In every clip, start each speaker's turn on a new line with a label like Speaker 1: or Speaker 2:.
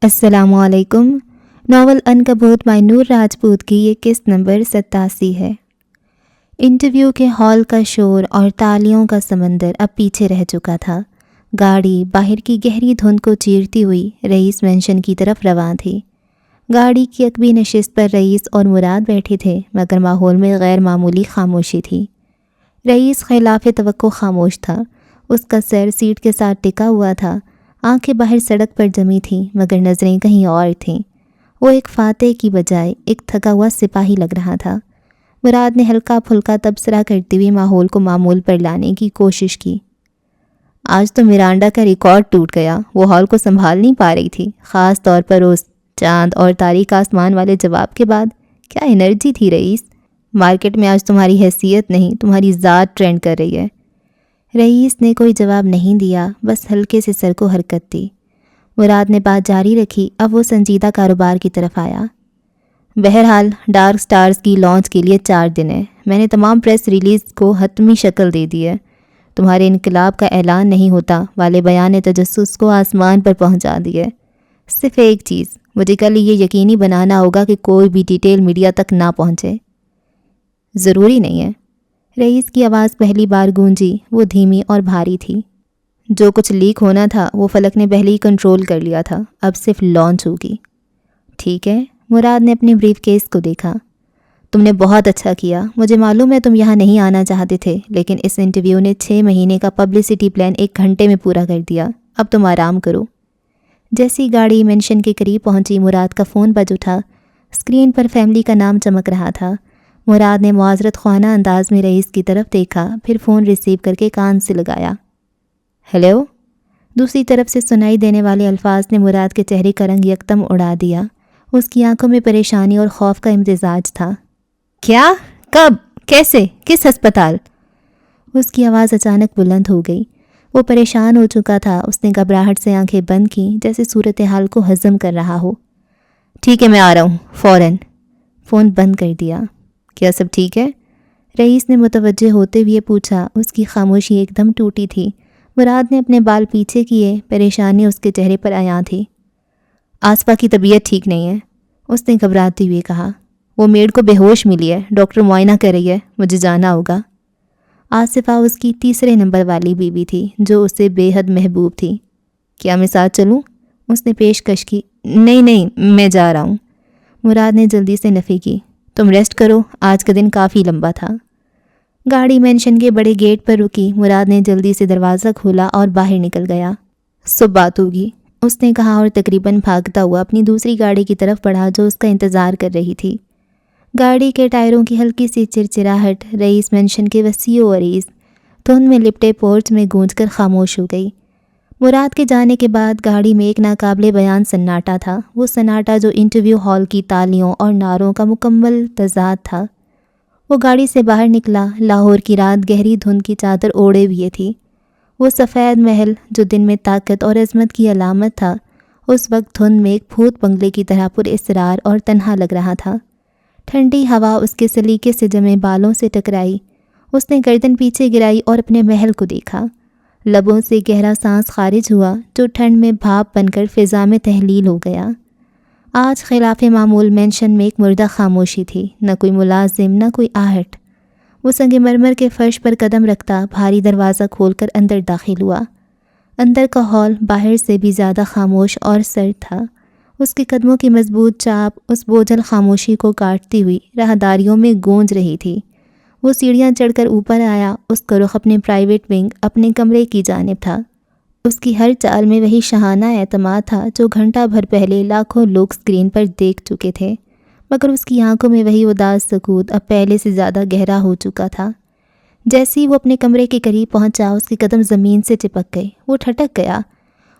Speaker 1: السلام علیکم۔ Novel عنکبوت by نور راجپوت کی یہ قسط نمبر 87 ہے۔ انٹرویو کے ہال کا شور اور تالیوں کا سمندر اب پیچھے رہ چکا تھا۔ گاڑی باہر کی گہری دھند کو چیرتی ہوئی رئیس مینشن کی طرف رواں تھی۔ گاڑی کی عقبی نشست پر رئیس اور مراد بیٹھے تھے، مگر ماحول میں غیر معمولی خاموشی تھی۔ رئیس خلاف توقع خاموش تھا۔ اس کا سر سیٹ کے ساتھ ٹکا ہوا تھا، آنکھیں باہر سڑک پر جمی تھیں مگر نظریں کہیں اور تھیں۔ وہ ایک فاتح کی بجائے ایک تھکا ہوا سپاہی لگ رہا تھا۔ مراد نے ہلکا پھلکا تبصرہ کرتے ہوئے ماحول کو معمول پر لانے کی کوشش کی۔ آج تو مرانڈا کا ریکارڈ ٹوٹ گیا، وہ ہال کو سنبھال نہیں پا رہی تھی، خاص طور پر اس چاند اور تاریک آسمان والے جواب کے بعد۔ کیا انرجی تھی رئیس، مارکیٹ میں آج تمہاری حیثیت نہیں، تمہاری ذات ٹرینڈ کر رہی ہے۔ رئیس نے کوئی جواب نہیں دیا، بس ہلکے سے سر کو حرکت دی۔ مراد نے بات جاری رکھی، اب وہ سنجیدہ کاروبار کی طرف آیا۔ بہرحال ڈارک سٹارز کی لانچ کے لیے 4 دن ہے۔ میں نے تمام پریس ریلیز کو حتمی شکل دے دی ہے۔ تمہارے انقلاب کا اعلان نہیں ہوتا والے بیان تجسس کو آسمان پر پہنچا دی ہے۔ صرف ایک چیز، مجھے کل یہ یقینی بنانا ہوگا کہ کوئی بھی ڈیٹیل میڈیا تک نہ پہنچے۔ ضروری نہیں ہے۔ رئیس کی آواز پہلی بار گونجی، وہ دھیمی اور بھاری تھی۔ جو کچھ لیک ہونا تھا وہ فلک نے پہلے ہی کنٹرول کر لیا تھا، اب صرف لانچ ہوگی۔ ٹھیک ہے، مراد نے اپنے بریف کیس کو دیکھا۔ تم نے بہت اچھا کیا، مجھے معلوم ہے تم یہاں نہیں آنا چاہتے تھے، لیکن اس انٹرویو نے 6 مہینے کا پبلسٹی پلان 1 گھنٹے میں پورا کر دیا۔ اب تم آرام کرو۔ جیسی گاڑی مینشن کے قریب پہنچی، مراد کا فون بج اٹھا۔ اسکرین پر فیملی کا نام چمک رہا تھا۔ مراد نے معذرت خوانا انداز میں رئیس کی طرف دیکھا، پھر فون ریسیو کر کے کان سے لگایا۔ ہیلو؟ دوسری طرف سے سنائی دینے والے الفاظ نے مراد کے چہرے کا رنگ یکدم اڑا دیا۔ اس کی آنکھوں میں پریشانی اور خوف کا امتزاج تھا۔ کیا؟ کب؟ کیسے؟ کس ہسپتال؟ اس کی آواز اچانک بلند ہو گئی۔ وہ پریشان ہو چکا تھا، اس نے گھبراہٹ سے آنکھیں بند کیں جیسے صورتحال کو ہضم کر رہا ہو۔ ٹھیک ہے، میں آ رہا ہوں فوراً۔ فون بند کر دیا۔ کیا سب ٹھیک ہے؟ رئیس نے متوجہ ہوتے ہوئے پوچھا۔ اس کی خاموشی ایک دم ٹوٹی تھی۔ مراد نے اپنے بال پیچھے کیے، پریشانی اس کے چہرے پر عیاں تھی۔ آسپا کی طبیعت ٹھیک نہیں ہے، اس نے گھبراتے ہوئے کہا۔ وہ میڈ کو بے ہوش ملی ہے، ڈاکٹر معائنہ کر رہی ہے، مجھے جانا ہوگا۔ آصفہ اس کی تیسرے نمبر والی بیوی تھی جو اسے بے حد محبوب تھی۔ کیا میں ساتھ چلوں؟ اس نے پیشکش کی۔ نہیں، میں جا رہا ہوں۔ مراد نے جلدی سے نفی کی۔ تم ریسٹ کرو، آج کا دن کافی لمبا تھا۔ گاڑی مینشن کے بڑے گیٹ پر رکی۔ مراد نے جلدی سے دروازہ کھولا اور باہر نکل گیا۔ صبح بات ہوگی، اس نے کہا اور تقریباً بھاگتا ہوا اپنی دوسری گاڑی کی طرف بڑھا جو اس کا انتظار کر رہی تھی۔ گاڑی کے ٹائروں کی ہلکی سی چرچراہٹ رئیس مینشن کے وسیع و عریض دھند میں لپٹے پورچ میں گونج کر خاموش ہو گئی۔ مراد کے جانے کے بعد گاڑی میں ایک ناقابل بیان سناٹا تھا، وہ سناٹا جو انٹرویو ہال کی تالیوں اور نعروں کا مکمل تضاد تھا۔ وہ گاڑی سے باہر نکلا، لاہور کی رات گہری دھند کی چادر اوڑے ہوئے تھی۔ وہ سفید محل جو دن میں طاقت اور عظمت کی علامت تھا، اس وقت دھند میں ایک بھوت بنگلے کی طرح پر اسرار اور تنہا لگ رہا تھا۔ ٹھنڈی ہوا اس کے سلیقے سے جمے بالوں سے ٹکرائی۔ اس نے گردن پیچھے گرائی اور اپنے محل کو دیکھا۔ لبوں سے گہرا سانس خارج ہوا جو ٹھنڈ میں بھاپ بن کر فضا میں تحلیل ہو گیا۔ آج خلاف معمول مینشن میں ایک مردہ خاموشی تھی، نہ کوئی ملازم، نہ کوئی آہٹ۔ وہ سنگ مرمر کے فرش پر قدم رکھتا بھاری دروازہ کھول کر اندر داخل ہوا۔ اندر کا ہال باہر سے بھی زیادہ خاموش اور سرد تھا۔ اس کے قدموں کی مضبوط چاپ اس بوجھل خاموشی کو کاٹتی ہوئی راہداریوں میں گونج رہی تھی۔ وہ سیڑھیاں چڑھ کر اوپر آیا، اس کا رخ اپنے پرائیویٹ ونگ، اپنے کمرے کی جانب تھا۔ اس کی ہر چال میں وہی شاہانہ اعتماد تھا جو گھنٹہ بھر پہلے لاکھوں لوگ اسکرین پر دیکھ چکے تھے، مگر اس کی آنکھوں میں وہی اداس سکوت اب پہلے سے زیادہ گہرا ہو چکا تھا۔ جیسے ہی وہ اپنے کمرے کے قریب پہنچا، اس کے قدم زمین سے چپک گئے، وہ ٹھٹک گیا۔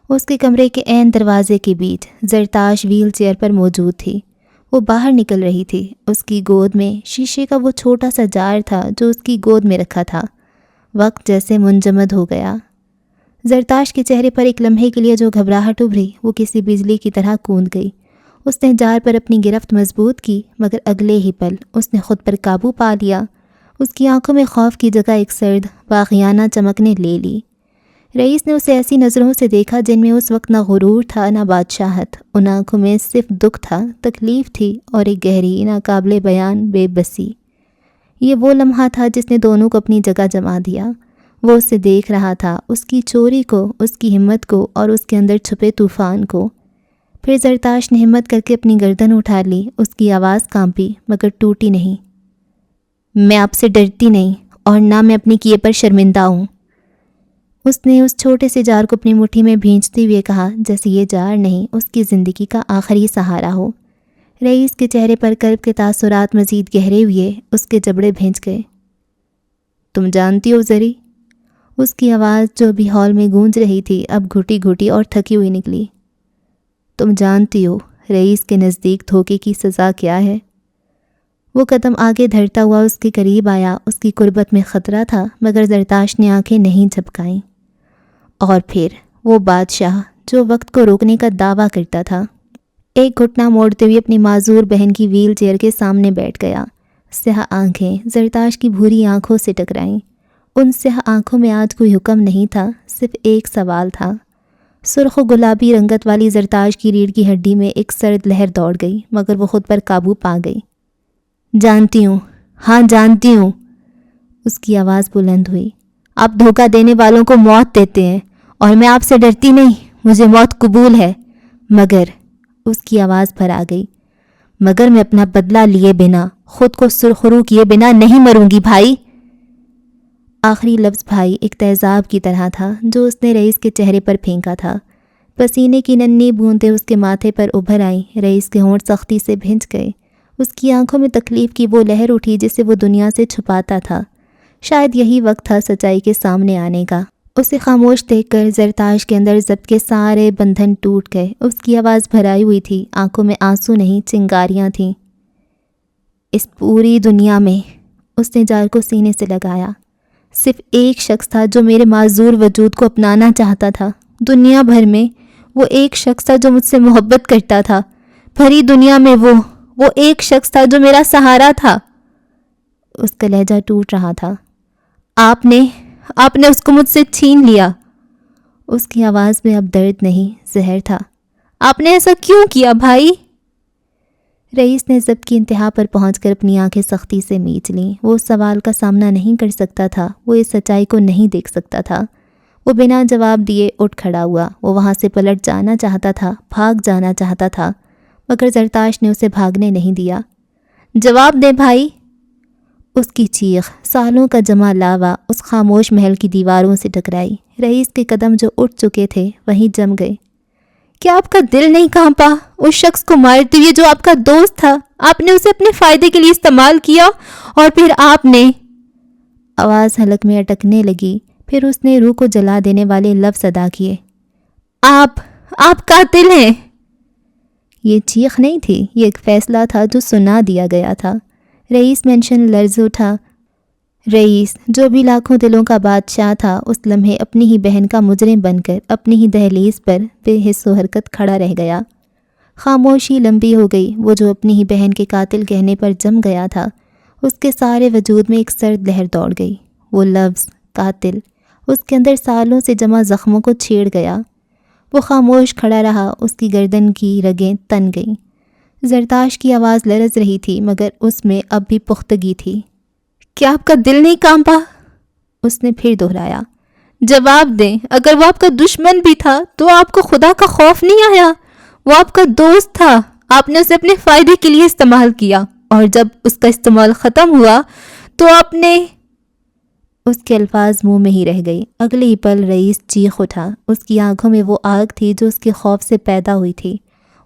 Speaker 1: اس کے کمرے کے عین دروازے کے بیچ زرتاش ویل چیئر پر موجود تھی۔ وہ باہر نکل رہی تھی۔ اس کی گود میں شیشے کا وہ چھوٹا سا جار تھا جو اس کی گود میں رکھا تھا۔ وقت جیسے منجمد ہو گیا۔ زرتاش کے چہرے پر ایک لمحے کے لیے جو گھبراہٹ ابھری وہ کسی بجلی کی طرح کوند گئی۔ اس نے جار پر اپنی گرفت مضبوط کی، مگر اگلے ہی پل اس نے خود پر قابو پا لیا۔ اس کی آنکھوں میں خوف کی جگہ ایک سرد، واقعانہ چمک نے لے لی۔ رئیس نے اسے ایسی نظروں سے دیکھا جن میں اس وقت نہ غرور تھا نہ بادشاہت، ان آنکھوں میں صرف دکھ تھا، تکلیف تھی اور ایک گہری ناقابل بیان بے بسی۔ یہ وہ لمحہ تھا جس نے دونوں کو اپنی جگہ جما دیا۔ وہ اسے دیکھ رہا تھا، اس کی چوری کو، اس کی ہمت کو اور اس کے اندر چھپے طوفان کو۔ پھر زرتاش نے ہمت کر کے اپنی گردن اٹھا لی، اس کی آواز کانپی مگر ٹوٹی نہیں۔ میں آپ سے ڈرتی نہیں اور نہ میں اپنے کیے پر شرمندہ ہوں۔ اس نے اس چھوٹے سے جار کو اپنی مٹھی میں بھینچتے ہوئے کہا جیسے یہ جار نہیں اس کی زندگی کا آخری سہارا ہو۔ رئیس کے چہرے پر کرب کے تاثرات مزید گہرے ہوئے، اس کے جبڑے بھینچ گئے۔ تم جانتی ہو زری؟ اس کی آواز جو بھی ہال میں گونج رہی تھی اب گھٹی گھٹی اور تھکی ہوئی نکلی۔ تم جانتی ہو رئیس کے نزدیک دھوکے کی سزا کیا ہے؟ وہ قدم آگے دھڑتا ہوا اس کے قریب آیا، اس کی قربت میں خطرہ تھا مگر زرتاش نے آنکھیں نہیں جھپکائیں۔ اور پھر وہ بادشاہ جو وقت کو روکنے کا دعویٰ کرتا تھا، ایک گھٹنا موڑتے ہوئے اپنی معذور بہن کی ویل چیئر کے سامنے بیٹھ گیا۔ سیاہ آنکھیں زرتاش کی بھوری آنکھوں سے ٹکرائیں۔ ان سیاہ آنکھوں میں آج کوئی حکم نہیں تھا، صرف ایک سوال تھا۔ سرخ و گلابی رنگت والی زرتاش کی ریڑھ کی ہڈی میں ایک سرد لہر دوڑ گئی مگر وہ خود پر قابو پا گئی۔ جانتی ہوں، ہاں جانتی ہوں، اس کی آواز بلند ہوئی۔ آپ دھوکہ دینے والوں کو موت دیتے ہیں اور میں آپ سے ڈرتی نہیں، مجھے موت قبول ہے، مگر اس کی آواز بھر آ گئی، مگر میں اپنا بدلہ لیے بنا، خود کو سرخرو کیے بنا نہیں مروں گی بھائی۔ آخری لفظ بھائی ایک تیزاب کی طرح تھا جو اس نے رئیس کے چہرے پر پھینکا تھا۔ پسینے کی ننھی بوندیں اس کے ماتھے پر ابھر آئیں، رئیس کے ہونٹ سختی سے بھنج گئے۔ اس کی آنکھوں میں تکلیف کی وہ لہر اٹھی جسے وہ دنیا سے چھپاتا تھا۔ شاید یہی وقت تھا سچائی کے سامنے آنے کا۔ اسے خاموش دیکھ کر زرتاش کے اندر ضبط کے سارے بندھن ٹوٹ گئے۔ اس کی آواز بھرائی ہوئی تھی، آنکھوں میں آنسو نہیں چنگاریاں تھیں۔ اس پوری دنیا میں، اس نے جار کو سینے سے لگایا، صرف ایک شخص تھا جو میرے معذور وجود کو اپنانا چاہتا تھا۔ دنیا بھر میں وہ ایک شخص تھا جو مجھ سے محبت کرتا تھا۔ بھری دنیا میں وہ ایک شخص تھا جو میرا سہارا تھا۔ اس کا لہجہ ٹوٹ رہا تھا۔ آپ نے اس کو مجھ سے چھین لیا۔ اس کی آواز میں اب درد نہیں، زہر تھا۔ آپ نے ایسا کیوں کیا بھائی؟ رئیس نے ضبط کی انتہا پر پہنچ کر اپنی آنکھیں سختی سے میچ لیں۔ وہ اس سوال کا سامنا نہیں کر سکتا تھا، وہ اس سچائی کو نہیں دیکھ سکتا تھا۔ وہ بنا جواب دیے اٹھ کھڑا ہوا۔ وہ وہاں سے پلٹ جانا چاہتا تھا، بھاگ جانا چاہتا تھا، مگر زرتاش نے اسے بھاگنے نہیں دیا۔ جواب دے بھائی! اس کی چیخ سالوں کا جمع لاوا اس خاموش محل کی دیواروں سے ٹکرائی۔ رئیس کے قدم جو اٹھ چکے تھے وہیں جم گئے۔ کیا آپ کا دل نہیں کانپا اس شخص کو مارتے ہوئے جو آپ کا دوست تھا؟ آپ نے اسے اپنے فائدے کے لیے استعمال کیا اور پھر آپ نے… آواز حلق میں اٹکنے لگی، پھر اس نے روح کو جلا دینے والے لفظ ادا کیے۔ آپ قاتل ہیں! یہ چیخ نہیں تھی، یہ ایک فیصلہ تھا جو سنا دیا گیا تھا۔ رئیس مینشن لرز اٹھا۔ رئیس جو بھی لاکھوں دلوں کا بادشاہ تھا اس لمحے اپنی ہی بہن کا مجرم بن کر اپنی ہی دہلیز پر بے حس و حرکت کھڑا رہ گیا۔ خاموشی لمبی ہو گئی۔ وہ جو اپنی ہی بہن کے قاتل کہنے پر جم گیا تھا، اس کے سارے وجود میں ایک سرد لہر دوڑ گئی۔ وہ لفظ قاتل اس کے اندر سالوں سے جمع زخموں کو چھیڑ گیا۔ وہ خاموش کھڑا رہا، اس کی گردن کی رگیں تن گئیں۔ زرتاش کی آواز لرز رہی تھی مگر اس میں اب بھی پختگی تھی۔ کیا آپ کا دل نہیں کانپا؟ اس نے پھر دہرایا۔ جواب دیں، اگر وہ آپ کا دشمن بھی تھا تو آپ کو خدا کا خوف نہیں آیا؟ وہ آپ کا دوست تھا، آپ نے اسے اپنے فائدے کے لیے استعمال کیا اور جب اس کا استعمال ختم ہوا تو آپ نے… اس کے الفاظ منہ میں ہی رہ گئی۔ اگلے ہی پل رئیس چیخ اٹھا۔ اس کی آنکھوں میں وہ آگ تھی جو اس کے خوف سے پیدا ہوئی تھی۔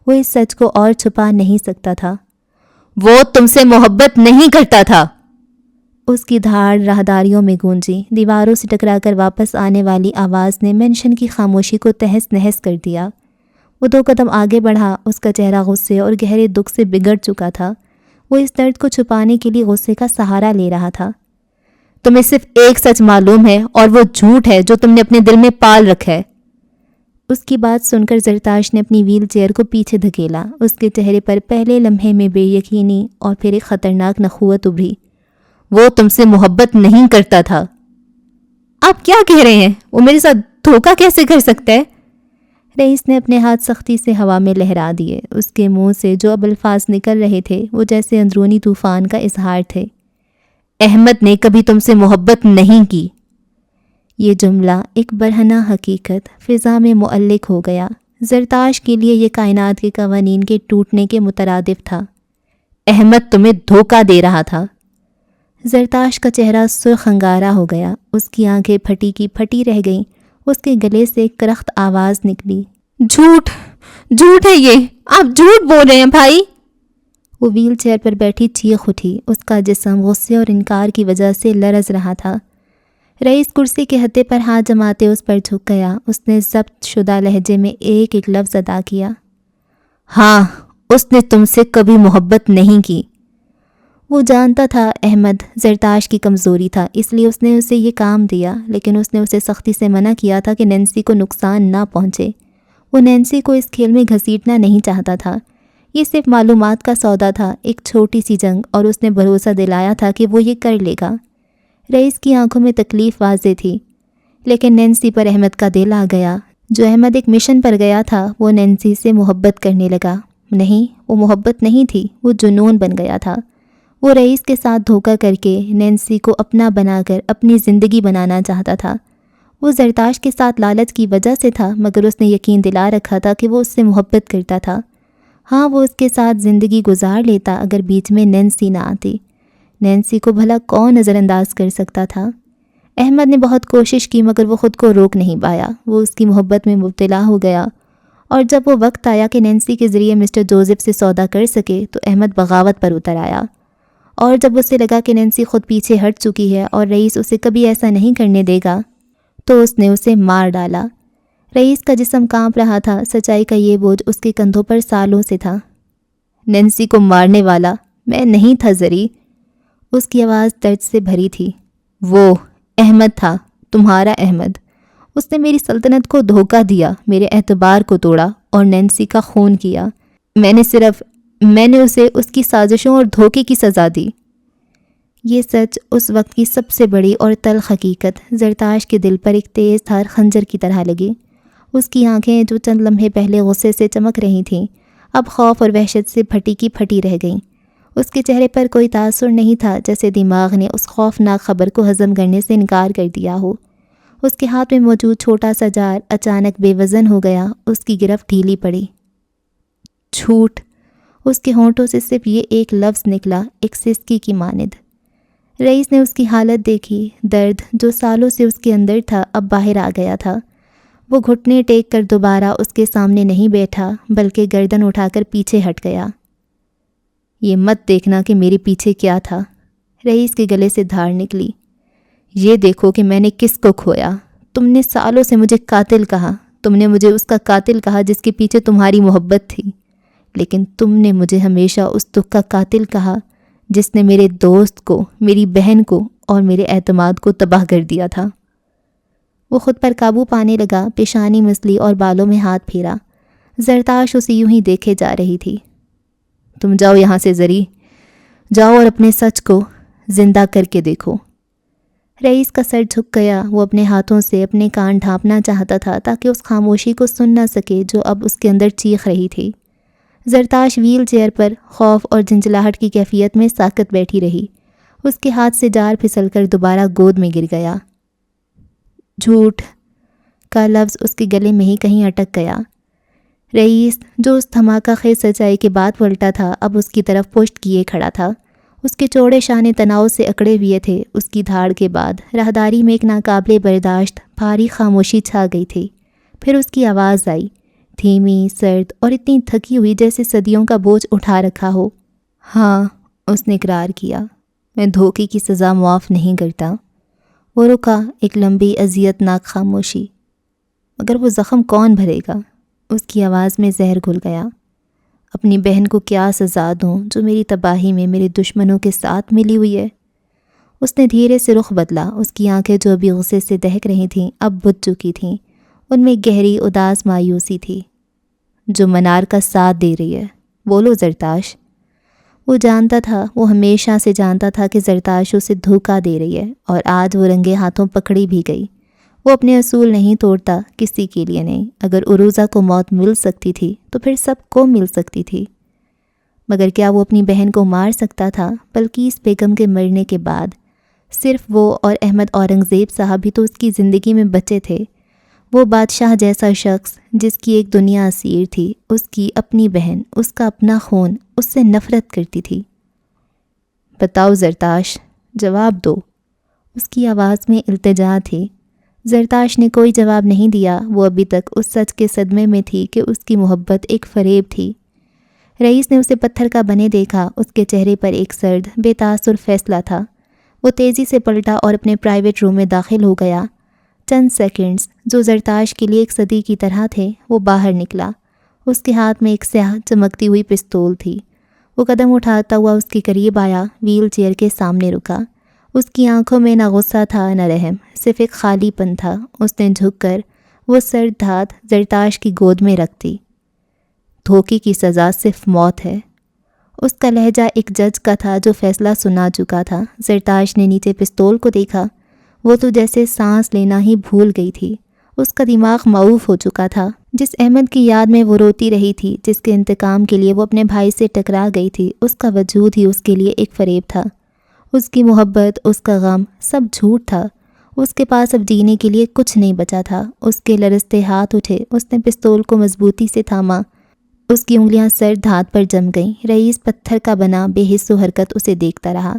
Speaker 1: وہ اس سچ کو اور چھپا نہیں سکتا تھا۔ وہ تم سے محبت نہیں کرتا تھا۔ اس کی دھاڑ راہداریوں میں گونجی۔ دیواروں سے ٹکرا کر واپس آنے والی آواز نے مینشن کی خاموشی کو تہس نہس کر دیا۔ وہ 2 قدم آگے بڑھا، اس کا چہرہ غصے اور گہرے دکھ سے بگڑ چکا تھا۔ وہ اس درد کو چھپانے کے لیے غصے کا سہارا لے رہا تھا۔ تمہیں صرف ایک سچ معلوم ہے اور وہ جھوٹ ہے جو تم نے اپنے دل میں پال رکھا ہے۔ اس کی بات سن کر زرتاش نے اپنی ویل چیئر کو پیچھے دھکیلا۔ اس کے چہرے پر پہلے لمحے میں بے یقینی اور پھر ایک خطرناک نخوت ابھری۔ وہ تم سے محبت نہیں کرتا تھا۔ آپ کیا کہہ رہے ہیں؟ وہ میرے ساتھ دھوکہ کیسے کر سکتا ہے؟ رئیس نے اپنے ہاتھ سختی سے ہوا میں لہرا دیے. اس کے منہ سے جو اب الفاظ نکل رہے تھے وہ جیسے اندرونی طوفان کا اظہار تھے. احمد نے کبھی تم سے محبت نہیں کی. یہ جملہ ایک برہنہ حقیقت فضا میں معلق ہو گیا. زرتاش کے لیے یہ کائنات کے قوانین کے ٹوٹنے کے مترادف تھا. احمد تمہیں دھوکہ دے رہا تھا. زرتاش کا چہرہ سرخ انگارہ ہو گیا. اس کی آنکھیں پھٹی کی پھٹی رہ گئیں. اس کے گلے سے کرخت آواز نکلی. جھوٹ ہے یہ، آپ جھوٹ بول رہے ہیں بھائی. وہ ویل چیئر پر بیٹھی چیخ اٹھی. اس کا جسم غصے اور انکار کی وجہ سے لرز رہا تھا. رئیس کرسی کے ہتھے پر ہاتھ جماتے اس پر جھک گیا. اس نے ضبط شدہ لہجے میں ایک ایک لفظ ادا کیا. ہاں، اس نے تم سے کبھی محبت نہیں کی. وہ جانتا تھا احمد زرتاش کی کمزوری تھا، اس لیے اس نے اسے یہ کام دیا، لیکن اس نے اسے سختی سے منع کیا تھا کہ نینسی کو نقصان نہ پہنچے. وہ نینسی کو اس کھیل میں گھسیٹنا نہیں چاہتا تھا. یہ صرف معلومات کا سودا تھا، ایک چھوٹی سی جنگ، اور اس نے بھروسہ دلایا تھا کہ وہ یہ کر لے گا. رئیس کی آنکھوں میں تکلیف واضح تھی، لیکن نینسی پر احمد کا دل آ گیا. جو احمد ایک مشن پر گیا تھا وہ نینسی سے محبت کرنے لگا. نہیں، وہ محبت نہیں تھی، وہ جنون بن گیا تھا. وہ رئیس کے ساتھ دھوکہ کر کے نینسی کو اپنا بنا کر اپنی زندگی بنانا چاہتا تھا. وہ زرتاش کے ساتھ لالچ کی وجہ سے تھا، مگر اس نے یقین دلا رکھا تھا کہ وہ اس سے محبت کرتا تھا. ہاں، وہ اس کے ساتھ زندگی گزار لیتا اگر بیچ میں نینسی نہ آتی. نینسی کو بھلا کون نظر انداز کر سکتا تھا؟ احمد نے بہت کوشش کی مگر وہ خود کو روک نہیں پایا. وہ اس کی محبت میں مبتلا ہو گیا، اور جب وہ وقت آیا کہ نینسی کے ذریعے مسٹر جوزف سے سودا کر سکے تو احمد بغاوت پر اتر آیا. اور جب اسے لگا کہ نینسی خود پیچھے ہٹ چکی ہے اور رئیس اسے کبھی ایسا نہیں کرنے دے گا تو اس نے اسے مار ڈالا. رئیس کا جسم کانپ رہا تھا. سچائی کا یہ بوجھ اس کے کندھوں پر سالوں سے تھا. نینسی کو مارنے والا میں نہیں تھا زری. اس کی آواز درد سے بھری تھی. وہ احمد تھا، تمہارا احمد. اس نے میری سلطنت کو دھوکہ دیا، میرے اعتبار کو توڑا اور نینسی کا خون کیا. میں نے اسے اس کی سازشوں اور دھوکے کی سزا دی. یہ سچ اس وقت کی سب سے بڑی اور تلخ حقیقت زرتاش کے دل پر ایک تیز دھار خنجر کی طرح لگی. اس کی آنکھیں جو چند لمحے پہلے غصے سے چمک رہی تھیں اب خوف اور وحشت سے پھٹی کی پھٹی رہ گئیں. اس کے چہرے پر کوئی تاثر نہیں تھا، جیسے دماغ نے اس خوفناک خبر کو ہضم کرنے سے انکار کر دیا ہو. اس کے ہاتھ میں موجود چھوٹا سا جار اچانک بے وزن ہو گیا. اس کی گرفت ڈھیلی پڑی. جھوٹ. اس کے ہونٹوں سے صرف یہ ایک لفظ نکلا، ایک سسکی کی مانند. رئیس نے اس کی حالت دیکھی. درد جو سالوں سے اس کے اندر تھا اب باہر آ گیا تھا. وہ گھٹنے ٹیک کر دوبارہ اس کے سامنے نہیں بیٹھا بلکہ گردن اٹھا کر پیچھے ہٹ گیا. یہ مت دیکھنا کہ میرے پیچھے کیا تھا. رئیس کے گلے سے دھار نکلی. یہ دیکھو کہ میں نے کس کو کھویا. تم نے سالوں سے مجھے قاتل کہا، تم نے مجھے اس کا قاتل کہا جس کے پیچھے تمہاری محبت تھی، لیکن تم نے مجھے ہمیشہ اس دکھ کا قاتل کہا جس نے میرے دوست کو، میری بہن کو اور میرے اعتماد کو تباہ کر دیا تھا. وہ خود پر قابو پانے لگا، پیشانی مسلی اور بالوں میں ہاتھ پھیرا. زرتاش اسے یوں ہی دیکھے جا رہی تھی. تم جاؤ یہاں سے زری، جاؤ اور اپنے سچ کو زندہ کر کے دیکھو. رئیس کا سر جھک گیا. وہ اپنے ہاتھوں سے اپنے کان ڈھانپنا چاہتا تھا تاکہ اس خاموشی کو سن نہ سکے جو اب اس کے اندر چیخ رہی تھی. زرتاش ویل چیئر پر خوف اور جھنجھلاہٹ کی کیفیت میں ساکت بیٹھی رہی. اس کے ہاتھ سے جار پھسل کر دوبارہ گود میں گر گیا. جھوٹ کا لفظ اس کے گلے میں ہی کہیں اٹک گیا. رئیس جو اس دھماکہ خیز سچائی کے بعد پلٹا تھا اب اس کی طرف پشت کیے کھڑا تھا. اس کے چوڑے شانے تناؤ سے اکڑے ہوئے تھے. اس کی دھاڑ کے بعد راہداری میں ایک ناقابل برداشت بھاری خاموشی چھا گئی تھی. پھر اس کی آواز آئی، دھیمی، سرد اور اتنی تھکی ہوئی جیسے صدیوں کا بوجھ اٹھا رکھا ہو. ہاں، اس نے اقرار کیا، میں دھوکے کی سزا معاف نہیں کرتا. وہ رکا. ایک لمبی اذیت ناک خاموشی. مگر وہ زخم کون بھرے گا؟ اس کی آواز میں زہر گھل گیا. اپنی بہن کو کیا سزا دوں جو میری تباہی میں میرے دشمنوں کے ساتھ ملی ہوئی ہے؟ اس نے دھیرے سے رخ بدلا. اس کی آنکھیں جو بھی غصے سے دہک رہی تھیں اب بجھ چکی تھیں. ان میں گہری اداس مایوسی تھی. جو منار کا ساتھ دے رہی ہے، بولو زرتاش. وہ جانتا تھا، وہ ہمیشہ سے جانتا تھا کہ زرتاش اسے دھوکہ دے رہی ہے، اور آج وہ رنگے ہاتھوں پکڑی بھی گئی. وہ اپنے اصول نہیں توڑتا، کسی کے لیے نہیں۔ اگر عروضہ کو موت مل سکتی تھی تو پھر سب کو مل سکتی تھی، مگر کیا وہ اپنی بہن کو مار سکتا تھا؟ بلقیس بیگم کے مرنے کے بعد صرف وہ اور احمد اورنگزیب صاحب بھی تو اس کی زندگی میں بچے تھے۔ وہ بادشاہ جیسا شخص جس کی ایک دنیا اسیر تھی، اس کی اپنی بہن، اس کا اپنا خون، اس سے نفرت کرتی تھی۔ بتاؤ زرتاش، جواب دو۔ اس کی آواز میں التجا تھی۔ زرتاش نے کوئی جواب نہیں دیا۔ وہ ابھی تک اس سچ کے صدمے میں تھی کہ اس کی محبت ایک فریب تھی۔ رئیس نے اسے پتھر کا بنے دیکھا۔ اس کے چہرے پر ایک سرد، بے تاثر فیصلہ تھا۔ وہ تیزی سے پلٹا اور اپنے پرائیویٹ روم میں داخل ہو گیا۔ چند سیکنڈز جو زرتاش کے لیے ایک صدی کی طرح تھے، وہ باہر نکلا۔ اس کے ہاتھ میں ایک سیاہ چمکتی ہوئی پستول تھی۔ وہ قدم اٹھاتا ہوا اس کے قریب آیا، ویل چیئر کے سامنے رکا۔ اس کی آنکھوں میں نہ غصہ تھا نہ رحم، صرف ایک خالی پن تھا۔ اس نے جھک کر وہ سرد ہاتھ زرتاش کی گود میں رکھ دی۔ دھوکے کی سزا صرف موت ہے۔ اس کا لہجہ ایک جج کا تھا جو فیصلہ سنا چکا تھا۔ زرتاش نے نیچے پستول کو دیکھا۔ وہ تو جیسے سانس لینا ہی بھول گئی تھی۔ اس کا دماغ معوف ہو چکا تھا۔ جس احمد کی یاد میں وہ روتی رہی تھی، جس کے انتقام کے لیے وہ اپنے بھائی سے ٹکرا گئی تھی، اس کا وجود ہی اس کے لیے ایک فریب تھا۔ اس کی محبت، اس کا غم، سب جھوٹ تھا۔ اس کے پاس اب جینے کے لیے کچھ نہیں بچا تھا۔ اس کے لرزتے ہاتھ اٹھے۔ اس نے پستول کو مضبوطی سے تھاما۔ اس کی انگلیاں سرد ہاتھ پر جم گئیں۔ رئیس پتھر کا بنا بے حس و حرکت اسے دیکھتا رہا۔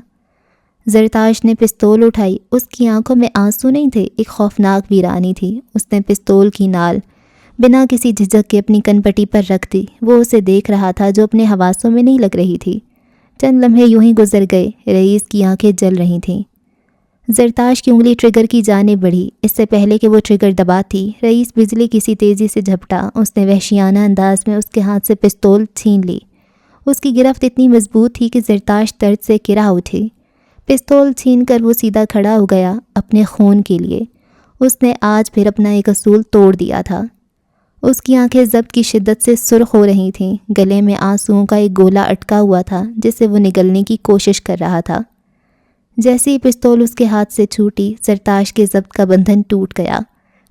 Speaker 1: زرتاش نے پستول اٹھائی۔ اس کی آنکھوں میں آنسو نہیں تھے، ایک خوفناک ویرانی تھی۔ اس نے پستول کی نال بنا کسی جھجک کے اپنی کن پٹی پر رکھ دی۔ وہ اسے دیکھ رہا تھا جو اپنے حواسوں میں نہیں لگ رہی تھی۔ چند لمحے یوں ہی گزر گئے۔ رئیس کی آنکھیں جل رہی تھیں۔ زرتاش کی انگلی ٹریگر کی جانب بڑھی۔ اس سے پہلے کہ وہ ٹریگر دباتی، رئیس بجلی کسی تیزی سے جھپٹا۔ اس نے وحشیانہ انداز میں اس کے ہاتھ سے پستول چھین لی۔ اس کی گرفت اتنی مضبوط تھی کہ زرتاش درد سے کرا اٹھی۔ پستول چھین کر وہ سیدھا کھڑا ہو گیا، اپنے خون کے لیے۔ اس نے آج پھر اپنا ایک اصول توڑ دیا تھا۔ اس کی آنکھیں ضبط کی شدت سے سرخ ہو رہی تھیں۔ گلے میں آنسوؤں کا ایک گولا اٹکا ہوا تھا جس سے وہ نگلنے کی کوشش کر رہا تھا۔ جیسے ہی پستول اس کے ہاتھ سے چھوٹی، زرتاش کے ضبط کا بندھن ٹوٹ گیا۔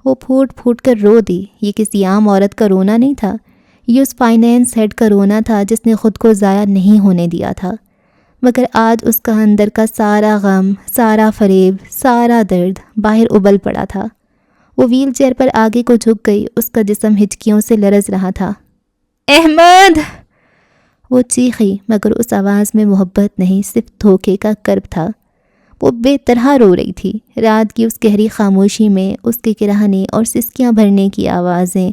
Speaker 1: وہ پھوٹ پھوٹ کر رو دی۔ یہ کسی عام عورت کا رونا نہیں تھا، یہ اس فائنینس ہیڈ کا رونا تھا جس نے خود کو ضائع نہیں ہونے دیا تھا۔ مگر آج اس کا اندر کا سارا غم، سارا فریب، سارا درد باہر ابل پڑا تھا۔ وہ ویل چیئر پر آگے کو جھک گئی۔ اس کا جسم ہچکیوں سے لرز رہا تھا۔ احمد! وہ چیخی، مگر اس آواز میں محبت نہیں، صرف دھوکے کا کرب تھا۔ وہ بے طرح رو رہی تھی۔ رات کی اس گہری خاموشی میں اس کے کرہنے اور سسکیاں بھرنے کی آوازیں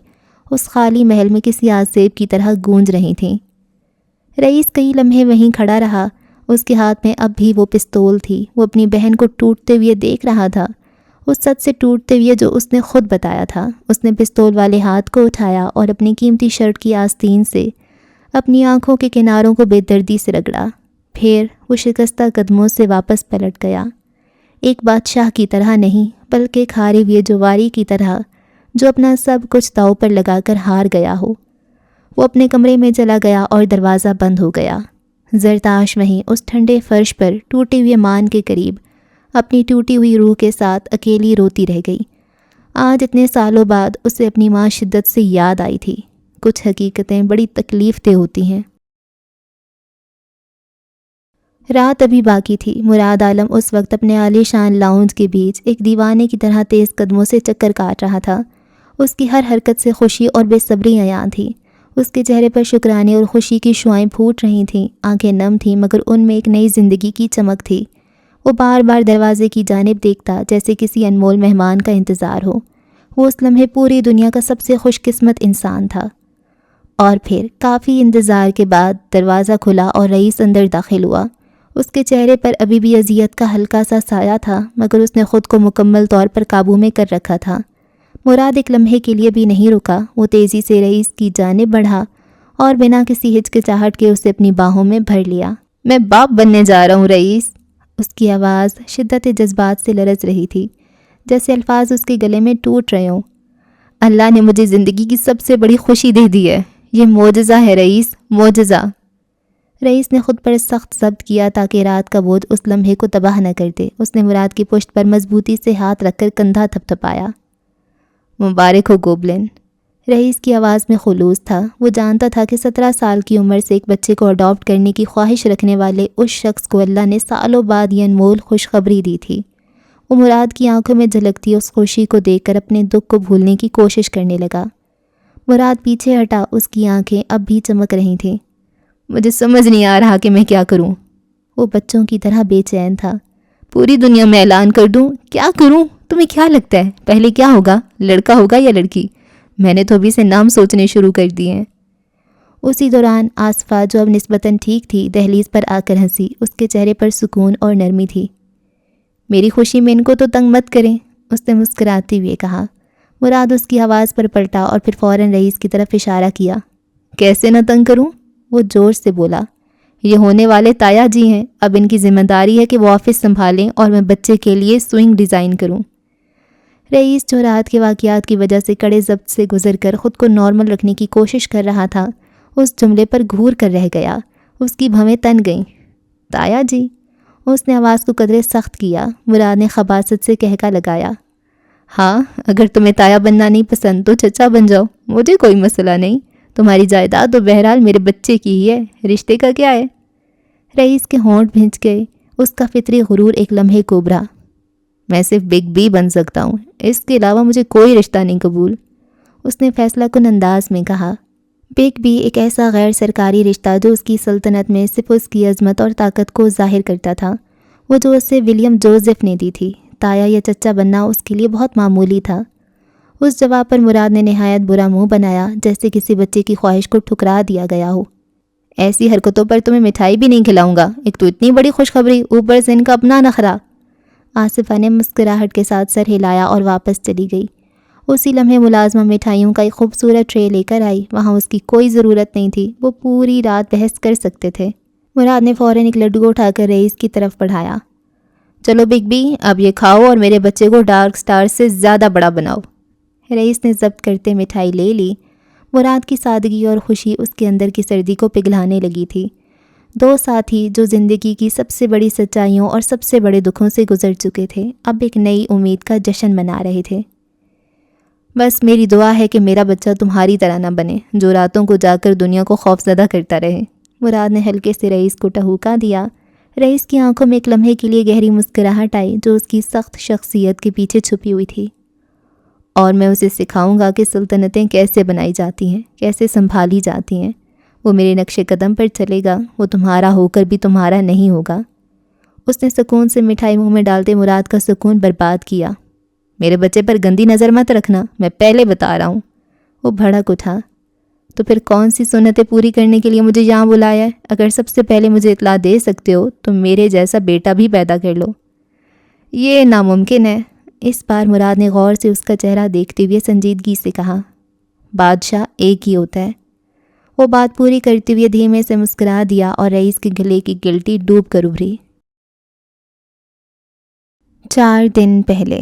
Speaker 1: اس خالی محل میں کسی آسیب کی طرح گونج رہی تھیں۔ رئیس کئی لمحے وہیں کھڑا رہا۔ اس کے ہاتھ میں اب بھی وہ پستول تھی۔ وہ اپنی بہن کو ٹوٹتے ہوئے دیکھ رہا تھا، اس سچ سے ٹوٹتے ہوئے جو اس نے خود بتایا تھا۔ اس نے پستول والے ہاتھ کو اٹھایا اور اپنی قیمتی شرٹ کی آستین سے اپنی آنکھوں کے کناروں کو بے دردی سے رگڑا۔ پھر وہ شکستہ قدموں سے واپس پلٹ گیا، ایک بادشاہ کی طرح نہیں، بلکہ ایک ہارے ہوئے جواری کی طرح جو اپنا سب کچھ داؤ پر لگا کر ہار گیا ہو۔ وہ اپنے کمرے میں چلا گیا اور دروازہ بند ہو گیا۔ زرتاش وہیں اس ٹھنڈے فرش پر ٹوٹے ہوئے مان کے قریب اپنی ٹوٹی ہوئی روح کے ساتھ اکیلی روتی رہ گئی۔ آج اتنے سالوں بعد اسے اپنی ماں شدت سے یاد آئی تھی۔ کچھ حقیقتیں بڑی تکلیف دہ ہوتی ہیں۔ رات ابھی باقی تھی۔ مراد عالم اس وقت اپنے عالی شان لاؤنج کے بیچ ایک دیوانے کی طرح تیز قدموں سے چکر کاٹ رہا تھا۔ اس کی ہر حرکت سے خوشی اور بے صبری عیاں تھی۔ اس کے چہرے پر شکرانے اور خوشی کی شعائیں پھوٹ رہی تھیں۔ آنکھیں نم تھیں مگر ان میں ایک نئی زندگی کی چمک تھی۔ وہ بار بار دروازے کی جانب دیکھتا جیسے کسی انمول مہمان کا انتظار ہو۔ وہ اس لمحے پوری دنیا کا سب سے خوش قسمت انسان تھا۔ اور پھر کافی انتظار کے بعد دروازہ کھلا اور رئیس اندر داخل ہوا۔ اس کے چہرے پر ابھی بھی اذیت کا ہلکا سا سایہ تھا، مگر اس نے خود کو مکمل طور پر قابو میں کر رکھا تھا۔ مراد ایک لمحے کے لیے بھی نہیں رکا۔ وہ تیزی سے رئیس کی جانب بڑھا اور بنا کسی ہچکچاہٹ کے اسے اپنی باہوں میں بھر لیا۔ میں باپ بننے جا رہا ہوں رئیس۔ اس کی آواز شدت جذبات سے لرز رہی تھی، جیسے الفاظ اس کے گلے میں ٹوٹ رہے ہوں۔ اللہ نے مجھے زندگی کی سب سے بڑی خوشی دے دی ہے۔ یہ معجزہ ہے رئیس، معجزہ۔ رئیس نے خود پر سخت ضبط کیا تاکہ رات کا بوجھ اس لمحے کو تباہ نہ کر دے۔ اس نے مراد کی پشت پر مضبوطی سے ہاتھ رکھ کر کندھا تھپتھپایا۔ مبارک ہو گوبلن۔ رئیس کی آواز میں خلوص تھا۔ وہ جانتا تھا کہ 17 سال کی عمر سے ایک بچے کو اڈاپٹ کرنے کی خواہش رکھنے والے اس شخص کو اللہ نے سالوں بعد یہ انمول خوشخبری دی تھی۔ وہ مراد کی آنکھوں میں جھلکتی اس خوشی کو دیکھ کر اپنے دکھ کو بھولنے کی کوشش کرنے لگا۔ مراد پیچھے ہٹا، اس کی آنکھیں اب بھی چمک رہی تھیں۔ مجھے سمجھ نہیں آ رہا کہ میں کیا کروں۔ وہ بچوں کی طرح بے چین تھا۔ پوری دنیا میں اعلان کر دوں؟ کیا کروں؟ تمہیں کیا لگتا ہے پہلے کیا ہوگا، لڑکا ہوگا یا لڑکی؟ میں نے تو ابھی سے نام سوچنے شروع کر دیے ہیں۔ اسی دوران آصفہ، جو اب نسبتاً ٹھیک تھی، دہلیز پر آ کر ہنسی۔ اس کے چہرے پر سکون اور نرمی تھی۔ میری خوشی میں ان کو تو تنگ مت کریں، اس نے مسکراتے ہوئے کہا۔ مراد اس کی آواز پر پلٹا اور پھر فوراً رئیس کی طرف اشارہ کیا۔ کیسے نہ تنگ کروں؟ وہ زور سے بولا۔ یہ ہونے والے تایا جی ہیں، اب ان کی ذمہ داری ہے کہ وہ آفس سنبھالیں اور میں بچے کے لیے سوئنگ ڈیزائن کروں۔ رئیس، جو رات کے واقعات کی وجہ سے کڑے ضبط سے گزر کر خود کو نارمل رکھنے کی کوشش کر رہا تھا، اس جملے پر گھور کر رہ گیا۔ اس کی بھویں تن گئیں۔ تایا جی؟ اس نے آواز کو قدرے سخت کیا۔ مراد نے خباثت سے کہکا لگایا۔ ہاں، اگر تمہیں تایا بننا نہیں پسند تو چچا بن جاؤ، مجھے کوئی مسئلہ نہیں۔ تمہاری جائیداد تو بہرحال میرے بچے کی ہی ہے، رشتے کا کیا ہے؟ رئیس کے ہونٹ بھنج گئے۔ اس کا فطری غرور ایک لمحے کو ابھرا۔ میں صرف بگ بی بن سکتا ہوں، اس کے علاوہ مجھے کوئی رشتہ نہیں قبول، اس نے فیصلہ کن انداز میں کہا۔ بگ بی ایک ایسا غیر سرکاری رشتہ جو اس کی سلطنت میں صرف اس کی عظمت اور طاقت کو ظاہر کرتا تھا، وہ جو اسے ولیم جوزف نے دی تھی۔ تایا یا چچا بننا اس کے لیے بہت معمولی تھا۔ اس جواب پر مراد نے نہایت برا منہ بنایا، جیسے کسی بچے کی خواہش کو ٹھکرا دیا گیا ہو۔ ایسی حرکتوں پر تمہیں مٹھائی بھی نہیں کھلاؤں گا، ایک تو اتنی بڑی خوشخبری، اوپر سے ان کا اپنا نخرہ۔ آصفہ نے مسکراہٹ کے ساتھ سر ہلایا اور واپس چلی گئی۔ اسی لمحے ملازمہ مٹھائیوں کا ایک خوبصورت ٹرے لے کر آئی۔ وہاں اس کی کوئی ضرورت نہیں تھی، وہ پوری رات بحث کر سکتے تھے۔ مراد نے فوراً ایک لڈو اٹھا کر رئیس کی طرف بڑھایا۔ چلو بگ بی، اب یہ کھاؤ اور میرے بچے کو ڈارک سٹار سے زیادہ بڑا بناؤ۔ رئیس نے ضبط کرتے مٹھائی لے لی۔ مراد کی سادگی اور خوشی اس کے اندر کی سردی کو پگھلانے لگی تھی۔ دو ساتھی جو زندگی کی سب سے بڑی سچائیوں اور سب سے بڑے دکھوں سے گزر چکے تھے، اب ایک نئی امید کا جشن منا رہے تھے۔ بس میری دعا ہے کہ میرا بچہ تمہاری طرح نہ بنے، جو راتوں کو جا کر دنیا کو خوفزدہ کرتا رہے۔ مراد نے ہلکے سے رئیس کو ٹہوکا دیا۔ رئیس کی آنکھوں میں ایک لمحے کے لیے گہری مسکراہٹ آئی، جو اس کی سخت شخصیت کے پیچھے چھپی ہوئی تھی۔ اور میں اسے سکھاؤں گا کہ سلطنتیں کیسے بنائی جاتی ہیں، کیسے سنبھالی جاتی ہیں۔ وہ میرے نقش قدم پر چلے گا، وہ تمہارا ہو کر بھی تمہارا نہیں ہوگا۔ اس نے سکون سے مٹھائی منہ میں ڈالتے مراد کا سکون برباد کیا۔ میرے بچے پر گندی نظر مت رکھنا، میں پہلے بتا رہا ہوں۔ وہ بھڑک اٹھا۔ تو پھر کون سی سنتیں پوری کرنے کے لیے مجھے یہاں بلایا ہے؟ اگر سب سے پہلے مجھے اطلاع دے سکتے ہو تو میرے جیسا بیٹا بھی پیدا کر لو۔ یہ ناممکن ہے۔ اس بار مراد نے غور سے اس کا چہرہ دیکھتے ہوئے سنجیدگی سے کہا۔ بادشاہ ایک ہی ہوتا ہے۔ وہ بات پوری کرتے ہوئے دھیمے سے مسکرا دیا اور رئیس کے گلے کی گلٹی ڈوب کر ابھری۔ 4 دن پہلے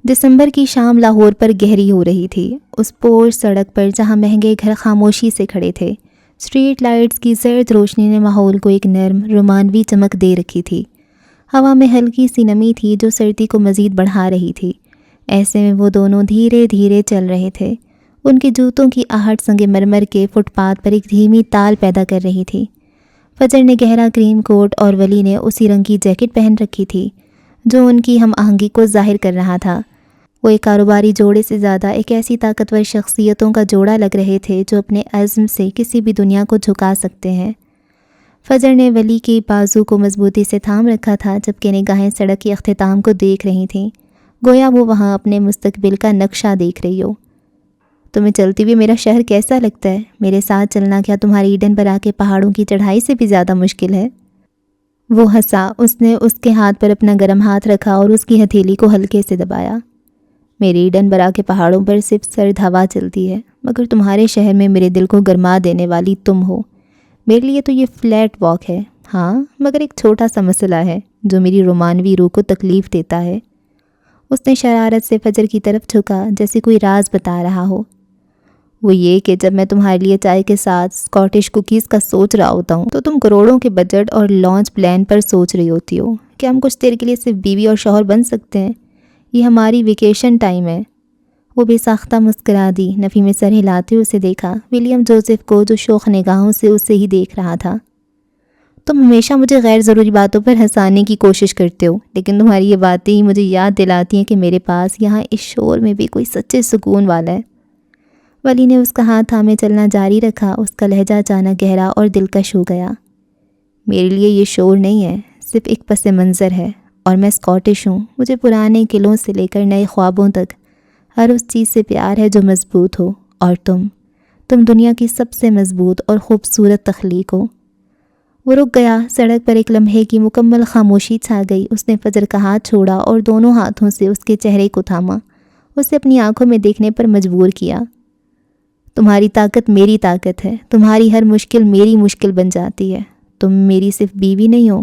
Speaker 1: دسمبر کی شام لاہور پر گہری ہو رہی تھی۔ اس پور سڑک پر جہاں مہنگے گھر خاموشی سے کھڑے تھے، اسٹریٹ لائٹس کی زرد روشنی نے ماحول کو ایک نرم رومانوی چمک دے رکھی تھی۔ ہوا میں ہلکی سی نمی تھی جو سردی کو مزید بڑھا رہی تھی۔ ایسے میں وہ دونوں دھیرے دھیرے چل رہے تھے۔ ان کے جوتوں کی آہٹ سنگ مرمر کے فٹ پاتھ پر ایک دھیمی تال پیدا کر رہی تھی۔ فجر نے گہرا کریم کوٹ اور ولی نے اسی رنگ کی جیکٹ پہن رکھی تھی جو ان کی ہم آہنگی کو ظاہر کر رہا تھا۔ وہ ایک کاروباری جوڑے سے زیادہ ایک ایسی طاقتور شخصیتوں کا جوڑا لگ رہے تھے جو اپنے عزم سے کسی بھی دنیا کو جھکا سکتے ہیں۔ فجر نے ولی کی بازو کو مضبوطی سے تھام رکھا تھا، جبکہ نگاہیں سڑک کے اختتام کو دیکھ رہی تھیں، گویا وہ وہاں اپنے مستقبل کا نقشہ دیکھ رہی ہو۔ تمہیں چلتی ہوئی میرا شہر کیسا لگتا ہے؟ میرے ساتھ چلنا کیا تمہاری ایڈن برا کے پہاڑوں کی چڑھائی سے بھی زیادہ مشکل ہے؟ وہ ہنسا۔ اس نے اس کے ہاتھ پر اپنا گرم ہاتھ رکھا اور اس کی ہتھیلی کو ہلکے سے دبایا۔ میری ایڈن برا کے پہاڑوں پر صرف سرد ہوا چلتی ہے، مگر تمہارے شہر میں میرے دل کو گرما دینے والی تم ہو۔ میرے لیے تو یہ فلیٹ واک ہے، ہاں، مگر ایک چھوٹا سا مسئلہ ہے جو میری رومانوی روح کو تکلیف دیتا ہے۔ اس نے شرارت سے فجر کی طرف جھکا، جیسے کوئی راز بتا رہا ہو۔ وہ یہ کہ جب میں تمہارے لیے چائے کے ساتھ اسکاٹش کوکیز کا سوچ رہا ہوتا ہوں تو تم کروڑوں کے بجٹ اور لانچ پلان پر سوچ رہی ہوتی ہو کہ ہم کچھ دیر کے لیے صرف بیوی اور شوہر بن سکتے ہیں۔ یہ ہماری ویکیشن ٹائم ہے۔ وہ بے ساختہ مسکرا دی۔ نفی میں سر ہلاتے اسے دیکھا، ولیم جوزف کو جو شوخ نگاہوں سے اسے ہی دیکھ رہا تھا۔ تم ہمیشہ مجھے غیر ضروری باتوں پر ہنسانے کی کوشش کرتے ہو، لیکن تمہاری یہ باتیں ہی مجھے یاد دلاتی ہیں کہ میرے پاس یہاں اس شور میں بھی کوئی سچے سکون والا ہے۔ ولی نے اس کا ہاتھ تھامے چلنا جاری رکھا۔ اس کا لہجہ اچانک گہرا اور دلکش ہو گیا۔ میرے لیے یہ شور نہیں ہے، صرف ایک پس منظر ہے، اور میں اسکاٹش ہوں۔ مجھے پرانے قلعوں سے لے کر نئے خوابوں تک ہر اس چیز سے پیار ہے جو مضبوط ہو، اور تم دنیا کی سب سے مضبوط اور خوبصورت تخلیق ہو۔ وہ رک گیا۔ سڑک پر ایک لمحے کی مکمل خاموشی چھا گئی۔ اس نے فجر کا ہاتھ چھوڑا اور دونوں ہاتھوں سے اس کے چہرے کو تھاما، اسے اپنی آنکھوں میں دیکھنے پر مجبور کیا۔ تمہاری طاقت میری طاقت ہے، تمہاری ہر مشکل میری مشکل بن جاتی ہے۔ تم میری صرف بیوی نہیں ہو،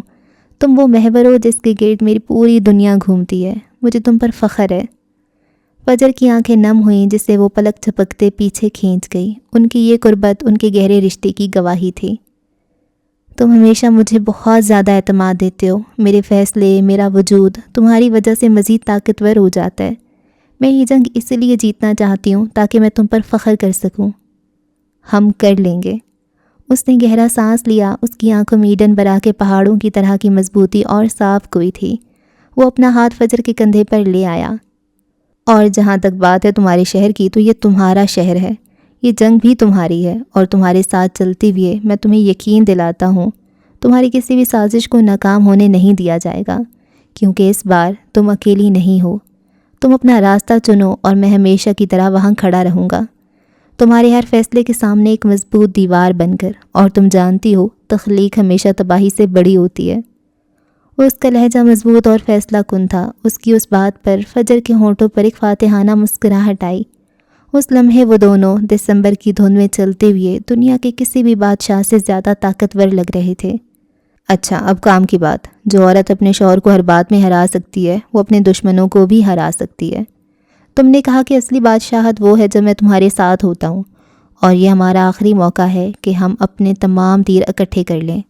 Speaker 1: تم وہ محور ہو جس کے گرد میری پوری دنیا گھومتی ہے۔ مجھے تم پر فخر ہے۔ فجر کی آنکھیں نم ہوئیں جسے وہ پلک جھپکتے پیچھے کھینچ گئی۔ ان کی یہ قربت ان کے گہرے رشتے کی گواہی تھی۔ تم ہمیشہ مجھے بہت زیادہ اعتماد دیتے ہو۔ میرے فیصلے، میرا وجود تمہاری وجہ سے مزید طاقتور ہو جاتا ہے۔ میں یہ جنگ اس لیے جیتنا چاہتی ہوں تاکہ میں تم پر فخر کر سکوں۔ ہم کر لیں گے۔ اس نے گہرا سانس لیا۔ اس کی آنکھوں میں ایڈن برا کے پہاڑوں کی طرح کی مضبوطی اور صاف کوئی تھی۔ وہ اپنا ہاتھ فجر کے کندھے پر لے آیا۔ اور جہاں تک بات ہے تمہارے شہر کی، تو یہ تمہارا شہر ہے، یہ جنگ بھی تمہاری ہے، اور تمہارے ساتھ چلتے ہوئے میں تمہیں یقین دلاتا ہوں تمہاری کسی بھی سازش کو ناکام ہونے نہیں دیا جائے گا، کیونکہ اس بار تم اکیلی نہیں ہو۔ تم اپنا راستہ چنو اور میں ہمیشہ کی طرح وہاں کھڑا رہوں گا، تمہارے ہر فیصلے کے سامنے ایک مضبوط دیوار بن کر۔ اور تم جانتی ہو تخلیق ہمیشہ تباہی سے بڑی ہوتی ہے۔ اس کا لہجہ مضبوط اور فیصلہ کن تھا۔ اس کی اس بات پر فجر کے ہونٹوں پر ایک فاتحانہ مسکراہٹ آئی۔ اس لمحے وہ دونوں دسمبر کی دھند میں چلتے ہوئے دنیا کے کسی بھی بادشاہ سے زیادہ طاقتور لگ رہے تھے۔ اچھا، اب کام کی بات۔ جو عورت اپنے شوہر کو ہر بات میں ہرا سکتی ہے، وہ اپنے دشمنوں کو بھی ہرا سکتی ہے۔ تم نے کہا کہ اصلی بادشاہت وہ ہے جب میں تمہارے ساتھ ہوتا ہوں، اور یہ ہمارا آخری موقع ہے کہ ہم اپنے تمام تیر اکٹھے کر لیں۔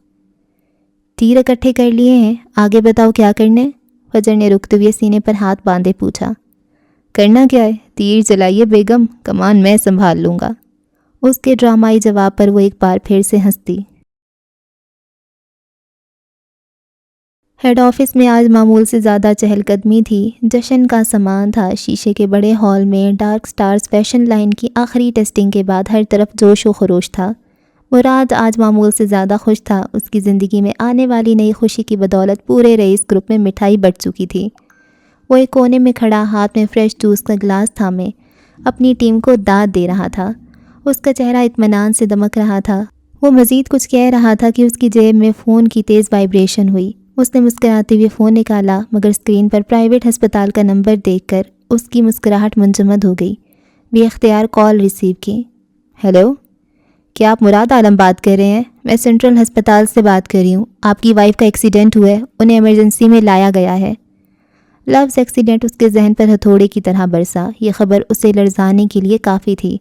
Speaker 1: تیر اکٹھے کر لیے ہیں، آگے بتاؤ کیا کرنے؟ فجر نے رکتے ہوئے سینے پر ہاتھ باندھے پوچھا۔ کرنا کیا ہے؟ تیر چلائیے بیگم، کمان میں سنبھال لوں گا۔ اس کے ڈرامائی جواب پر وہ ایک بار پھر سے ہنستی۔ ہیڈ آفس میں آج معمول سے زیادہ چہل قدمی تھی۔ جشن کا سامان تھا۔ شیشے کے بڑے ہال میں ڈارک سٹارز فیشن لائن کی آخری ٹیسٹنگ کے بعد ہر طرف جوش و خروش تھا۔ مراد آج معمول سے زیادہ خوش تھا۔ اس کی زندگی میں آنے والی نئی خوشی کی بدولت پورے رئیس گروپ میں مٹھائی بٹ چکی تھی۔ وہ ایک کونے میں کھڑا ہاتھ میں فریش جوس کا گلاس تھامے اپنی ٹیم کو داد دے رہا تھا۔ اس کا چہرہ اطمینان سے دمک رہا تھا۔ وہ مزید کچھ کہہ رہا تھا کہ اس کی جیب میں فون کی تیز وائبریشن ہوئی۔ اس نے مسکراتے ہوئے فون نکالا، مگر اسکرین پر پرائیویٹ ہسپتال کا نمبر دیکھ کر اس کی مسکراہٹ منجمد ہو گئی۔ بے اختیار کال ریسیو کی۔ ہیلو، کیا آپ مراد عالم بات کر رہے ہیں؟ میں سینٹرل ہسپتال سے بات کر رہی ہوں۔ آپ کی وائف کا ایکسیڈنٹ ہوا ہے، انہیں ایمرجنسی میں لایا گیا ہے۔ لفظ ایکسیڈنٹ اس کے ذہن پر ہتھوڑے کی طرح برسا۔ یہ خبر اسے لرزانے کے لیے کافی تھی۔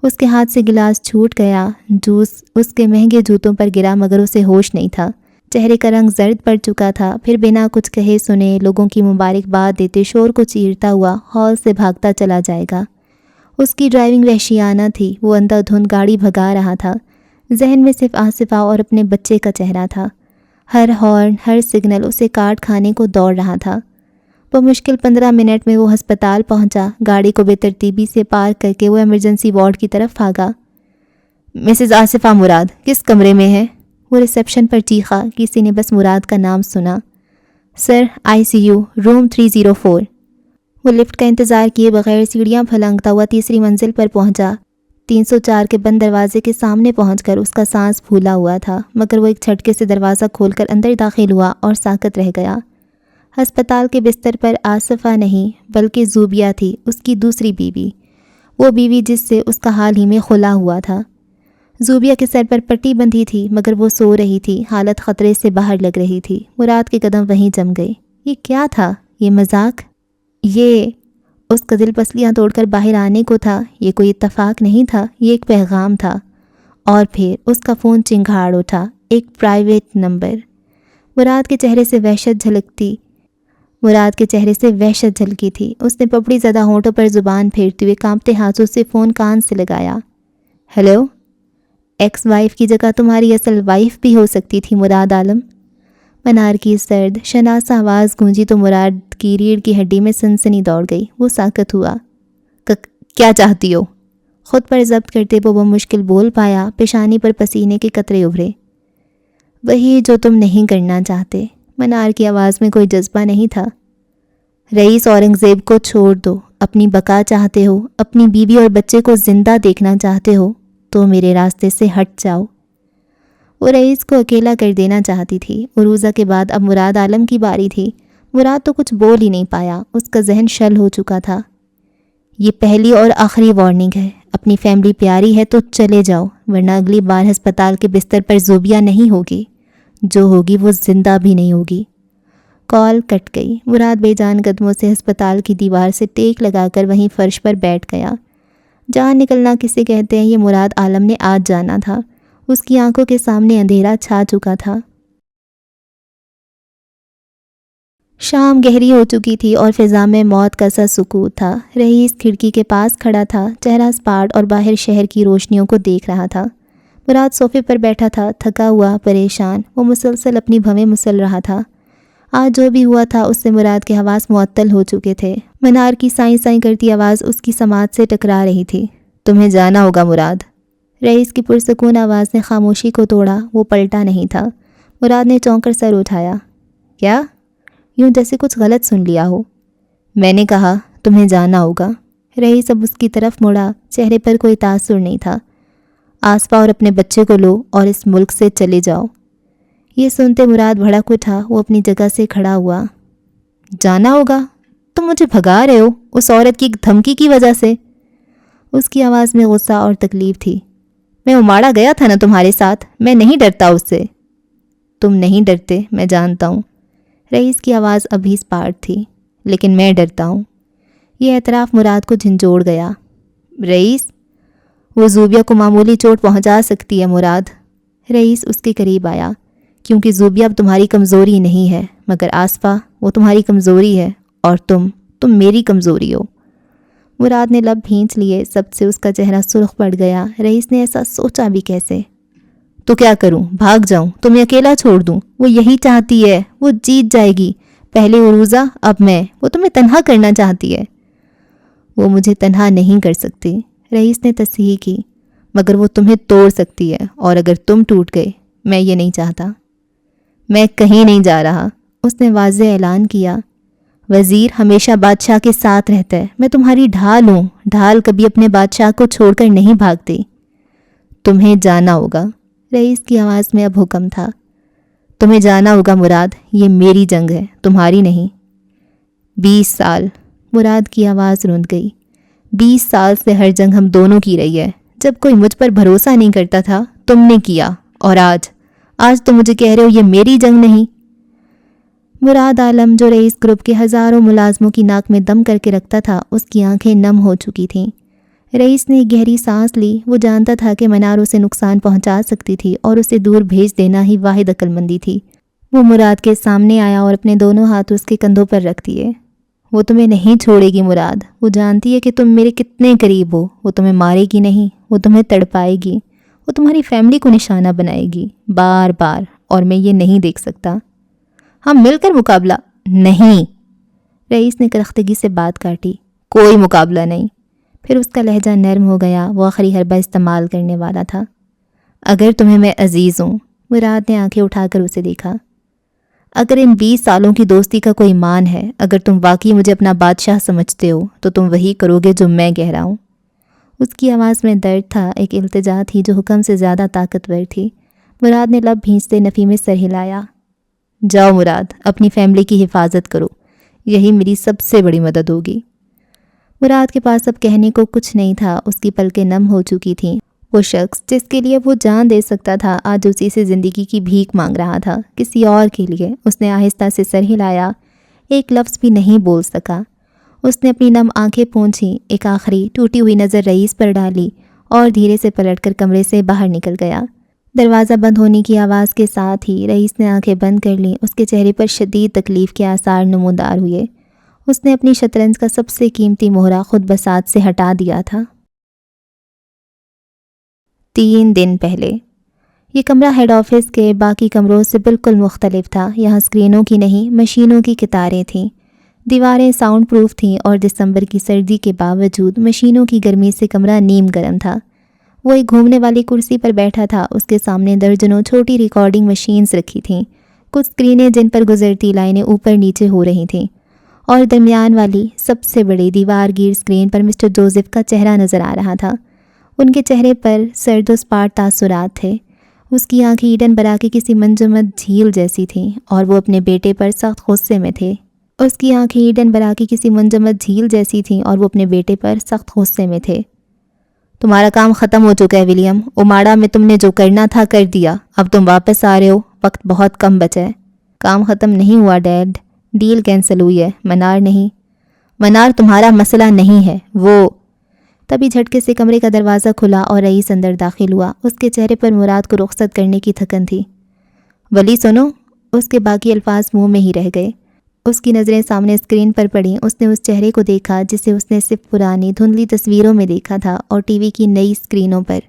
Speaker 1: اس کے ہاتھ سے گلاس چھوٹ گیا۔ جوس اس کے مہنگے جوتوں پر گرا، مگر اسے ہوش نہیں تھا۔ چہرے کا رنگ زرد پڑ چکا تھا۔ پھر بنا کچھ کہے سنے لوگوں کی مبارکباد دیتے شور کو چیرتا ہوا ہال سے بھاگتا چلا جائے گا۔ اس کی ڈرائیونگ وحشیانہ تھی۔ وہ اندھا دھند گاڑی بھگا رہا تھا۔ ذہن میں صرف آصفہ اور اپنے بچے کا چہرہ تھا۔ ہر ہارن، ہر سگنل اسے کاٹ کھانے کو دوڑ رہا تھا۔ بمشکل 15 منٹ میں وہ ہسپتال پہنچا۔ گاڑی کو بے ترتیبی سے پارک کر کے وہ ایمرجنسی وارڈ کی طرف بھاگا۔ مسز آصفہ مراد کس کمرے میں ہے؟ وہ ریسیپشن پر چیخا۔ کسی نے بس مراد کا نام سنا۔ سر، ICU روم 304۔ وہ لفٹ کا انتظار کیے بغیر سیڑھیاں پھلانگتا ہوا تیسری منزل پر پہنچا۔ 304 کے بند دروازے کے سامنے پہنچ کر اس کا سانس پھولا ہوا تھا، مگر وہ ایک جھٹکے سے دروازہ کھول کر اندر داخل ہوا اور ساکت رہ گیا۔ ہسپتال کے بستر پر آصفہ نہیں بلکہ زوبیہ تھی، اس کی دوسری بیوی، وہ بیوی جس سے اس کا حال ہی میں خلا ہوا تھا۔ زوبیہ کے سر پر پٹی بندھی تھی، مگر وہ سو رہی تھی۔ حالت خطرے سے باہر لگ رہی تھی۔ مراد کے قدم وہیں جم گئے۔ یہ کیا تھا؟ یہ مذاق؟ یہ اس کا دل پسلیاں توڑ کر باہر آنے کو تھا۔ یہ کوئی اتفاق نہیں تھا، یہ ایک پیغام تھا۔ اور پھر اس کا فون چنگھاڑ اٹھا۔ ایک پرائیویٹ نمبر۔ مراد کے چہرے سے وحشت جھلکتی۔ مراد کے چہرے سے وحشت جھلکی تھی. اس نے پپڑی زدہ ہونٹوں پر زبان پھیرتے ہوئے کانپتے ہاتھوں سے فون کان سے لگایا. ہیلو. ایکس وائف کی جگہ تمہاری اصل وائف بھی ہو سکتی تھی مراد عالم. منار کی سرد شناسہ آواز گونجی تو مراد کی ریڑھ کی ہڈی میں سنسنی دوڑ گئی. وہ ساکت ہوا. کیا چاہتی ہو؟ خود پر ضبط کرتے وہ مشکل بول پایا. پیشانی پر پسینے کے قطرے ابھرے. وہی جو تم نہیں کرنا چاہتے. منار کی آواز میں کوئی جذبہ نہیں تھا. رئیس اورنگزیب کو چھوڑ دو. اپنی بقا چاہتے ہو، اپنی بیوی اور بچے کو زندہ دیکھنا چاہتے ہو تو میرے راستے سے ہٹ جاؤ. وہ رئیس کو اکیلا کر دینا چاہتی تھی. عروضہ کے بعد اب مراد عالم کی باری تھی. مراد تو کچھ بول ہی نہیں پایا. اس کا ذہن شل ہو چکا تھا. یہ پہلی اور آخری وارننگ ہے. اپنی فیملی پیاری ہے تو چلے جاؤ، ورنہ اگلی بار ہسپتال کے بستر پر زوبیہ نہیں ہوگی. جو ہوگی وہ زندہ بھی نہیں ہوگی. کال کٹ گئی. مراد بے جان قدموں سے ہسپتال کی دیوار سے ٹیک لگا کر وہیں فرش پر بیٹھ گیا. جان نکلنا کسے کہتے ہیں یہ مراد عالم نے آج جانا تھا. اس کی آنکھوں کے سامنے اندھیرا چھا چکا تھا. شام گہری ہو چکی تھی اور فضا میں موت کا سا سکوت تھا. رئیس کھڑکی کے پاس کھڑا تھا، چہرہ سپاٹ اور باہر شہر کی روشنیوں کو دیکھ رہا تھا. مراد صوفے پر بیٹھا تھا، تھکا ہوا، پریشان. وہ مسلسل اپنی بھویں مسل رہا تھا. آج جو بھی ہوا تھا اس سے مراد کے حواس معطل ہو چکے تھے. منار کی سائیں سائیں کرتی آواز اس کی سماعت سے ٹکرا رہی تھی. تمہیں جانا ہوگا مراد. رئیس کی پرسکون آواز نے خاموشی کو توڑا. وہ پلٹا نہیں تھا. مراد نے چونک کر سر اٹھایا. کیا؟ یوں جیسے کچھ غلط سن لیا ہو. میں نے کہا تمہیں جانا ہوگا. رئیس اب اس کی طرف مڑا. چہرے پر کوئی تاثر نہیں تھا. آسپا اور اپنے بچے کو لو اور اس ملک سے چلے جاؤ. یہ سنتے مراد بھڑک اٹھا. وہ اپنی جگہ سے کھڑا ہوا. جانا ہوگا؟ تم مجھے بھگا رہے ہو اس عورت کی دھمکی کی وجہ سے؟ اس کی آواز میں غصہ اور تکلیف تھی. میں اماڑا گیا تھا نا تمہارے ساتھ. میں نہیں ڈرتا اس سے. تم نہیں ڈرتے، میں جانتا ہوں. رئیس کی آواز ابھی سپاٹ تھی. لیکن میں ڈرتا ہوں. یہ اعتراف مراد کو جھنجھوڑ گیا. رئیس، وہ زوبیہ کو معمولی چوٹ پہنچا سکتی ہے مراد. رئیس اس کے قریب آیا. کیونکہ زوبیہ اب تمہاری کمزوری نہیں ہے، مگر آسپا وہ تمہاری کمزوری ہے، اور تم میری کمزوری ہو. مراد نے لب بھینچ لیے. سب سے اس کا چہرہ سرخ پڑ گیا. رئیس نے ایسا سوچا بھی کیسے؟ تو کیا کروں؟ بھاگ جاؤں؟ تمہیں اکیلا چھوڑ دوں؟ وہ یہی چاہتی ہے. وہ جیت جائے گی. پہلے عروضہ، اب میں. وہ تمہیں تنہا کرنا چاہتی ہے. وہ مجھے تنہا نہیں کر سکتی. رئیس نے تصحیح کی. مگر وہ تمہیں توڑ سکتی ہے، اور اگر تم ٹوٹ گئے، میں یہ نہیں چاہتا. میں کہیں نہیں جا رہا. اس نے واضح اعلان کیا. وزیر ہمیشہ بادشاہ کے ساتھ رہتا ہے. میں تمہاری ڈھال ہوں. ڈھال کبھی اپنے بادشاہ کو چھوڑ کر نہیں بھاگتی. تمہیں جانا ہوگا. رئیس کی آواز میں اب حکم تھا. تمہیں جانا ہوگا مراد. یہ میری جنگ ہے، تمہاری نہیں. 20 سال. مراد کی آواز رند گئی. 20 سال سے ہر جنگ ہم دونوں کی رہی ہے. جب کوئی مجھ پر بھروسہ نہیں کرتا تھا تم نے کیا. اور آج تم مجھے کہہ رہے ہو یہ میری جنگ نہیں. مراد عالم جو رئیس گروپ کے ہزاروں ملازموں کی ناک میں دم کر کے رکھتا تھا، اس کی آنکھیں نم ہو چکی تھیں. رئیس نے گہری سانس لی. وہ جانتا تھا کہ منار اسے نقصان پہنچا سکتی تھی اور اسے دور بھیج دینا ہی واحد عقل مندی تھی. وہ مراد کے سامنے آیا اور اپنے دونوں ہاتھ اس کے کندھوں پر رکھ دیے. وہ تمہیں نہیں چھوڑے گی مراد. وہ جانتی ہے کہ تم میرے کتنے قریب ہو. وہ تمہیں مارے گی نہیں، وہ تمہیں تڑپائے گی. وہ تمہاری فیملی کو نشانہ بنائے گی بار بار، اور میں یہ نہیں دیکھ سکتا. ہم مل کر مقابلہ نہیں. رئیس نے کرختگی سے بات کاٹی. کوئی مقابلہ نہیں. پھر اس کا لہجہ نرم ہو گیا. وہ آخری حربہ استعمال کرنے والا تھا. اگر تمہیں میں عزیز ہوں. مراد نے آنکھیں اٹھا کر اسے دیکھا. اگر ان 20 سالوں کی دوستی کا کوئی مان ہے، اگر تم واقعی مجھے اپنا بادشاہ سمجھتے ہو تو تم وہی کرو گے جو میں کہہ رہا ہوں. اس کی آواز میں درد تھا، ایک التجا تھی جو حکم سے زیادہ طاقتور تھی. مراد نے لب بھینچتے نفی میں سر ہلایا. جاؤ مراد، اپنی فیملی کی حفاظت کرو. یہی میری سب سے بڑی مدد ہوگی. مراد کے پاس اب کہنے کو کچھ نہیں تھا. اس کی پلکیں نم ہو چکی تھیں. وہ شخص جس کے لیے وہ جان دے سکتا تھا آج اسی سے زندگی کی بھیک مانگ رہا تھا، کسی اور کے لیے. اس نے آہستہ سے سر ہلایا. ایک لفظ بھی نہیں بول سکا. اس نے اپنی نم آنکھیں پونچھیں. ایک آخری ٹوٹی ہوئی نظر رئیس پر ڈالی اور دھیرے سے پلٹ کر کمرے سے باہر نکل گیا. دروازہ بند ہونے کی آواز کے ساتھ ہی رئیس نے آنکھیں بند کر لیں۔ اس کے چہرے پر شدید تکلیف کے آثار نمودار ہوئے۔ اس نے اپنی شطرنج کا سب سے قیمتی مہرہ خود بساط سے ہٹا دیا تھا۔ 3 دن پہلے یہ کمرہ ہیڈ آفس کے باقی کمروں سے بالکل مختلف تھا۔ یہاں اسکرینوں کی نہیں، مشینوں کی قطاریں تھیں۔ دیواریں ساؤنڈ پروف تھیں اور دسمبر کی سردی کے باوجود مشینوں کی گرمی سے کمرہ نیم گرم تھا۔ وہ ایک گھومنے والی کرسی پر بیٹھا تھا۔ اس کے سامنے درجنوں چھوٹی ریکارڈنگ مشینز رکھی تھیں، کچھ اسکرینیں جن پر گزرتی لائنیں اوپر نیچے ہو رہی تھیں، اور درمیان والی سب سے بڑی دیوار گیر اسکرین پر مسٹر جوزف کا چہرہ نظر آ رہا تھا۔ ان کے چہرے پر سرد و سپاٹ تاثرات تھے۔ اس کی آنکھیں ایڈن برا کی کسی منجمد جھیل جیسی تھیں اور وہ اپنے بیٹے پر سخت غصے میں تھے۔ اس کی آنکھیں ایڈن برا کی کسی منجمد جھیل جیسی تھیں اور وہ اپنے بیٹے پر سخت غصے میں تھے۔ تمہارا کام ختم ہو چکا ہے ولیم، اوماڑا میں تم نے جو کرنا تھا کر دیا، اب تم واپس آ رہے ہو، وقت بہت کم بچا ہے۔ کام ختم نہیں ہوا ڈیڈ، ڈیل کینسل ہوئی ہے، منار نہیں۔ منار تمہارا مسئلہ نہیں ہے، وہ… تبھی جھٹکے سے کمرے کا دروازہ کھلا اور رئیس اندر داخل ہوا۔ اس کے چہرے پر مراد کو رخصت کرنے کی تھکن تھی۔ ولی سنو، اس کے باقی الفاظ منہ میں ہی رہ گئے۔ اس کی نظریں سامنے اسکرین پر پڑیں۔ اس نے اس چہرے کو دیکھا جسے اس نے صرف پرانی دھندلی تصویروں میں دیکھا تھا اور ٹی وی کی نئی اسکرینوں پر۔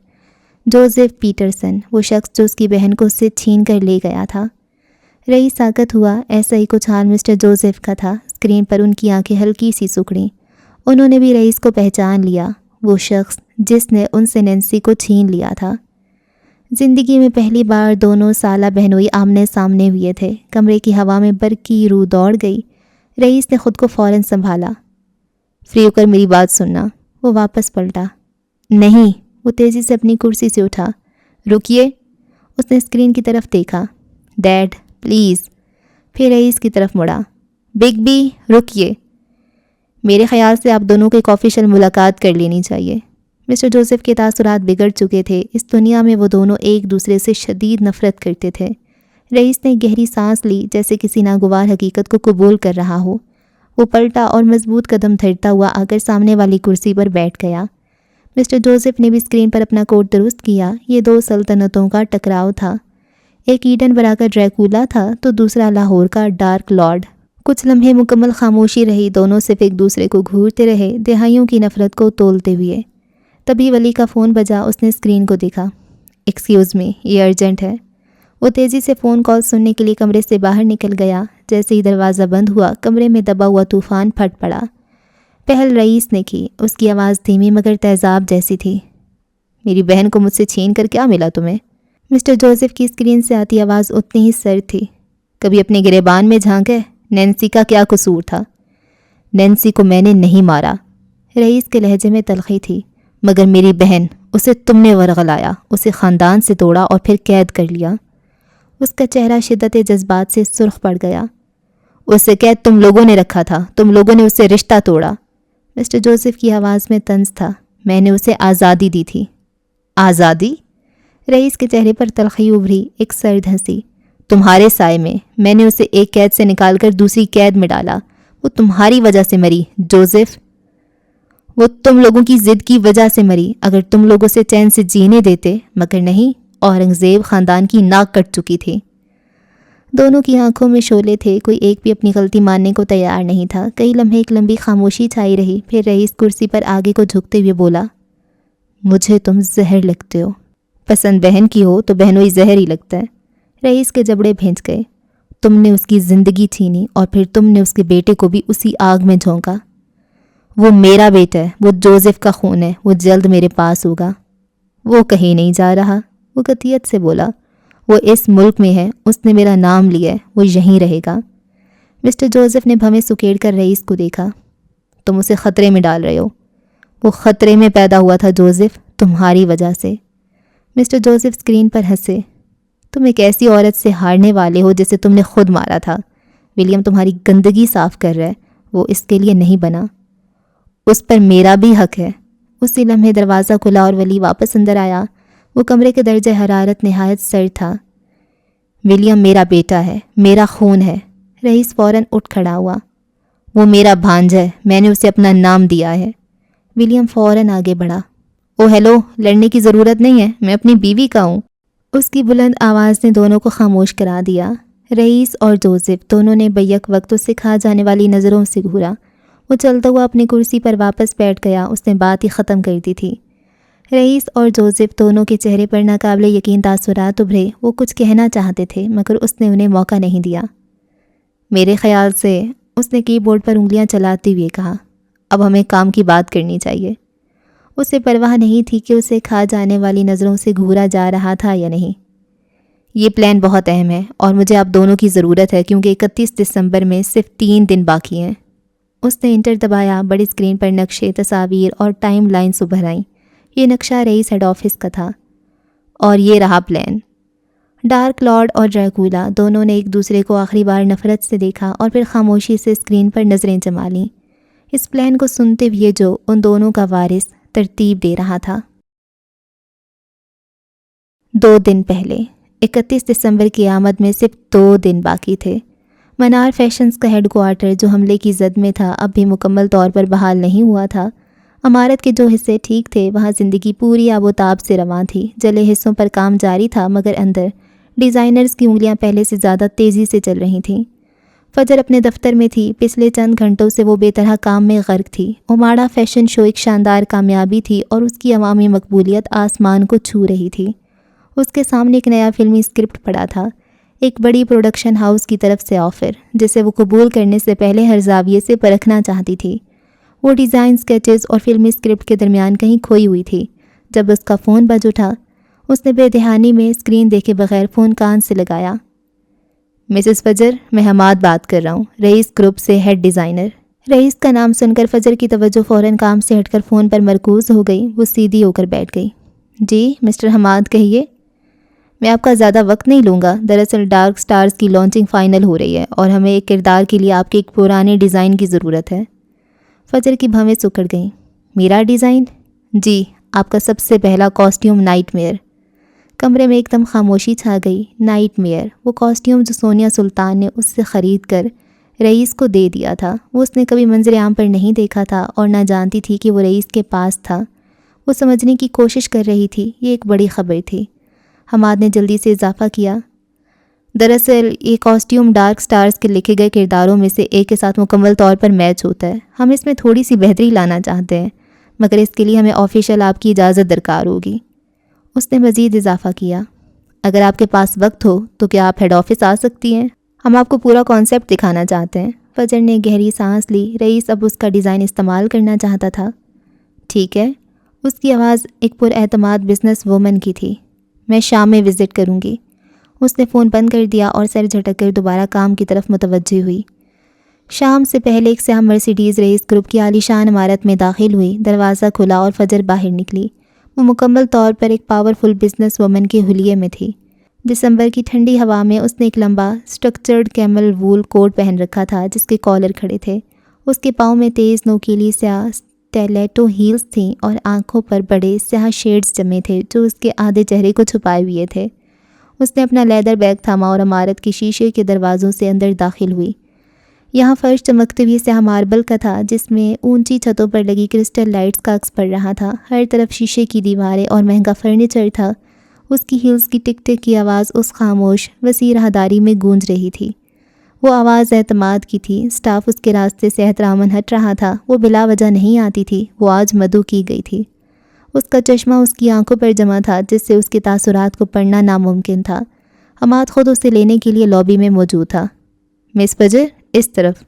Speaker 1: جوزف پیٹرسن، وہ شخص جو اس کی بہن کو اس سے چھین کر لے گیا تھا۔ رئیس ساکت ہوا۔ ایسا ہی کچھ حال مسٹر جوزف کا تھا۔ اسکرین پر ان کی آنکھیں ہلکی سی سکڑیں۔ انہوں نے بھی رئیس کو پہچان لیا، وہ شخص جس نے ان سے نینسی کو چھین لیا تھا۔ زندگی میں پہلی بار دونوں سالہ بہنوئی آمنے سامنے ہوئے تھے۔ کمرے کی ہوا میں برقی روح دوڑ گئی۔ رئیس نے خود کو فوراً سنبھالا۔ فری ہو کر میری بات سننا۔ وہ واپس پلٹا۔ نہیں۔ وہ تیزی سے اپنی کرسی سے اٹھا۔ رکیے۔ اس نے اسکرین کی طرف دیکھا۔ Dad please. پھر رئیس کی طرف مڑا۔ بگ بی رکیے۔ میرے خیال سے آپ دونوں کو ایک آفیشیل ملاقات کر لینی چاہیے۔ مسٹر جوزف کے تاثرات بگڑ چکے تھے۔ اس دنیا میں وہ دونوں ایک دوسرے سے شدید نفرت کرتے تھے۔ رئیس نے گہری سانس لی جیسے کسی ناگوار حقیقت کو قبول کر رہا ہو۔ وہ پلٹا اور مضبوط قدم دھرتا ہوا آ کر سامنے والی کرسی پر بیٹھ گیا۔ مسٹر جوزف نے بھی اسکرین پر اپنا کوٹ درست کیا۔ یہ 2 سلطنتوں کا ٹکراؤ تھا۔ ایک ایڈن برا کا ڈریکولا تھا تو دوسرا لاہور کا ڈارک لارڈ۔ کچھ لمحے مکمل خاموشی رہی۔ دونوں صرف ایک دوسرے کو گھورتے رہے، دہائیوں کی نفرت کو تولتے ہوئے۔ تبھی ولی کا فون بجا۔ اس نے اسکرین کو دیکھا۔ ایکسکیوز می، یہ ارجنٹ ہے۔ وہ تیزی سے فون کال سننے کے لیے کمرے سے باہر نکل گیا۔ جیسے ہی دروازہ بند ہوا، کمرے میں دبا ہوا طوفان پھٹ پڑا۔ پہل رئیس نے کی۔ اس کی آواز دھیمی مگر تیزاب جیسی تھی۔ میری بہن کو مجھ سے چھین کر کیا ملا تمہیں؟ مسٹر جوزف کی اسکرین سے آتی آواز اتنی ہی سرد تھی۔ کبھی اپنے گریبان میں جھانکے؟ نینسی کا کیا قصور تھا؟ نینسی کو میں نے نہیں مارا۔ رئیس کے لہجے میں تلخی تھی۔ مگر میری بہن، اسے تم نے ورغلایا، اسے خاندان سے توڑا اور پھر قید کر لیا۔ اس کا چہرہ شدت جذبات سے سرخ پڑ گیا۔ اسے قید تم لوگوں نے رکھا تھا، تم لوگوں نے اسے رشتہ توڑا۔ مسٹر جوزف کی آواز میں طنز تھا۔ میں نے اسے آزادی دی تھی۔ آزادی؟ رئیس کے چہرے پر تلخی ابھری، ایک سرد ہنسی۔ تمہارے سائے میں نے اسے ایک قید سے نکال کر دوسری قید میں ڈالا۔ وہ تمہاری وجہ سے مری جوزف، وہ تم لوگوں کی ضد کی وجہ سے مری۔ اگر تم لوگ اسے چین سے جینے دیتے، مگر نہیں، اورنگزیب خاندان کی ناک کٹ چکی تھی۔ دونوں کی آنکھوں میں شعلے تھے، کوئی ایک بھی اپنی غلطی ماننے کو تیار نہیں تھا۔ کئی لمحے ایک لمبی خاموشی چھائی رہی، پھر رئیس کرسی پر آگے کو جھکتے ہوئے بولا، مجھے تم زہر لگتے ہو۔ پسند بہن کی ہو تو بہنوئی زہر ہی لگتا ہے۔ رئیس کے جبڑے بھینچ گئے۔ تم نے اس کی زندگی چھینی اور پھر تم نے اس کے بیٹے کو بھی اسی آگ میں جھونکا۔ وہ میرا بیٹا ہے، وہ جوزف کا خون ہے، وہ جلد میرے پاس ہوگا۔ وہ کہیں نہیں جا رہا، وہ قطعیت سے بولا۔ وہ اس ملک میں ہے، اس نے میرا نام لیا ہے، وہ یہیں رہے گا۔ مسٹر جوزف نے بھویں سکیڑ کر رئیس کو دیکھا۔ تم اسے خطرے میں ڈال رہے ہو۔ وہ خطرے میں پیدا ہوا تھا جوزف، تمہاری وجہ سے۔ مسٹر جوزف اسکرین پر ہنسے۔ تم ایک ایسی عورت سے ہارنے والے ہو جسے تم نے خود مارا تھا۔ ولیم تمہاری گندگی صاف کر رہا ہے، وہ اس کے لیے نہیں بنا۔ اس پر میرا بھی حق ہے۔ اسی لمحے دروازہ کھلا اور ولی واپس اندر آیا۔ وہ کمرے کے درجہ حرارت نہایت سرد تھا۔ ولیم میرا بیٹا ہے، میرا خون ہے۔ رئیس فوراً اٹھ کھڑا ہوا۔ وہ میرا بھانجا ہے، میں نے اسے اپنا نام دیا ہے۔ ولیم فوراً آگے بڑھا۔ او ہیلو، لڑنے کی ضرورت نہیں ہے، میں اپنی بیوی کا ہوں۔ اس کی بلند آواز نے دونوں کو خاموش کرا دیا۔ رئیس اور جوزف دونوں نے بیک وقت اس سے کھا جانے والی نظروں سے گھورا۔ وہ چلتا ہوا اپنی کرسی پر واپس بیٹھ گیا۔ اس نے بات ہی ختم کر دی تھی۔ رئیس اور جوزف دونوں کے چہرے پر ناقابل یقین تاثرات ابھرے۔ وہ کچھ کہنا چاہتے تھے مگر اس نے انہیں موقع نہیں دیا۔ میرے خیال سے، اس نے کی بورڈ پر انگلیاں چلاتے ہوئے کہا، اب ہمیں کام کی بات کرنی چاہیے۔ اسے پرواہ نہیں تھی کہ اسے کھا جانے والی نظروں سے گھورا جا رہا تھا یا نہیں۔ یہ پلان بہت اہم ہے اور مجھے آپ دونوں کی ضرورت ہے کیونکہ 31 دسمبر میں صرف 3 دن باقی ہیں۔ اس نے انٹر دبایا۔ بڑی اسکرین پر نقشے، تصاویر اور ٹائم لائنز ابھر آئیں۔ یہ نقشہ رئیس ہیڈ آفس کا تھا۔ اور یہ رہا پلان۔ ڈارک لارڈ اور ڈریکولا دونوں نے ایک دوسرے کو آخری بار نفرت سے دیکھا اور پھر خاموشی سے اسکرین پر نظریں جما لیں۔ اس پلان کو سنتے ہوئے جو ان دونوں کا وارث ترتیب دے رہا تھا۔ 2 دن پہلے 31 دسمبر کی آمد میں صرف 2 دن باقی تھے۔ منار فیشنز کا ہیڈ کوارٹر جو حملے کی زد میں تھا اب بھی مکمل طور پر بحال نہیں ہوا تھا۔ عمارت کے جو حصے ٹھیک تھے وہاں زندگی پوری آب و تاب سے رواں تھی۔ جلے حصوں پر کام جاری تھا مگر اندر ڈیزائنرز کی انگلیاں پہلے سے زیادہ تیزی سے چل رہی تھیں۔ فجر اپنے دفتر میں تھی۔ پچھلے چند گھنٹوں سے وہ بے طرح کام میں غرق تھی۔ اوماڑا فیشن شو ایک شاندار کامیابی تھی اور اس کی عوامی مقبولیت آسمان کو چھو رہی تھی۔ اس کے سامنے ایک نیا فلمی اسکرپٹ پڑا تھا، ایک بڑی پروڈکشن ہاؤس کی طرف سے آفر، جسے وہ قبول کرنے سے پہلے ہر زاویے سے پرکھنا چاہتی تھی۔ وہ ڈیزائن سکیچز اور فلمی اسکرپٹ کے درمیان کہیں کھوئی ہوئی تھی۔ جب اس کا فون بج اٹھا، اس نے بے دہانی میں اسکرین دیکھے بغیر فون کان سے لگایا۔ مسز فجر، میں حماد بات کر رہا ہوں، رئیس گروپ سے ہیڈ ڈیزائنر۔ رئیس کا نام سن کر فجر کی توجہ فوراً کام سے ہٹ کر فون پر مرکوز ہو گئی۔ وہ سیدھی ہو کر بیٹھ گئی۔ جی مسٹر حماد کہیے۔ میں آپ کا زیادہ وقت نہیں لوں گا۔ دراصل ڈارک سٹارز کی لانچنگ فائنل ہو رہی ہے اور ہمیں ایک کردار کے لیے آپ کے ایک پرانے ڈیزائن کی ضرورت ہے۔ فجر کی بھویں سکڑ گئیں۔ میرا ڈیزائن؟ جی، آپ کا سب سے پہلا کاسٹیوم نائٹ میئر۔ کمرے میں ایک دم خاموشی چھا گئی۔ نائٹ میئر، وہ کاسٹیوم جو سونیا سلطان نے اس سے خرید کر رئیس کو دے دیا تھا۔ وہ اس نے کبھی منظر عام پر نہیں دیکھا تھا اور نہ جانتی تھی کہ وہ رئیس کے پاس تھا۔ وہ سمجھنے کی کوشش کر رہی تھی۔ یہ ایک بڑی خبر تھی۔ حماد نے جلدی سے اضافہ کیا، دراصل یہ کاسٹیوم ڈارک سٹارز کے لکھے گئے کرداروں میں سے ایک کے ساتھ مکمل طور پر میچ ہوتا ہے۔ ہم اس میں تھوڑی سی بہتری لانا چاہتے ہیں مگر اس کے لیے ہمیں آفیشیل آپ کی اجازت درکار ہوگی۔ اس نے مزید اضافہ کیا، اگر آپ کے پاس وقت ہو تو کیا آپ ہیڈ آفس آ سکتی ہیں؟ ہم آپ کو پورا کانسیپٹ دکھانا چاہتے ہیں۔ فجر نے گہری سانس لی۔ رئیس اب اس کا ڈیزائن استعمال کرنا چاہتا تھا۔ ٹھیک ہے۔ اس کی آواز ایک پر اعتماد بزنس وومن کی تھی۔ میں شام میں وزٹ کروں گی۔ اس نے فون بند کر دیا اور سر جھٹک کر دوبارہ کام کی طرف متوجہ ہوئی۔ شام سے پہلے ایک سیاہ مرسیڈیز رئیس گروپ کی عالی شان عمارت میں داخل ہوئی۔ دروازہ کھلا اور فجر باہر نکلی۔ وہ مکمل طور پر ایک پاورفل بزنس وومن کے حلیے میں تھی۔ دسمبر کی ٹھنڈی ہوا میں اس نے ایک لمبا اسٹرکچرڈ کیمل وول کوٹ پہن رکھا تھا جس کے کالر کھڑے تھے۔ اس کے پاؤں میں تیز نوکیلی سیاہ اسٹیلیٹو ہیلز تھیں اور آنکھوں پر بڑے سیاہ شیڈز جمے تھے جو اس کے آدھے چہرے کو چھپائے ہوئے تھے۔ اس نے اپنا لیدر بیگ تھاما اور عمارت کی شیشے کے دروازوں سے اندر داخل ہوئی۔ یہاں فرش چمکتے ہوئے سیاہ ماربل کا تھا جس میں اونچی چھتوں پر لگی کرسٹل لائٹس کا عکس پڑ رہا تھا۔ ہر طرف شیشے کی دیواریں اور مہنگا فرنیچر تھا۔ اس کی ہیلز کی ٹک ٹک کی آواز اس خاموش وسیع راہداری میں گونج رہی تھی۔ وہ آواز اعتماد کی تھی۔ اسٹاف اس کے راستے سے احتراماً ہٹ رہا تھا۔ وہ بلا وجہ نہیں آتی تھی۔ وہ آج مدعو کی گئی تھی۔ اس کا چشمہ اس کی آنکھوں پر جمع تھا جس سے اس کے تاثرات کو پڑھنا ناممکن تھا۔ حماد خود اسے لینے کے لیے لابی میں موجود تھا۔ مس فجر، اس طرف۔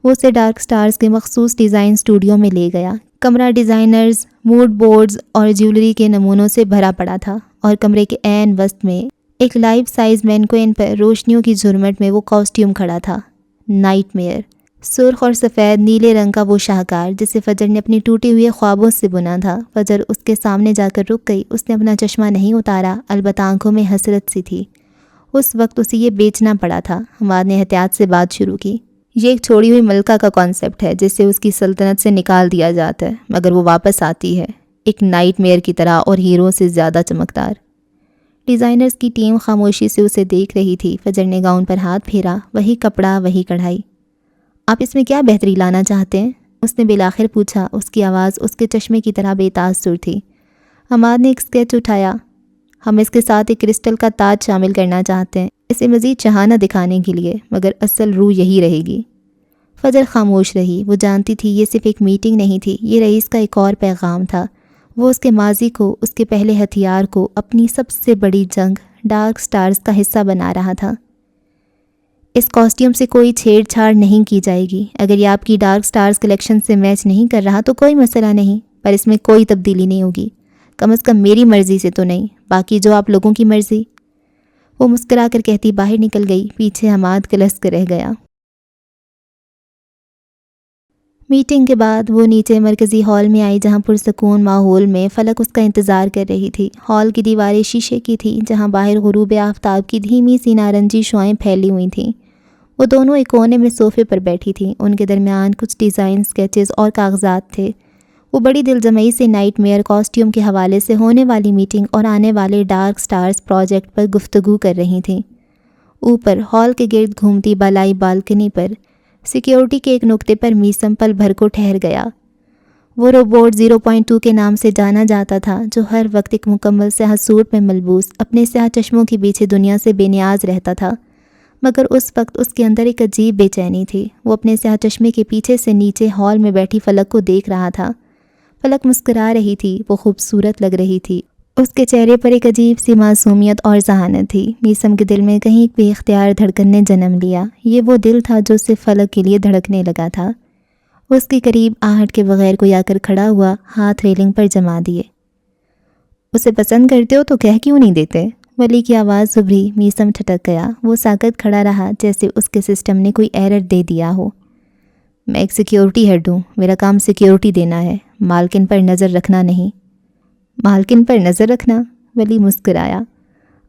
Speaker 1: وہ اسے ڈارک سٹارز کے مخصوص ڈیزائن اسٹوڈیو میں لے گیا۔ کمرہ ڈیزائنرز، موڈ بورڈز اور جیولری کے نمونوں سے بھرا پڑا تھا اور کمرے کے عین وسط میں ایک لائف سائز مینکوئن پر روشنیوں کی جھرمٹ میں وہ کاسٹیوم کھڑا تھا، نائٹ میئر۔ سرخ اور سفید نیلے رنگ کا وہ شاہکار جسے فجر نے اپنی ٹوٹے ہوئے خوابوں سے بنا تھا۔ فجر اس کے سامنے جا کر رک گئی۔ اس نے اپنا چشمہ نہیں اتارا، البتہ آنکھوں میں حسرت سی تھی۔ اس وقت اسے یہ بیچنا پڑا تھا۔ حماد نے احتیاط سے بات شروع کی، یہ ایک چھوڑی ہوئی ملکہ کا کانسیپٹ ہے جسے اس کی سلطنت سے نکال دیا جاتا ہے مگر وہ واپس آتی ہے، ایک نائٹ میئر کی طرح اور ہیرو سے زیادہ چمکدار۔ ڈیزائنرز کی ٹیم خاموشی سے اسے دیکھ رہی تھی۔ فجر نے گاؤن پر ہاتھ پھیرا، وہی کپڑا، وہی کڑھائی۔ آپ اس میں کیا بہتری لانا چاہتے ہیں؟ اس نے بالآخر پوچھا۔ اس کی آواز اس کے چشمے کی طرح بے تاثر تھی۔ حماد نے ایک اسکیچ اٹھایا۔ ہم اس کے ساتھ ایک کرسٹل کا تاج شامل کرنا چاہتے ہیں، اسے مزید شہانہ دکھانے کے لیے، مگر اصل روح یہی رہے گی۔ فجر خاموش رہی۔ وہ جانتی تھی یہ صرف ایک میٹنگ نہیں تھی، یہ رئیس کا ایک اور پیغام تھا۔ وہ اس کے ماضی کو، اس کے پہلے ہتھیار کو، اپنی سب سے بڑی جنگ ڈارک سٹارز کا حصہ بنا رہا تھا۔ اس کاسٹیوم سے کوئی چھیڑ چھاڑ نہیں کی جائے گی۔ اگر یہ آپ کی ڈارک سٹارز کلیکشن سے میچ نہیں کر رہا تو کوئی مسئلہ نہیں، پر اس میں کوئی تبدیلی نہیں ہوگی، کم از کم میری مرضی سے تو نہیں، باقی جو آپ لوگوں کی مرضی۔ وہ مسکرا کر کہتی باہر نکل گئی، پیچھے حماد کلس کر رہ گیا۔ میٹنگ کے بعد وہ نیچے مرکزی ہال میں آئی جہاں پرسکون ماحول میں فلک اس کا انتظار کر رہی تھی۔ ہال کی دیواریں شیشے کی تھیں جہاں باہر غروب آفتاب کی دھیمی سی نارنجی شعائیں پھیلی ہوئی تھیں۔ وہ دونوں ایک کونے میں صوفے پر بیٹھی تھیں، ان کے درمیان کچھ ڈیزائن سکیچز اور کاغذات تھے۔ وہ بڑی دلجمعی سے نائٹ میئر کاسٹیوم کے حوالے سے ہونے والی میٹنگ اور آنے والے ڈارک سٹارز پروجیکٹ پر گفتگو کر رہی تھیں۔ اوپر ہال کے گرد گھومتی بالائی بالکنی پر سیکیورٹی کے ایک نقطے پر میسم پل بھر کو ٹھہر گیا۔ وہ روبوٹ 0.2 کے نام سے جانا جاتا تھا، جو ہر وقت ایک مکمل سیاہ سوٹ میں ملبوس اپنے سیاہ چشموں کے پیچھے دنیا سے بے نیاز رہتا تھا، مگر اس وقت اس کے اندر ایک عجیب بے چینی تھی۔ وہ اپنے سیاہ چشمے کے پیچھے سے نیچے ہال میں بیٹھی فلک کو دیکھ رہا تھا۔ فلک مسکرا رہی تھی، وہ خوبصورت لگ رہی تھی، اس کے چہرے پر ایک عجیب سی معصومیت اور ذہانت تھی۔ میسم کے دل میں کہیں ایک بے اختیار دھڑکن نے جنم لیا۔ یہ وہ دل تھا جو صرف فلک کے لیے دھڑکنے لگا تھا۔ اس کے قریب آہٹ کے بغیر کوئی آ کر کھڑا ہوا، ہاتھ ریلنگ پر جما دیے۔ اسے پسند کرتے ہو تو کہہ کیوں نہیں دیتے؟ ولی کی آواز ابھری۔ میسم ٹھٹک گیا۔ وہ ساکت کھڑا رہا جیسے اس کے سسٹم نے کوئی ایرر دے دیا ہو۔ میں ایک سیکیورٹی ہیڈ ہوں، میرا کام سیکیورٹی دینا ہے، مالکن پر نظر رکھنا نہیں۔ مالکن پر نظر رکھنا؟ ولی مسکرایا۔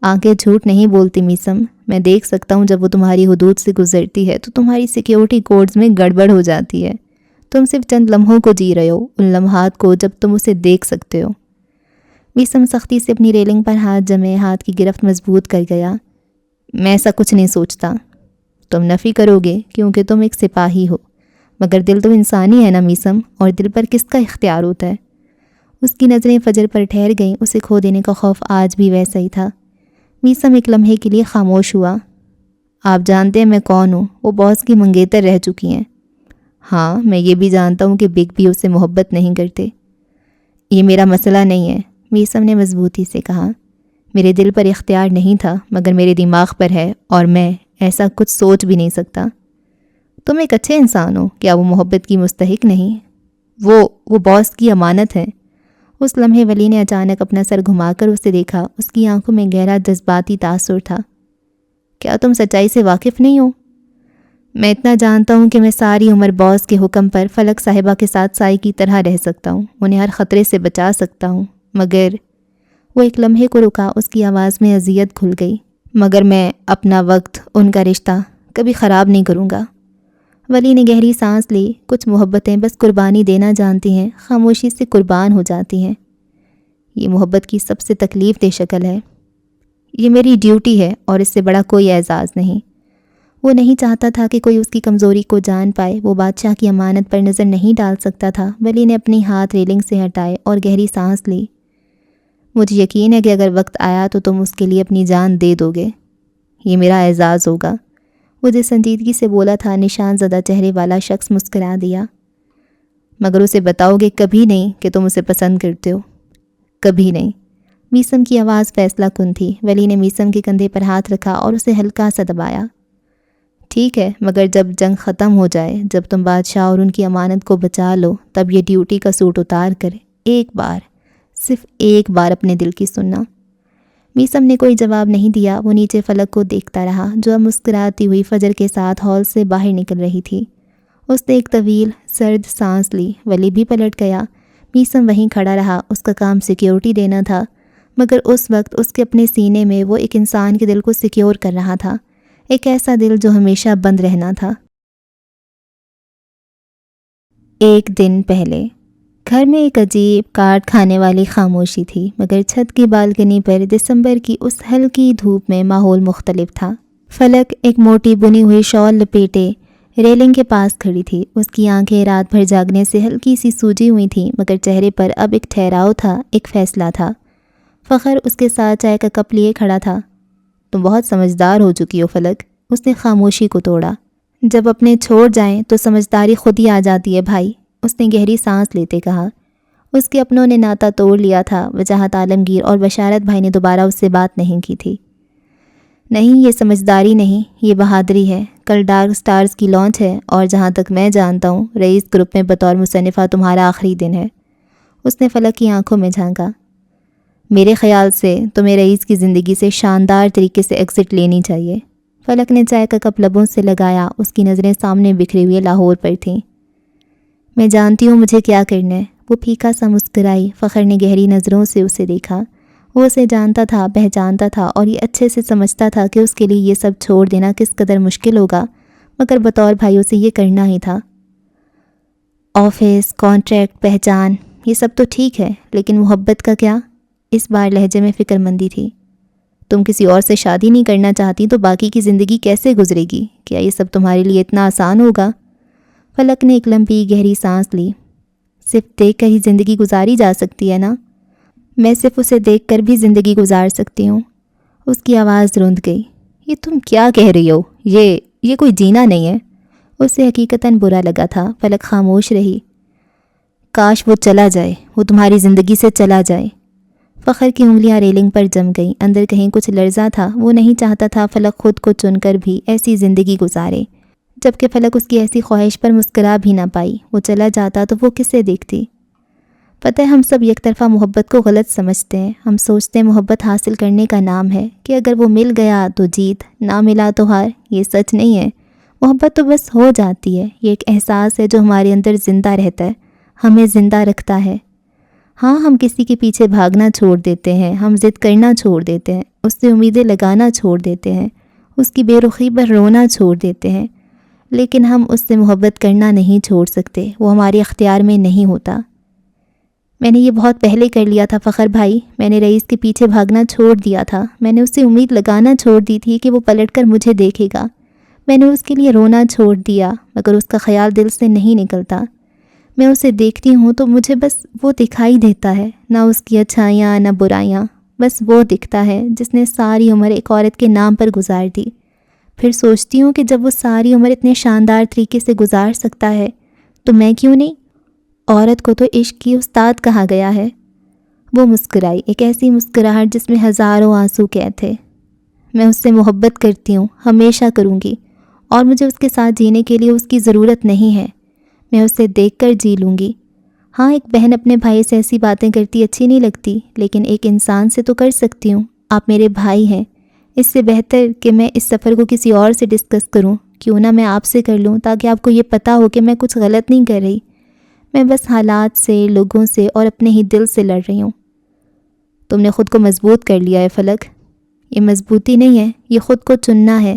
Speaker 1: آنکھیں جھوٹ نہیں بولتی میسم، میں دیکھ سکتا ہوں جب وہ تمہاری حدود سے گزرتی ہے تو تمہاری سیکیورٹی کوڈز میں گڑبڑ ہو جاتی ہے۔ تم صرف چند لمحوں کو جی رہے ہو، ان لمحات کو جب تم اسے دیکھ سکتے ہو۔ میسم سختی سے اپنی ریلنگ پر ہاتھ جمے، ہاتھ کی گرفت مضبوط کر گیا۔ میں ایسا کچھ نہیں سوچتا۔ تم نفی کرو گے کیونکہ تم ایک سپاہی ہو، مگر دل تو انسانی ہے نا میسم، اور دل پر کس کا اختیار ہوتا ہے؟ اس کی نظریں فجر پر ٹھہر گئیں، اسے کھو دینے کا خوف آج بھی ویسا ہی تھا۔ میسم ایک لمحے کے لیے خاموش ہوا۔ آپ جانتے ہیں میں کون ہوں؟ وہ باس کی منگیتر رہ چکی ہیں۔ ہاں، میں یہ بھی جانتا ہوں کہ بگ بھی اس سے محبت نہیں کرتے۔ یہ میرا مسئلہ نہیں ہے، میسم نے مضبوطی سے کہا۔ میرے دل پر اختیار نہیں تھا، مگر میرے دماغ پر ہے، اور میں ایسا کچھ سوچ بھی نہیں سکتا۔ تم ایک اچھے انسان ہو، کیا وہ محبت کی مستحق نہیں؟ وہ باس کی امانت ہے۔ اس لمحے ولی نے اچانک اپنا سر گھما کر اسے دیکھا، اس کی آنکھوں میں گہرا جذباتی تاثر تھا۔ کیا تم سچائی سے واقف نہیں ہو؟ میں اتنا جانتا ہوں کہ میں ساری عمر باس کے حکم پر فلک صاحبہ کے ساتھ سائی کی طرح رہ سکتا ہوں، انہیں ہر خطرے سے بچا سکتا ہوں، مگر وہ ایک لمحے کو رکا، اس کی آواز میں اذیت کھل گئی۔ مگر میں اپنا وقت، ان کا رشتہ کبھی خراب نہیں کروں گا۔ ولی نے گہری سانس لی۔ کچھ محبتیں بس قربانی دینا جانتی ہیں، خاموشی سے قربان ہو جاتی ہیں۔ یہ محبت کی سب سے تکلیف دہ شکل ہے۔ یہ میری ڈیوٹی ہے اور اس سے بڑا کوئی اعزاز نہیں۔ وہ نہیں چاہتا تھا کہ کوئی اس کی کمزوری کو جان پائے، وہ بادشاہ کی امانت پر نظر نہیں ڈال سکتا تھا۔ ولی نے اپنی ہاتھ ریلنگ سے ہٹائے اور گہری سانس لی۔ مجھے یقین ہے کہ اگر وقت آیا تو تم اس کے لیے اپنی جان دے دو گے۔ یہ میرا اعزاز ہوگا۔ وہ جس سنجیدگی سے بولا تھا، نشان زدہ چہرے والا شخص مسکرا دیا۔ مگر اسے بتاؤ گے کبھی نہیں کہ تم اسے پسند کرتے ہو؟ کبھی نہیں۔ میسم کی آواز فیصلہ کن تھی۔ ولی نے میسم کے کندھے پر ہاتھ رکھا اور اسے ہلکا سا دبایا۔ ٹھیک ہے، مگر جب جنگ ختم ہو جائے، جب تم بادشاہ اور ان کی امانت کو بچا لو، تب یہ ڈیوٹی کا سوٹ اتار کر ایک بار، صرف ایک بار اپنے دل کی سننا۔ میسم نے کوئی جواب نہیں دیا۔ وہ نیچے فلک کو دیکھتا رہا، جو اب مسکراتی ہوئی فجر کے ساتھ ہال سے باہر نکل رہی تھی۔ اس نے ایک طویل سرد سانس لی۔ ولی بھی پلٹ گیا۔ میسم وہیں کھڑا رہا۔ اس کا کام سیکیورٹی دینا تھا، مگر اس وقت اس کے اپنے سینے میں وہ ایک انسان کے دل کو سیکیور کر رہا تھا، ایک ایسا دل جو ہمیشہ بند رہنا تھا۔ ایک دن پہلے گھر میں ایک عجیب کاٹ کھانے والی خاموشی تھی، مگر چھت کی بالکنی پر دسمبر کی اس ہلکی دھوپ میں ماحول مختلف تھا۔ فلک ایک موٹی بنی ہوئی شال لپیٹے ریلنگ کے پاس کھڑی تھی۔ اس کی آنکھیں رات بھر جاگنے سے ہلکی سی سوجی ہوئی تھیں، مگر چہرے پر اب ایک ٹھہراؤ تھا، ایک فیصلہ تھا۔ فخر اس کے ساتھ چائے کا کپ لیے کھڑا تھا۔ تم بہت سمجھدار ہو چکی ہو فلک، اس نے خاموشی کو توڑا۔ جب اپنے چھوڑ جائیں تو سمجھداری خود ہی آ جاتی ہے بھائی، اس نے گہری سانس لیتے کہا۔ اس کے اپنوں نے ناتا توڑ لیا تھا، وجاہت عالمگیر اور بشارت بھائی نے دوبارہ اس سے بات نہیں کی تھی۔ نہیں، یہ سمجھداری نہیں، یہ بہادری ہے۔ کل ڈارک سٹارز کی لانچ ہے اور جہاں تک میں جانتا ہوں رئیس گروپ میں بطور مصنفہ تمہارا آخری دن ہے۔ اس نے فلک کی آنکھوں میں جھانکا۔ میرے خیال سے تمہیں رئیس کی زندگی سے شاندار طریقے سے ایگزٹ لینی چاہیے۔ فلک نے چائے کا کپ لبوں سے لگایا، اس کی نظریں سامنے بکھرے ہوئے لاہور پر تھیں۔ میں جانتی ہوں مجھے کیا کرنا ہے، وہ پھیکا سا مسکرائی۔ فخر نے گہری نظروں سے اسے دیکھا۔ وہ اسے جانتا تھا، پہچانتا تھا اور یہ اچھے سے سمجھتا تھا کہ اس کے لیے یہ سب چھوڑ دینا کس قدر مشکل ہوگا، مگر بطور بھائیوں سے یہ کرنا ہی تھا۔ آفس، کانٹریکٹ، پہچان، یہ سب تو ٹھیک ہے، لیکن محبت کا کیا؟ اس بار لہجے میں فکر مندی تھی۔ تم کسی اور سے شادی نہیں کرنا چاہتی تو باقی کی زندگی کیسے گزرے گی؟ کیا یہ سب تمہارے لیے اتنا آسان ہوگا؟ فلک نے ایک لمبی گہری سانس لی۔ صرف دیکھ کر ہی زندگی گزاری جا سکتی ہے نا؟ میں صرف اسے دیکھ کر بھی زندگی گزار سکتی ہوں۔ اس کی آواز رند گئی۔ یہ تم کیا کہہ رہی ہو؟ یہ کوئی جینا نہیں ہے۔ اسے حقیقتاً برا لگا تھا۔ فلک خاموش رہی۔ کاش وہ چلا جائے، وہ تمہاری زندگی سے چلا جائے۔ فخر کی انگلیاں ریلنگ پر جم گئیں، اندر کہیں کچھ لرزا تھا۔ وہ نہیں چاہتا تھا فلک خود کو چن کر بھی ایسی زندگی گزارے، جبکہ فلک اس کی ایسی خواہش پر مسکرا بھی نہ پائی۔ وہ چلا جاتا تو وہ کسے دیکھتی؟ پتہ ہے ہم سب یک طرفہ محبت کو غلط سمجھتے ہیں۔ ہم سوچتے ہیں محبت حاصل کرنے کا نام ہے کہ اگر وہ مل گیا تو جیت، نہ ملا تو ہار۔ یہ سچ نہیں ہے۔ محبت تو بس ہو جاتی ہے۔ یہ ایک احساس ہے جو ہمارے اندر زندہ رہتا ہے، ہمیں زندہ رکھتا ہے۔ ہاں، ہم کسی کے پیچھے بھاگنا چھوڑ دیتے ہیں، ہم ضد کرنا چھوڑ دیتے ہیں، اس سے امیدیں لگانا چھوڑ دیتے ہیں، اس کی بے رخی پر رونا چھوڑ دیتے ہیں، لیکن ہم اس سے محبت کرنا نہیں چھوڑ سکتے۔ وہ ہمارے اختیار میں نہیں ہوتا۔ میں نے یہ بہت پہلے کر لیا تھا فخر بھائی۔ میں نے رئیس کے پیچھے بھاگنا چھوڑ دیا تھا۔ میں نے اس سے امید لگانا چھوڑ دی تھی کہ وہ پلٹ کر مجھے دیکھے گا۔ میں نے اس کے لیے رونا چھوڑ دیا، مگر اس کا خیال دل سے نہیں نکلتا۔ میں اسے دیکھتی ہوں تو مجھے بس وہ دکھائی دیتا ہے، نہ اس کی اچھائیاں نہ برائیاں، بس وہ دکھتا ہے جس نے ساری عمر ایک عورت کے نام پر گزار دی۔ پھر سوچتی ہوں کہ جب وہ ساری عمر اتنے شاندار طریقے سے گزار سکتا ہے تو میں کیوں نہیں؟ عورت کو تو عشق کی استاد کہا گیا ہے۔ وہ مسکرائی، ایک ایسی مسکراہٹ جس میں ہزاروں آنسو قید تھے۔ میں اس سے محبت کرتی ہوں، ہمیشہ کروں گی، اور مجھے اس کے ساتھ جینے کے لیے اس کی ضرورت نہیں ہے۔ میں اسے دیکھ کر جی لوں گی۔ ہاں، ایک بہن اپنے بھائی سے ایسی باتیں کرتی اچھی نہیں لگتی، لیکن ایک انسان سے تو کر سکتی ہوں۔ آپ میرے بھائی ہیں۔ اس سے بہتر کہ میں اس سفر کو کسی اور سے ڈسکس کروں، کیوں نہ میں آپ سے کر لوں، تاکہ آپ کو یہ پتہ ہو کہ میں کچھ غلط نہیں کر رہی۔ میں بس حالات سے، لوگوں سے اور اپنے ہی دل سے لڑ رہی ہوں۔ تم نے خود کو مضبوط کر لیا ہے فلک۔ یہ مضبوطی نہیں ہے، یہ خود کو چننا ہے۔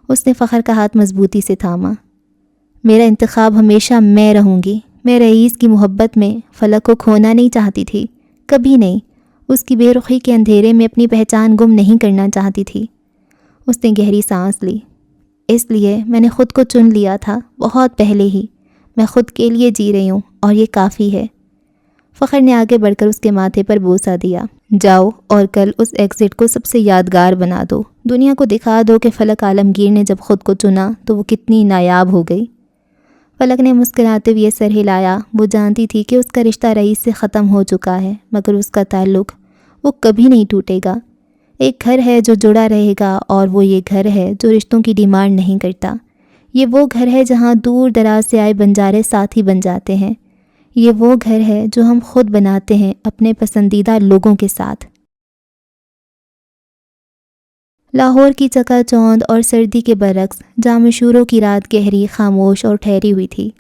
Speaker 1: اس نے فخر کا ہاتھ مضبوطی سے تھاما۔ میرا انتخاب ہمیشہ میں رہوں گی۔ میں رئیس کی محبت میں فلک کو کھونا نہیں چاہتی تھی، کبھی نہیں۔ اس کی بے رخی کے اندھیرے میں اپنی پہچان گم نہیں کرنا چاہتی تھی۔ اس نے گہری سانس لی۔ اس لیے میں نے خود کو چن لیا تھا، بہت پہلے ہی۔ میں خود کے لیے جی رہی ہوں اور یہ کافی ہے۔ فخر نے آگے بڑھ کر اس کے ماتھے پر بوسہ دیا۔ جاؤ اور کل اس ایگزٹ کو سب سے یادگار بنا دو۔ دنیا کو دکھا دو کہ فلک عالمگیر نے جب خود کو چنا تو وہ کتنی نایاب ہو گئی۔ فلک نے مسکراتے ہوئے سر ہلایا۔ وہ جانتی تھی کہ اس کا رشتہ رئیس سے ختم ہو چکا ہے، مگر اس کا تعلق وہ کبھی نہیں ٹوٹے گا۔ ایک گھر ہے جو جڑا رہے گا، اور وہ یہ گھر ہے جو رشتوں کی ڈیمانڈ نہیں کرتا۔ یہ وہ گھر ہے جہاں دور دراز سے آئے بنجارے ساتھی بن جاتے ہیں۔ یہ وہ گھر ہے جو ہم خود بناتے ہیں اپنے پسندیدہ لوگوں کے ساتھ۔ لاہور کی چکا چوند اور سردی کے برعکس جامع شوروں کی رات گہری، خاموش اور ٹھہری ہوئی تھی۔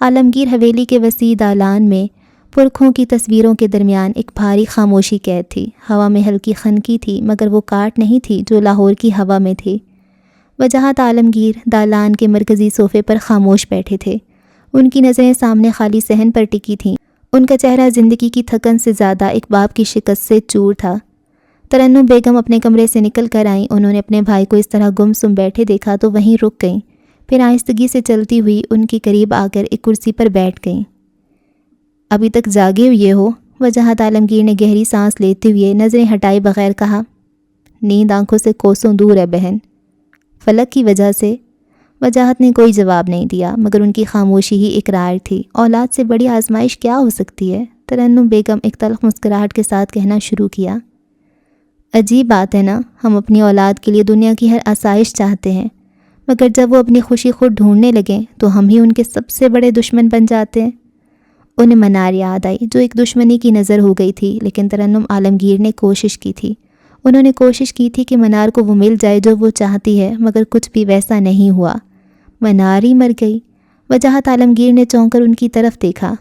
Speaker 1: عالمگیر حویلی کے وسیع دالان میں پرکھوں کی تصویروں کے درمیان ایک بھاری خاموشی قید تھی۔ ہوا میں ہلکی خنکی تھی، مگر وہ کاٹ نہیں تھی جو لاہور کی ہوا میں تھی۔ وجاہت عالمگیر دالان کے مرکزی صوفے پر خاموش بیٹھے تھے۔ ان کی نظریں سامنے خالی صحن پر ٹکی تھیں۔ ان کا چہرہ زندگی کی تھکن سے زیادہ ایک باپ کی شکست سے چور تھا۔ ترنم بیگم اپنے کمرے سے نکل کر آئیں۔ انہوں نے اپنے بھائی کو اس طرح گم سم بیٹھے دیکھا تو وہیں رک گئیں، پھر آہستگی سے چلتی ہوئی ان کے قریب آ کر ایک کرسی پر بیٹھ گئیں۔ ابھی تک جاگے ہوئے ہو؟ وجاہت عالمگیر نے گہری سانس لیتے ہوئے نظریں ہٹائے بغیر کہا، نیند آنکھوں سے کوسوں دور ہے بہن۔ فلک کی وجہ سے؟ وجاہت نے کوئی جواب نہیں دیا، مگر ان کی خاموشی ہی اقرار تھی۔ اولاد سے بڑی آزمائش کیا ہو سکتی ہے؟ ترنم بیگم ایک تلخ مسکراہٹ کے ساتھ کہنا شروع کیا، عجیب بات ہے نا، ہم اپنی اولاد کے لیے دنیا کی ہر آسائش چاہتے ہیں، مگر جب وہ اپنی خوشی خود ڈھونڈنے لگیں تو ہم ہی ان کے سب سے بڑے دشمن بن جاتے ہیں۔ انہیں منار یاد آئی، جو ایک دشمنی کی نظر ہو گئی تھی، لیکن ترنم عالمگیر نے کوشش کی تھی۔ انہوں نے کوشش کی تھی کہ منار کو وہ مل جائے جو وہ چاہتی ہے، مگر کچھ بھی ویسا نہیں ہوا۔ منار ہی مر گئی۔ وجاہت عالمگیر نے چونک کر ان کی طرف دیکھا۔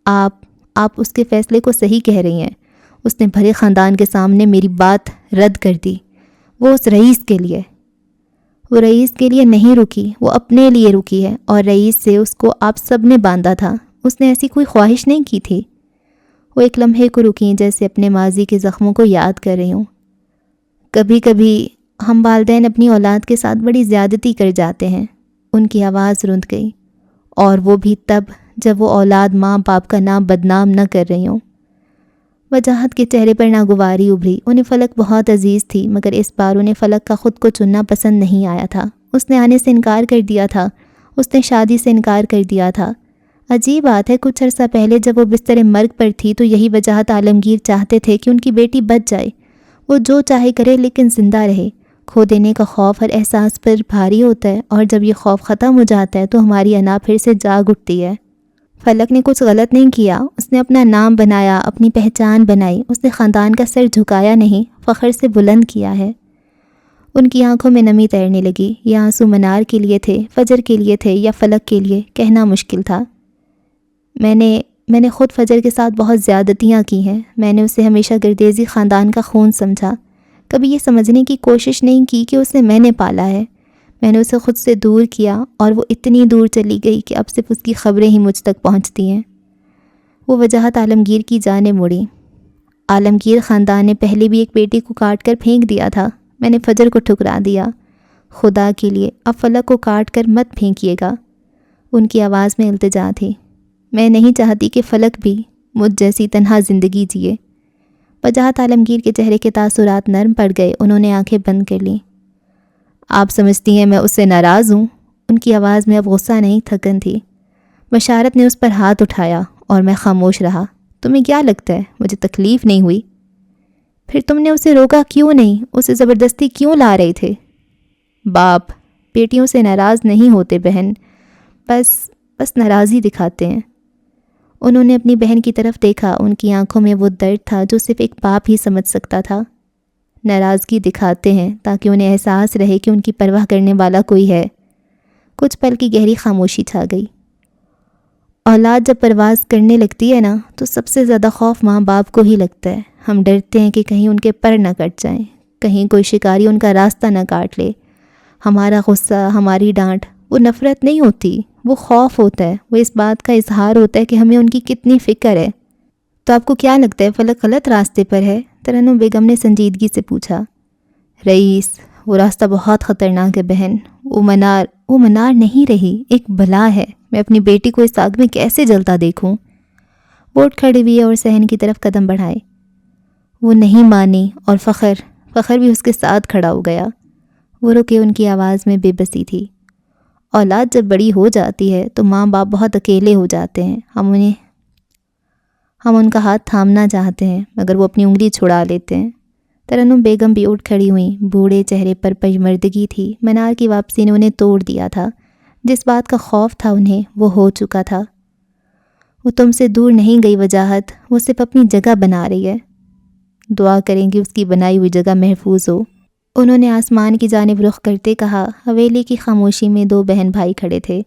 Speaker 1: آپ اس کے فیصلے کو صحیح کہہ رہی ہیں۔ اس نے بھرے خاندان کے سامنے میری بات رد کر دی۔ وہ اس رئیس کے لیے نہیں رکی، وہ اپنے لیے رکی ہے، اور رئیس سے اس کو آپ سب نے باندھا تھا۔ اس نے ایسی کوئی خواہش نہیں کی تھی۔ وہ ایک لمحے کو رکیں، جیسے اپنے ماضی کے زخموں کو یاد کر رہی ہوں۔ کبھی کبھی ہم والدین اپنی اولاد کے ساتھ بڑی زیادتی کر جاتے ہیں۔ ان کی آواز رند گئی، اور وہ بھی تب جب وہ اولاد ماں باپ کا نام بدنام نہ کر رہی ہوں۔ وجاہت کے چہرے پر ناگواری ابھری۔ انہیں فلک بہت عزیز تھی، مگر اس بار انہیں فلک کا خود کو چننا پسند نہیں آیا تھا۔ اس نے آنے سے انکار کر دیا تھا، اس نے شادی سے انکار کر دیا تھا۔ عجیب بات ہے، کچھ عرصہ پہلے جب وہ بستر مرگ پر تھی تو یہی وجاہت عالمگیر چاہتے تھے کہ ان کی بیٹی بچ جائے، وہ جو چاہے کرے لیکن زندہ رہے۔ کھو دینے کا خوف ہر احساس پر بھاری ہوتا ہے، اور جب یہ خوف ختم ہو جاتا ہے تو ہماری انا پھر سے جاگ اٹھتی ہے۔ فلک نے کچھ غلط نہیں کیا، اس نے اپنا نام بنایا، اپنی پہچان بنائی۔ اس نے خاندان کا سر جھکایا نہیں، فخر سے بلند کیا ہے۔ ان کی آنکھوں میں نمی تیرنے لگی۔ یہ آنسو منار کے لیے تھے، فجر کے لیے تھے، یا فلک کے لیے؟ کہنا مشکل تھا۔ میں نے خود فجر کے ساتھ بہت زیادتیاں کی ہیں۔ میں نے اسے ہمیشہ گردیزی خاندان کا خون سمجھا، کبھی یہ سمجھنے کی کوشش نہیں کی کہ اسے میں نے پالا ہے۔ میں نے اسے خود سے دور کیا، اور وہ اتنی دور چلی گئی کہ اب صرف اس کی خبریں ہی مجھ تک پہنچتی ہیں۔ وہ وجاہت عالمگیر کی جانب مڑی۔ عالمگیر خاندان نے پہلے بھی ایک بیٹی کو کاٹ کر پھینک دیا تھا۔ میں نے فجر کو ٹھکرا دیا۔ خدا کے لیے اب فلک کو کاٹ کر مت پھینکیے گا۔ ان کی آواز میں التجا تھی۔ میں نہیں چاہتی کہ فلک بھی مجھ جیسی تنہا زندگی جیے۔ وجاہت عالمگیر کے چہرے کے تاثرات نرم پڑ گئے۔ انہوں نے آنکھیں بند کر لیں۔ آپ سمجھتی ہیں میں اس سے ناراض ہوں؟ ان کی آواز میں اب غصہ نہیں، تھکن تھی۔ بشارت نے اس پر ہاتھ اٹھایا، اور میں خاموش رہا۔ تمہیں کیا لگتا ہے مجھے تکلیف نہیں ہوئی؟ پھر تم نے اسے روکا کیوں نہیں؟ اسے زبردستی کیوں لا رہے تھے؟ باپ بیٹیوں سے ناراض نہیں ہوتے بہن، بس ناراضی دکھاتے ہیں۔ انہوں نے اپنی بہن کی طرف دیکھا۔ ان کی آنکھوں میں وہ درد تھا جو صرف ایک باپ ہی سمجھ سکتا تھا۔ ناراضگی دکھاتے ہیں تاکہ انہیں احساس رہے کہ ان کی پرواہ کرنے والا کوئی ہے۔ کچھ پل کی گہری خاموشی چھا گئی۔ اولاد جب پرواز کرنے لگتی ہے نا، تو سب سے زیادہ خوف ماں باپ کو ہی لگتا ہے۔ ہم ڈرتے ہیں کہ کہیں ان کے پر نہ کٹ جائیں، کہیں کوئی شکاری ان کا راستہ نہ کاٹ لے۔ ہمارا غصہ، ہماری ڈانٹ، وہ نفرت نہیں ہوتی، وہ خوف ہوتا ہے۔ وہ اس بات کا اظہار ہوتا ہے کہ ہمیں ان کی کتنی فکر ہے۔ تو آپ کو کیا لگتا ہے فلک غلط راستے پر ہے؟ ترنم بیگم نے سنجیدگی سے پوچھا۔ رئیس، وہ راستہ بہت خطرناک ہے بہن۔ وہ منار نہیں رہی، ایک بلا ہے۔ میں اپنی بیٹی کو اس آگ میں کیسے جلتا دیکھوں؟ وہ اٹھ کھڑی ہوئی اور صحن کی طرف قدم بڑھائے۔ وہ نہیں مانی، اور فخر بھی اس کے ساتھ کھڑا ہو گیا۔ وہ رکے، ان کی آواز میں بے بسی تھی۔ اولاد جب بڑی ہو جاتی ہے تو ماں باپ بہت اکیلے ہو جاتے ہیں۔ ہم ان کا ہاتھ تھامنا چاہتے ہیں، مگر وہ اپنی انگلی چھڑا لیتے ہیں۔ ترنم بیگم بھی اٹھ کھڑی ہوئیں۔ بوڑھے چہرے پر پشمردگی تھی۔ منار کی واپسی نے انہیں توڑ دیا تھا۔ جس بات کا خوف تھا انہیں، وہ ہو چکا تھا۔ وہ تم سے دور نہیں گئی وجاہت، وہ صرف اپنی جگہ بنا رہی ہے۔ دعا کریں گی اس کی بنائی ہوئی جگہ محفوظ ہو۔ انہوں نے آسمان کی جانب رخ کرتے کہا۔ حویلی کی خاموشی میں دو بہن بھائی کھڑے تھے۔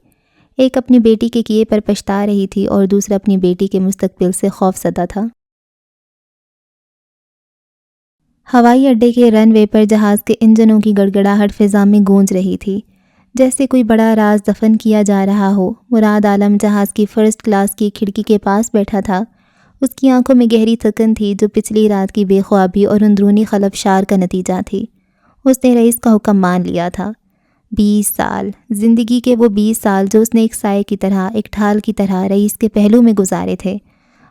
Speaker 1: ایک اپنی بیٹی کے کیے پر پچھتا رہی تھی، اور دوسرا اپنی بیٹی کے مستقبل سے خوف زدہ تھا۔ ہوائی اڈے کے رن وے پر جہاز کے انجنوں کی گڑگڑاہٹ فضا میں گونج رہی تھی، جیسے کوئی بڑا راز دفن کیا جا رہا ہو۔ مراد عالم جہاز کی فرسٹ کلاس کی کھڑکی کے پاس بیٹھا تھا۔ اس کی آنکھوں میں گہری تھکن تھی، جو پچھلی رات کی بے خوابی اور اندرونی خلفشار کا نتیجہ تھی۔ اس نے رئیس کا حکم مان لیا تھا۔ 20 سال، زندگی کے وہ 20 سال جو اس نے ایک سائے کی طرح، ایک ڈھال کی طرح رئیس کے پہلو میں گزارے تھے،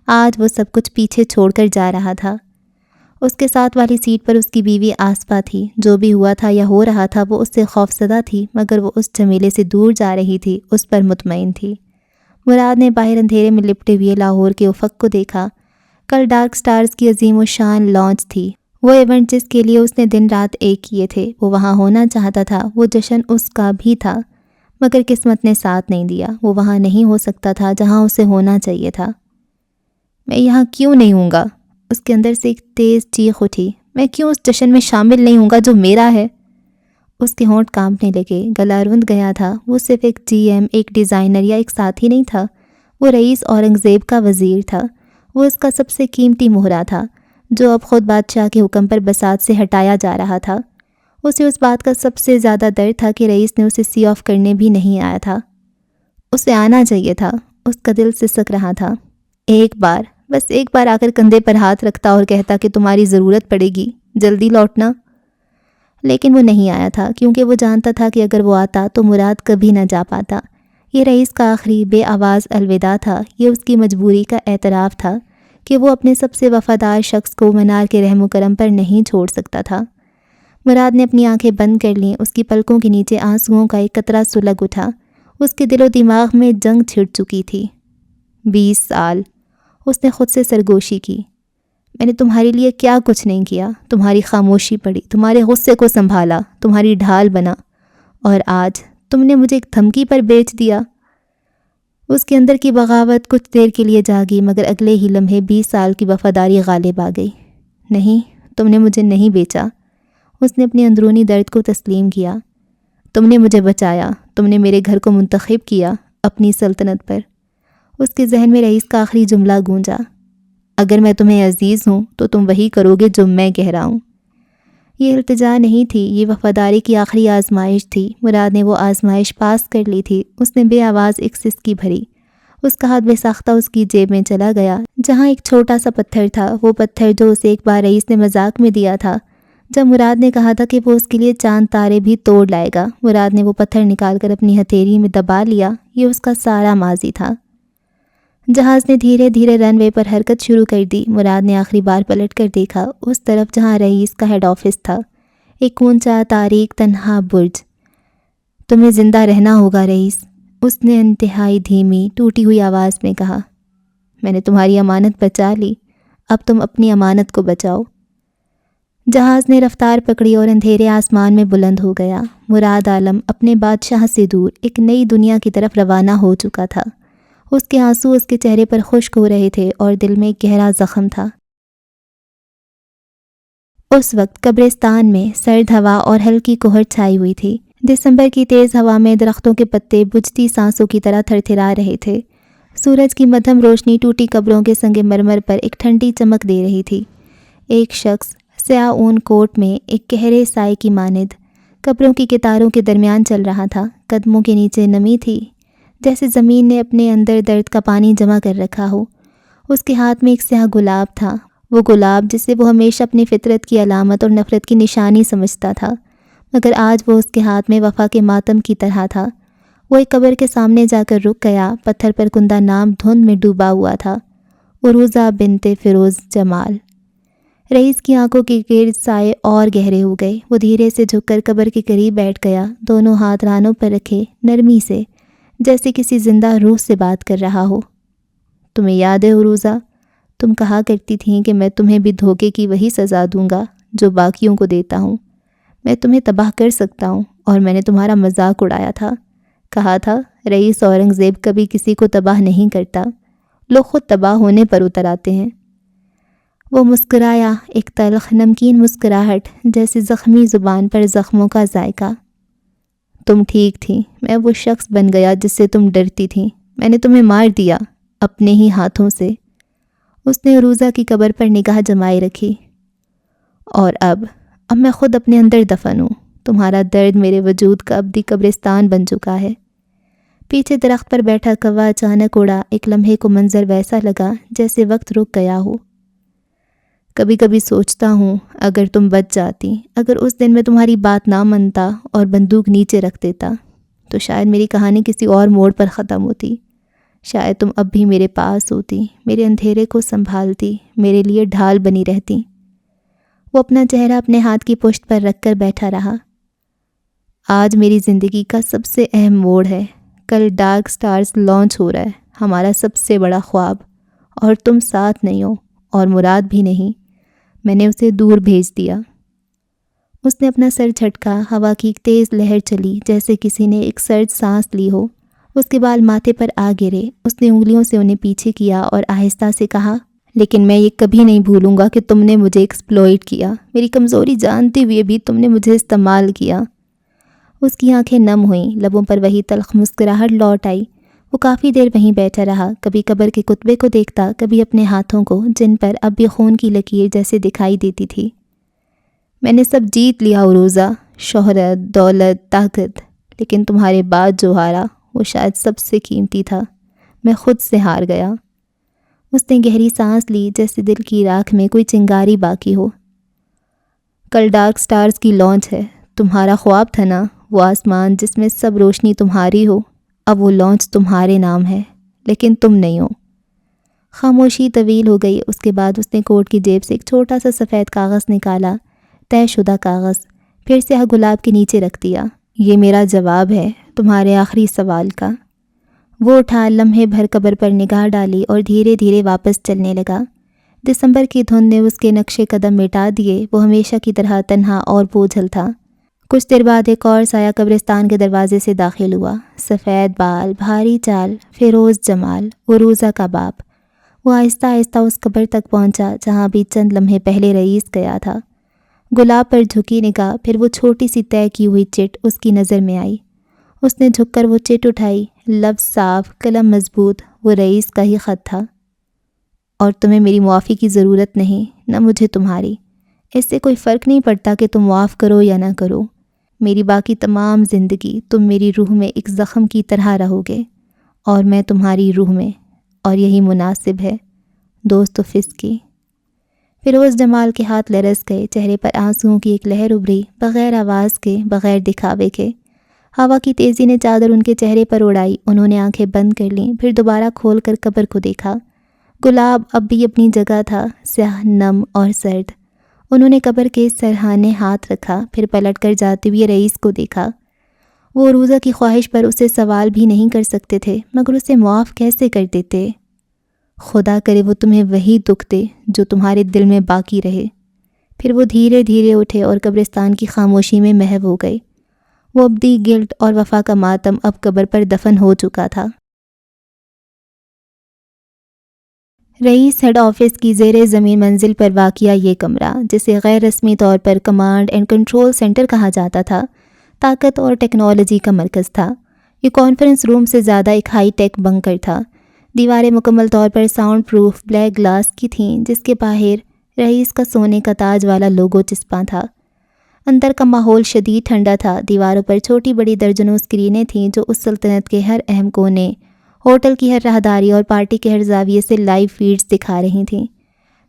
Speaker 1: آج وہ سب کچھ پیچھے چھوڑ کر جا رہا تھا۔ اس کے ساتھ والی سیٹ پر اس کی بیوی آسپا تھی۔ جو بھی ہوا تھا یا ہو رہا تھا وہ اس سے خوفزدہ تھی، مگر وہ اس جھمیلے سے دور جا رہی تھی، اس پر مطمئن تھی۔ مراد نے باہر اندھیرے میں لپٹے ہوئے لاہور کے افق کو دیکھا۔ کل ڈارک سٹارز کی عظیم و شان لانچ تھی، وہ ایونٹ جس کے لیے اس نے دن رات ایک کیے تھے۔ وہ وہاں ہونا چاہتا تھا، وہ جشن اس کا بھی تھا، مگر قسمت نے ساتھ نہیں دیا۔ وہ وہاں نہیں ہو سکتا تھا جہاں اسے ہونا چاہیے تھا۔ میں یہاں کیوں نہیں ہوں گا؟ اس کے اندر سے ایک تیز چیخ اٹھی۔ میں کیوں اس جشن میں شامل نہیں ہوں گا جو میرا ہے؟ اس کے ہونٹ کانپنے لگے، گلا رند گیا تھا۔ وہ صرف ایک جی ایم، ایک ڈیزائنر یا ایک ساتھی نہیں تھا، وہ رئیس اورنگزیب کا وزیر تھا۔ وہ اس کا سب سے قیمتی مہرہ تھا، جو اب خود بادشاہ کے حکم پر بساط سے ہٹایا جا رہا تھا۔ اسے اس بات کا سب سے زیادہ درد تھا کہ رئیس نے اسے سی آف کرنے بھی نہیں آیا تھا۔ اسے آنا چاہیے تھا، اس کا دل سسک رہا تھا۔ ایک بار، بس ایک بار آ کر کندھے پر ہاتھ رکھتا اور کہتا کہ تمہاری ضرورت پڑے گی، جلدی لوٹنا۔ لیکن وہ نہیں آیا تھا، کیونکہ وہ جانتا تھا کہ اگر وہ آتا تو مراد کبھی نہ جا پاتا۔ یہ رئیس کا آخری بے آواز الوداع تھا، یہ اس کی مجبوری کا اعتراف تھا کہ وہ اپنے سب سے وفادار شخص کو منار کے رحم و کرم پر نہیں چھوڑ سکتا تھا۔ مراد نے اپنی آنکھیں بند کر لیں، اس کی پلکوں کے نیچے آنسوؤں کا ایک قطرہ سلگ اٹھا۔ اس کے دل و دماغ میں جنگ چھڑ چکی تھی۔ 20 سال، اس نے خود سے سرگوشی کی۔ میں نے تمہارے لیے کیا کچھ نہیں کیا، تمہاری خاموشی پڑھی، تمہارے غصے کو سنبھالا، تمہاری ڈھال بنا، اور آج تم نے مجھے ایک دھمکی پر بیچ دیا۔ اس کے اندر کی بغاوت کچھ دیر کے لیے جاگی، مگر اگلے ہی لمحے 20 سال کی وفاداری غالب آ گئی۔ نہیں، تم نے مجھے نہیں بیچا۔ اس نے اپنی اندرونی درد کو تسلیم کیا۔ تم نے مجھے بچایا، تم نے میرے گھر کو منتخب کیا اپنی سلطنت پر۔ اس کے ذہن میں رئیس کا آخری جملہ گونجا۔ اگر میں تمہیں عزیز ہوں تو تم وہی کرو گے جو میں کہہ رہا ہوں۔ یہ التجا نہیں تھی، یہ وفاداری کی آخری آزمائش تھی۔ مراد نے وہ آزمائش پاس کر لی تھی۔ اس نے بے آواز ایک سسکی بھری۔ اس کا ہاتھ بے ساختہ اس کی جیب میں چلا گیا، جہاں ایک چھوٹا سا پتھر تھا، وہ پتھر جو اسے ایک بار رئیس نے مذاق میں دیا تھا، جب مراد نے کہا تھا کہ وہ اس کے لیے چاند تارے بھی توڑ لائے گا۔ مراد نے وہ پتھر نکال کر اپنی ہتھیلی میں دبا لیا۔ یہ اس کا سارا ماضی تھا۔ جہاز نے دھیرے دھیرے رن وے پر حرکت شروع کر دی۔ مراد نے آخری بار پلٹ کر دیکھا اس طرف جہاں رئیس کا ہیڈ آفس تھا، ایک اونچا تاریک تنہا برج۔ تمہیں زندہ رہنا ہوگا رئیس، اس نے انتہائی دھیمی ٹوٹی ہوئی آواز میں کہا۔ میں نے تمہاری امانت بچا لی، اب تم اپنی امانت کو بچاؤ۔ جہاز نے رفتار پکڑی اور اندھیرے آسمان میں بلند ہو گیا۔ مراد عالم اپنے بادشاہ سے دور ایک نئی دنیا کی طرف روانہ ہو چکا تھا۔ اس کے آنسو اس کے چہرے پر خشک ہو رہے تھے اور دل میں ایک گہرا زخم تھا۔ اس وقت قبرستان میں سرد ہوا اور ہلکی کہر چھائی ہوئی تھی۔ دسمبر کی تیز ہوا میں درختوں کے پتے بجھتی سانسوں کی طرح تھر تھرا رہے تھے۔ سورج کی مدھم روشنی ٹوٹی قبروں کے سنگ مرمر پر ایک ٹھنڈی چمک دے رہی تھی۔ ایک شخص سیاہ اون کوٹ میں ایک گہرے سائے کی مانند قبروں کی قطاروں کے درمیان چل رہا تھا۔ قدموں کے نیچے نمی تھی، جیسے زمین نے اپنے اندر درد کا پانی جمع کر رکھا ہو۔ اس کے ہاتھ میں ایک سیاہ گلاب تھا، وہ گلاب جسے وہ ہمیشہ اپنی فطرت کی علامت اور نفرت کی نشانی سمجھتا تھا، مگر آج وہ اس کے ہاتھ میں وفا کے ماتم کی طرح تھا۔ وہ ایک قبر کے سامنے جا کر رک گیا۔ پتھر پر کندہ نام دھند میں ڈوبا ہوا تھا، عروضہ بنت فیروز جمال۔ رئیس کی آنکھوں کے گرد سائے اور گہرے ہو گئے۔ وہ دھیرے سے جھک کر قبر کے قریب بیٹھ گیا، دونوں ہاتھ رانوں پر رکھے، نرمی سے، جیسے کسی زندہ روح سے بات کر رہا ہو۔ تمہیں یاد ہے عروضہ، تم کہا کرتی تھیں کہ میں تمہیں بھی دھوکے کی وہی سزا دوں گا جو باقیوں کو دیتا ہوں۔ میں تمہیں تباہ کر سکتا ہوں، اور میں نے تمہارا مذاق اڑایا تھا۔ کہا تھا رئیس اورنگزیب کبھی کسی کو تباہ نہیں کرتا، لوگ خود تباہ ہونے پر اتر آتے ہیں۔ وہ مسکرایا، ایک تلخ نمکین مسکراہٹ، جیسے زخمی زبان پر زخموں کا ذائقہ۔ تم ٹھیک تھی، میں وہ شخص بن گیا جس سے تم ڈرتی تھی۔ میں نے تمہیں مار دیا اپنے ہی ہاتھوں سے۔ اس نے عروضہ کی قبر پر نگاہ جمائے رکھی۔ اور اب میں خود اپنے اندر دفن ہوں۔ تمہارا درد میرے وجود کا ابدی قبرستان بن چکا ہے۔ پیچھے درخت پر بیٹھا کوا اچانک اڑا۔ ایک لمحے کو منظر ویسا لگا جیسے وقت رک گیا ہو۔ کبھی کبھی سوچتا ہوں اگر تم بچ جاتی، اگر اس دن میں تمہاری بات نہ مانتا اور بندوق نیچے رکھ دیتا، تو شاید میری کہانی کسی اور موڑ پر ختم ہوتی۔ شاید تم اب بھی میرے پاس ہوتی، میرے اندھیرے کو سنبھالتی، میرے لیے ڈھال بنی رہتی۔ وہ اپنا چہرہ اپنے ہاتھ کی پشت پر رکھ کر بیٹھا رہا۔ آج میری زندگی کا سب سے اہم موڑ ہے۔ کل ڈارک سٹارز لانچ ہو رہا ہے، ہمارا سب سے بڑا خواب، اور تم ساتھ نہیں ہو، اور مراد بھی نہیں۔ میں نے اسے دور بھیج دیا۔ اس نے اپنا سر جھٹکا، ہوا کی ایک تیز لہر چلی جیسے کسی نے ایک سرد سانس لی ہو۔ اس کے بال ماتھے پر آ گرے۔ اس نے انگلیوں سے انہیں پیچھے کیا اور آہستہ سے کہا، لیکن میں یہ کبھی نہیں بھولوں گا کہ تم نے مجھے ایکسپلوئٹ کیا، میری کمزوری جانتے ہوئے بھی تم نے مجھے استعمال کیا۔ اس کی آنکھیں نم ہوئیں، لبوں پر وہی تلخ مسکراہٹ لوٹ آئی۔ وہ کافی دیر وہیں بیٹھا رہا، کبھی قبر کے کتبے کو دیکھتا، کبھی اپنے ہاتھوں کو جن پر اب بھی خون کی لکیر جیسے دکھائی دیتی تھی۔ میں نے سب جیت لیا عروزہ، شہرت، دولت، طاقت، لیکن تمہارے بعد جو ہارا وہ شاید سب سے قیمتی تھا۔ میں خود سے ہار گیا۔ اس نے گہری سانس لی جیسے دل کی راکھ میں کوئی چنگاری باقی ہو۔ کل ڈارک سٹارز کی لانچ ہے، تمہارا خواب تھا نا، وہ آسمان جس میں سب روشنی تمہاری ہو، اب وہ لانچ تمہارے نام ہے، لیکن تم نہیں ہو۔ خاموشی طویل ہو گئی۔ اس کے بعد اس نے کوٹ کی جیب سے ایک چھوٹا سا سفید کاغذ نکالا، طے شدہ کاغذ، پھر سیاہ گلاب کے نیچے رکھ دیا۔ یہ میرا جواب ہے تمہارے آخری سوال کا۔ وہ اٹھا، لمحے بھر قبر پر نگاہ ڈالی اور دھیرے دھیرے واپس چلنے لگا۔ دسمبر کی دھند نے اس کے نقش قدم مٹا دیے۔ وہ ہمیشہ کی طرح تنہا اور بوجھل تھا۔ کچھ دیر بعد ایک اور سایہ قبرستان کے دروازے سے داخل ہوا۔ سفید بال، بھاری چال، فیروز جمال، عروزہ کا باپ۔ وہ آہستہ آہستہ اس قبر تک پہنچا جہاں بھی چند لمحے پہلے رئیس گیا تھا۔ گلاب پر جھکی نگاہ، پھر وہ چھوٹی سی طے کی ہوئی چٹ اس کی نظر میں آئی۔ اس نے جھک کر وہ چٹ اٹھائی، لفظ صاف، قلم مضبوط، وہ رئیس کا ہی خط تھا۔ اور تمہیں میری معافی کی ضرورت نہیں، نہ مجھے تمہاری۔ اس سے کوئی فرق نہیں پڑتا کہ تم معاف کرو یا نہ کرو۔ میری باقی تمام زندگی تم میری روح میں ایک زخم کی طرح رہو گے، اور میں تمہاری روح میں، اور یہی مناسب ہے۔ دوست و فسکی۔ فیروز جمال کے ہاتھ لرز گئے، چہرے پر آنسوؤں کی ایک لہر ابھری، بغیر آواز کے، بغیر دکھاوے کے۔ ہوا کی تیزی نے چادر ان کے چہرے پر اڑائی۔ انہوں نے آنکھیں بند کر لیں، پھر دوبارہ کھول کر قبر کو دیکھا۔ گلاب اب بھی اپنی جگہ تھا، سیاہ، نم اور سرد۔ انہوں نے قبر کے سرہانے ہاتھ رکھا، پھر پلٹ کر جاتے ہوئے رئیس کو دیکھا۔ وہ عروزہ کی خواہش پر اسے سوال بھی نہیں کر سکتے تھے، مگر اسے معاف کیسے کر دیتے؟ خدا کرے وہ تمہیں وہی دکھ دے جو تمہارے دل میں باقی رہے۔ پھر وہ دھیرے دھیرے اٹھے اور قبرستان کی خاموشی میں محو ہو گئے۔ وہ ابدی گلٹ اور وفا کا ماتم اب قبر پر دفن ہو چکا تھا۔ رئیس ہیڈ آفس کی زیر زمین منزل پر واقع یہ کمرہ، جسے غیر رسمی طور پر کمانڈ اینڈ کنٹرول سینٹر کہا جاتا تھا، طاقت اور ٹیکنالوجی کا مرکز تھا۔ یہ کانفرنس روم سے زیادہ ایک ہائی ٹیک بنکر تھا۔ دیواریں مکمل طور پر ساؤنڈ پروف بلیک گلاس کی تھیں، جس کے باہر رئیس کا سونے کا تاج والا لوگو چسپاں تھا۔ اندر کا ماحول شدید ٹھنڈا تھا۔ دیواروں پر چھوٹی بڑی درجنوں اسکرینیں تھیں جو اس سلطنت کے ہر اہم کونے، ہوٹل کی ہر راہداری اور پارٹی کے ہر زاویے سے لائیو فیڈز دکھا رہی تھیں۔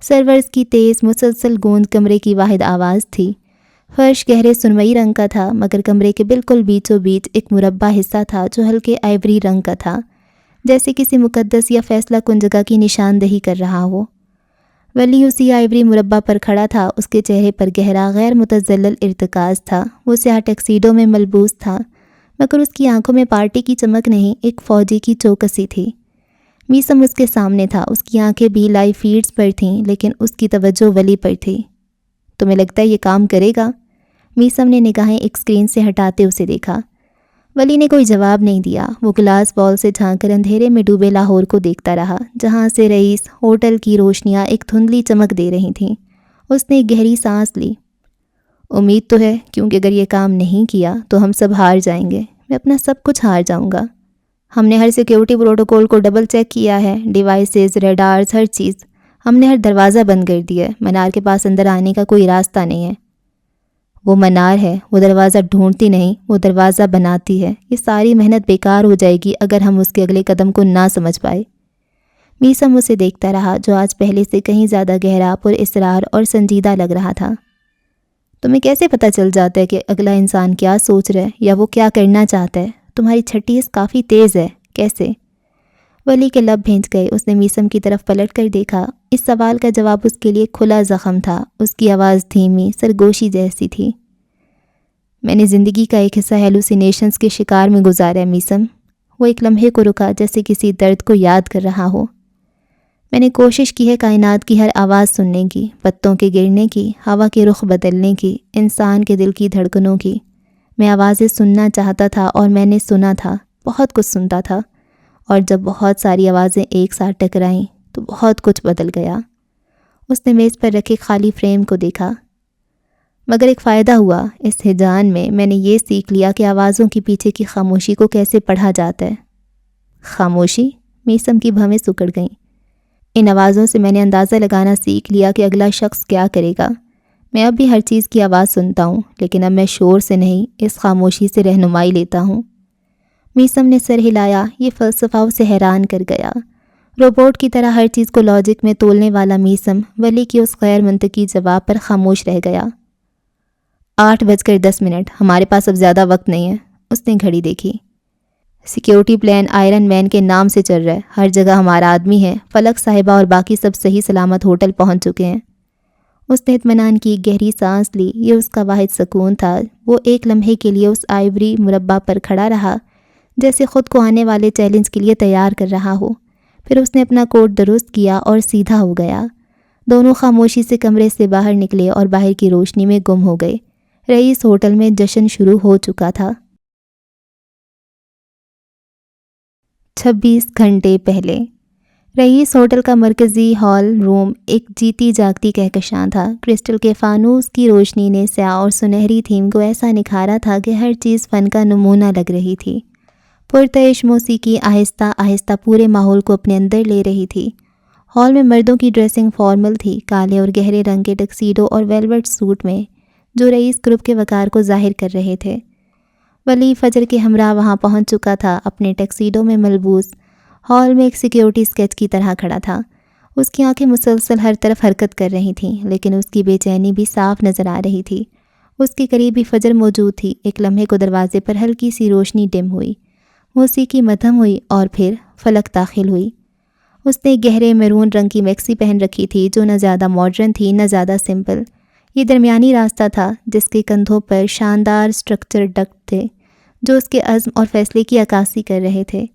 Speaker 1: سرورز کی تیز مسلسل گونج کمرے کی واحد آواز تھی۔ فرش گہرے سرمئی رنگ کا تھا، مگر کمرے کے بالکل بیچوں بیچ ایک مربع حصہ تھا جو ہلکے آئیوری رنگ کا تھا، جیسے کسی مقدس یا فیصلہ کن جگہ کی نشاندہی کر رہا ہو۔ ولی اسی آئیوری مربع پر کھڑا تھا۔ اس کے چہرے پر گہرا غیر متزلزل ارتکاز تھا۔ وہ سیاہ ٹیکسیڈو میں ملبوس تھا، مگر اس کی آنکھوں میں پارٹی کی چمک نہیں، ایک فوجی کی چوکسی تھی۔ میسم اس کے سامنے تھا۔ اس کی آنکھیں بھی لائیو فیڈز پر تھیں، لیکن اس کی توجہ ولی پر تھی۔ تمہیں لگتا ہے یہ کام کرے گا؟ میسم نے نگاہیں ایک اسکرین سے ہٹاتے اسے دیکھا۔ ولی نے کوئی جواب نہیں دیا۔ وہ گلاس بال سے جھانک کر اندھیرے میں ڈوبے لاہور کو دیکھتا رہا، جہاں سے رئیس ہوٹل کی روشنیاں ایک دھندلی چمک دے رہی تھیں۔ اس نے ایک گہری سانس لی۔ امید تو ہے، کیونکہ اگر یہ کام نہیں کیا تو ہم سب ہار جائیں گے۔ میں اپنا سب کچھ ہار جاؤں گا۔ ہم نے ہر سیکیورٹی پروٹوکول کو ڈبل چیک کیا ہے، ڈیوائسز، ریڈارز، ہر چیز۔ ہم نے ہر دروازہ بند کر دیا ہے۔ منار کے پاس اندر آنے کا کوئی راستہ نہیں ہے۔ وہ منار ہے، وہ دروازہ ڈھونڈتی نہیں، وہ دروازہ بناتی ہے۔ یہ ساری محنت بیکار ہو جائے گی اگر ہم اس کے اگلے قدم کو نہ سمجھ پائے۔ میسم اسے دیکھتا رہا، جو آج پہلے سے کہیں زیادہ گہرا، پر اصرار اور سنجیدہ لگ رہا تھا۔ تمہیں کیسے پتہ چل جاتا ہے کہ اگلا انسان کیا سوچ رہا ہے یا وہ کیا کرنا چاہتا ہے؟ تمہاری چھٹی کافی تیز ہے۔ کیسے؟ ولی کے لب بھینچ گئے۔ اس نے میثم کی طرف پلٹ کر دیکھا۔ اس سوال کا جواب اس کے لیے کھلا زخم تھا۔ اس کی آواز دھیمی، سرگوشی جیسی تھی۔ میں نے زندگی کا ایک حصہ ہیلوسینیشنز کے شکار میں گزارا ہے میثم۔ وہ ایک لمحے کو رکا، جیسے کسی درد کو یاد کر رہا ہو۔ میں نے کوشش کی ہے کائنات کی ہر آواز سننے کی، پتوں کے گرنے کی، ہوا کے رخ بدلنے کی، انسان کے دل کی دھڑکنوں کی۔ میں آوازیں سننا چاہتا تھا اور میں نے سنا تھا، بہت کچھ سنتا تھا، اور جب بہت ساری آوازیں ایک ساتھ ٹکرائیں تو بہت کچھ بدل گیا۔ اس نے میز پر رکھے خالی فریم کو دیکھا۔ مگر ایک فائدہ ہوا، اس ہجان میں میں نے یہ سیکھ لیا کہ آوازوں کے پیچھے کی خاموشی کو کیسے پڑھا جاتا ہے۔ خاموشی؟ میثم کی بھویں سکڑ گئیں۔ ان آوازوں سے میں نے اندازہ لگانا سیکھ لیا کہ اگلا شخص کیا کرے گا۔ میں اب بھی ہر چیز کی آواز سنتا ہوں، لیکن اب میں شور سے نہیں، اس خاموشی سے رہنمائی لیتا ہوں۔ میثم نے سر ہلایا۔ یہ فلسفہ اسے حیران کر گیا۔ روبوٹ کی طرح ہر چیز کو لاجک میں تولنے والا میثم ولی کی اس غیر منطقی جواب پر خاموش رہ گیا۔ 8:10، ہمارے پاس اب زیادہ وقت نہیں ہے۔ اس نے گھڑی دیکھی۔ سیکیورٹی پلان آئرن مین کے نام سے چل رہا ہے، ہر جگہ ہمارا آدمی ہے، فلک صاحبہ اور باقی سب صحیح سلامت ہوٹل پہنچ چکے ہیں۔ اس نے اطمینان کی گہری سانس لی۔ یہ اس کا واحد سکون تھا۔ وہ ایک لمحے کے لیے اس آئیوری مربع پر کھڑا رہا، جیسے خود کو آنے والے چیلنج کے لیے تیار کر رہا ہو۔ پھر اس نے اپنا کوٹ درست کیا اور سیدھا ہو گیا۔ دونوں خاموشی سے کمرے سے باہر نکلے اور باہر کی روشنی میں گم ہو گئے۔ رئیس ہوٹل میں جشن شروع ہو چکا تھا۔ 26 گھنٹے پہلے رئیس ہوٹل کا مرکزی ہال روم ایک جیتی جاگتی کہکشاں تھا۔ کرسٹل کے فانوس کی روشنی نے سیاہ اور سنہری تھیم کو ایسا نکھارا تھا کہ ہر چیز فن کا نمونہ لگ رہی تھی۔ پرتعش موسیقی آہستہ آہستہ پورے ماحول کو اپنے اندر لے رہی تھی۔ ہال میں مردوں کی ڈریسنگ فارمل تھی، کالے اور گہرے رنگ کے ٹکسیڈو اور ویلویٹ سوٹ میں، جو رئیس گروپ کے وقار کو ظاہر کر رہے تھے۔ ولی فجر کے ہمراہ وہاں پہنچ چکا تھا، اپنے ٹکسیڈو میں ملبوس، ہال میں ایک سیکیورٹی اسکیچ کی طرح کھڑا تھا۔ اس کی آنکھیں مسلسل ہر طرف حرکت کر رہی تھیں، لیکن اس کی بے چینی بھی صاف نظر آ رہی تھی۔ اس کے قریب بھی فجر موجود تھی۔ ایک لمحے کو دروازے پر ہلکی سی روشنی ڈم ہوئی، موسیقی مدھم ہوئی اور پھر فلک داخل ہوئی۔ اس نے گہرے میرون رنگ کی میکسی پہن رکھی تھی، جو نہ زیادہ ماڈرن تھی نہ زیادہ سمپل۔ یہ درمیانی راستہ تھا، جس کے کندھوں پر شاندار سٹرکچر ڈکٹ تھے، جو اس کے عزم اور فیصلے کی عکاسی کر رہے تھے۔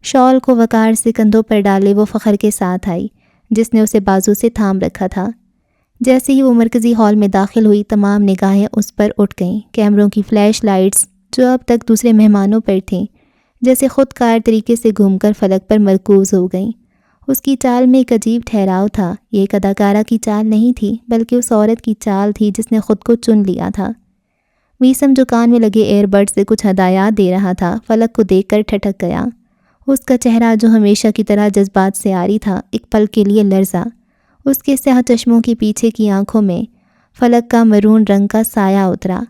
Speaker 1: شال کو وقار سے کندھوں پر ڈالے وہ فخر کے ساتھ آئی، جس نے اسے بازو سے تھام رکھا تھا۔ جیسے ہی وہ مرکزی ہال میں داخل ہوئی، تمام نگاہیں اس پر اٹھ گئیں۔ کیمروں کی فلیش لائٹس، جو اب تک دوسرے مہمانوں پر تھیں، جیسے خود کار طریقے سے گھوم کر فلک پر مرکوز ہو گئیں۔ اس کی چال میں ایک عجیب ٹھہراؤ تھا۔ یہ ایک اداکارہ کی چال نہیں تھی، بلکہ اس عورت کی چال تھی جس نے خود کو چن لیا تھا۔ میثم جو کان میں لگے ایئر بڈ سے کچھ ہدایات دے رہا تھا، فلک کو دیکھ کر ٹھٹک گیا۔ اس کا چہرہ، جو ہمیشہ کی طرح جذبات سے عاری تھا، ایک پل کے لیے لرزا۔ اس کے سیاہ چشموں کے پیچھے کی آنکھوں میں فلک کا مرون رنگ کا سایہ اترا۔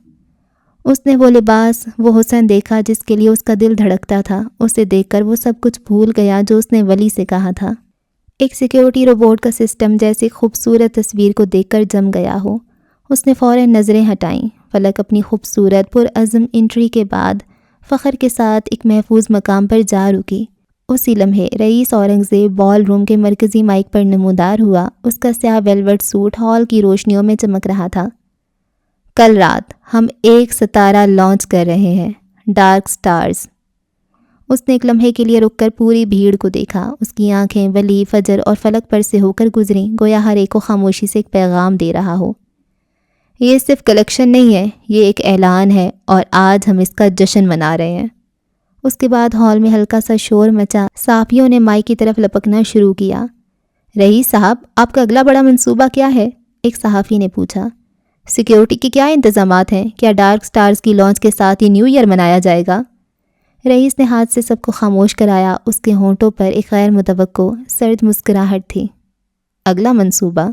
Speaker 1: اس نے وہ لباس، وہ حسن دیکھا جس کے لیے اس کا دل دھڑکتا تھا۔ اسے دیکھ کر وہ سب کچھ بھول گیا جو اس نے ولی سے کہا تھا۔ ایک سیکیورٹی روبوٹ کا سسٹم جیسے خوبصورت تصویر کو دیکھ کر جم گیا ہو۔ اس نے فوراً نظریں ہٹائیں۔ فلک اپنی خوبصورت پرعزم انٹری کے بعد فخر کے ساتھ ایک محفوظ مقام پر جا رکی۔ اسی لمحے رئیس اورنگزیب بال روم کے مرکزی مائک پر نمودار ہوا۔ اس کا سیاہ ویلویٹ سوٹ ہال کی روشنیوں میں چمک رہا تھا۔ کل رات ہم ایک ستارہ لانچ کر رہے ہیں، ڈارک سٹارز۔ اس نے ایک لمحے کے لیے رک کر پوری بھیڑ کو دیکھا۔ اس کی آنکھیں ولی، فجر اور فلک پر سے ہو کر گزریں، گویا ہر ایک کو خاموشی سے ایک پیغام دے رہا ہو۔ یہ صرف کلیکشن نہیں ہے، یہ ایک اعلان ہے، اور آج ہم اس کا جشن منا رہے ہیں۔ اس کے بعد ہال میں ہلکا سا شور مچا۔ صحافیوں نے مائک کی طرف لپکنا شروع کیا۔ رئیس صاحب، آپ کا اگلا بڑا منصوبہ کیا ہے؟ ایک صحافی نے پوچھا۔ سیکیورٹی کے کیا انتظامات ہیں؟ کیا ڈارک سٹارز کی لانچ کے ساتھ ہی نیو ایئر منایا جائے گا؟ رئیس نے ہاتھ سے سب کو خاموش کرایا۔ اس کے ہونٹوں پر ایک غیر متوقع سرد مسکراہٹ تھی۔ اگلا منصوبہ؟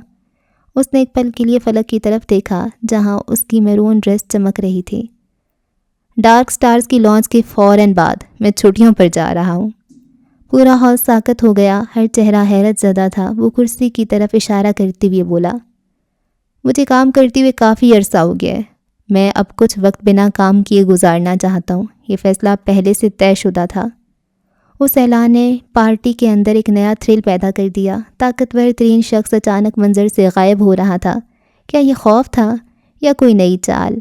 Speaker 1: اس نے ایک پل کے لیے فلک کی طرف دیکھا، جہاں اس کی میرون ڈریس چمک رہی تھی۔ ڈارک سٹارز کی لانچ کے فوراً بعد میں چھٹیوں پر جا رہا ہوں۔ پورا ہال ساکت ہو گیا۔ ہر چہرہ حیرت زدہ تھا۔ وہ کرسی کی طرف اشارہ کرتے ہوئے بولا، مجھے کام کرتے ہوئے کافی عرصہ ہو گیا ہے۔ میں اب کچھ وقت بنا کام کیے گزارنا چاہتا ہوں۔ یہ فیصلہ پہلے سے طے شدہ تھا۔ اس اعلان نے پارٹی کے اندر ایک نیا تھرل پیدا کر دیا۔ طاقتور ترین شخص اچانک منظر سے غائب ہو رہا تھا۔ کیا یہ خوف تھا یا کوئی نئی چال؟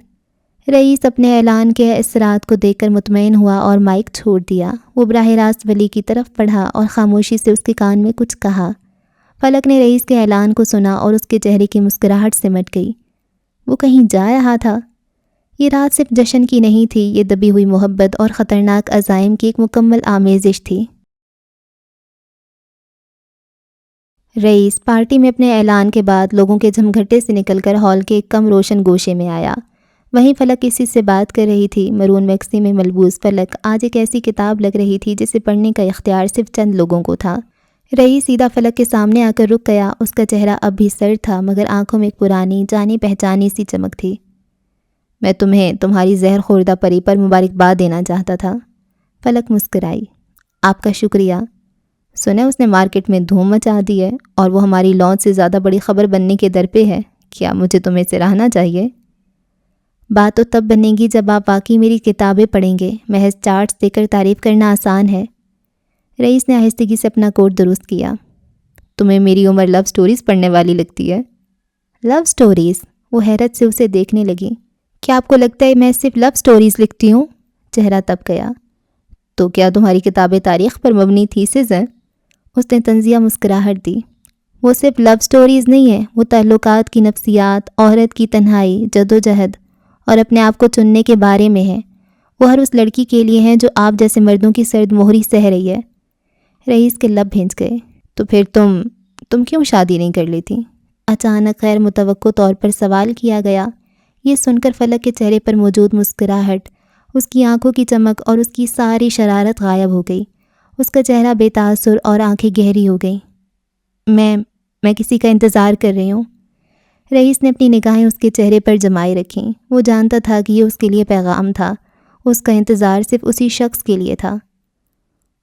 Speaker 1: رئیس اپنے اعلان کے اثرات کو دیکھ کر مطمئن ہوا اور مائک چھوڑ دیا۔ وہ براہ راست ولی کی طرف پڑھا اور خاموشی سے اس کے کان میں کچھ کہا۔ فلک نے رئیس کے اعلان کو سنا اور اس کے چہرے کی مسکراہٹ سمٹ گئی۔ وہ کہیں جا رہا تھا۔ یہ رات صرف جشن کی نہیں تھی، یہ دبی ہوئی محبت اور خطرناک عزائم کی ایک مکمل آمیزش تھی۔ رئیس پارٹی میں اپنے اعلان کے بعد لوگوں کے جھمگھٹے سے نکل کر ہال کے ایک کم روشن گوشے میں آیا۔ وہیں فلک کسی سے بات کر رہی تھی۔ مرون میکسی میں ملبوس فلک آج ایک ایسی کتاب لگ رہی تھی جسے پڑھنے کا اختیار صرف چند لوگوں کو تھا۔ رئیس سیدھا فلک کے سامنے آ کر رک گیا۔ اس کا چہرہ اب بھی سرد تھا مگر آنکھوں میں ایک پرانی جانی پہچانی سی چمک تھی۔ میں تمہیں تمہاری زہر خوردہ پری پر مبارکباد دینا چاہتا تھا۔ فلک مسکرائی۔ آپ کا شکریہ۔ سنا اس نے مارکیٹ میں دھوم مچا دی ہے اور وہ ہماری لانچ سے زیادہ بڑی خبر بننے کے در پہ ہے۔ کیا مجھے تمہیں سراہنا چاہیے؟ بات تو تب بنے گی جب آپ واقعی میری کتابیں پڑھیں گے۔ محض چارٹس دے کر تعریف کرنا آسان ہے۔ رئیس نے آہستگی سے اپنا کوٹ درست کیا۔ تمہیں میری عمر لو سٹوریز پڑھنے والی لگتی ہے؟ لو سٹوریز؟ وہ حیرت سے اسے دیکھنے لگی۔ کیا آپ کو لگتا ہے میں صرف لو سٹوریز لکھتی ہوں؟ چہرہ تپ گیا۔ تو کیا تمہاری کتابیں تاریخ پر مبنی تھیسز ہیں؟ اس نے طنزیہ مسکراہٹ دی۔ وہ صرف لو سٹوریز نہیں ہیں، وہ تعلقات کی نفسیات، عورت کی تنہائی، جدوجہد اور اپنے آپ کو چننے کے بارے میں ہیں۔ وہ ہر اس لڑکی کے لیے ہیں جو آپ جیسے مردوں کی سرد مہری سہ رہی ہے۔ رئیس کے لب بھینچ گئے۔ تو پھر تم کیوں شادی نہیں کر لیتی؟ اچانک غیر متوقع طور پر سوال کیا گیا۔ یہ سن کر فلک کے چہرے پر موجود مسکراہٹ، اس کی آنکھوں کی چمک اور اس کی ساری شرارت غائب ہو گئی۔ اس کا چہرہ بے تاثر اور آنکھیں گہری ہو گئیں۔ میں کسی کا انتظار کر رہی ہوں۔ رئیس نے اپنی نگاہیں اس کے چہرے پر جمائے رکھیں۔ وہ جانتا تھا کہ یہ اس کے لیے پیغام تھا۔ اس کا انتظار صرف اسی شخص کے لیے تھا۔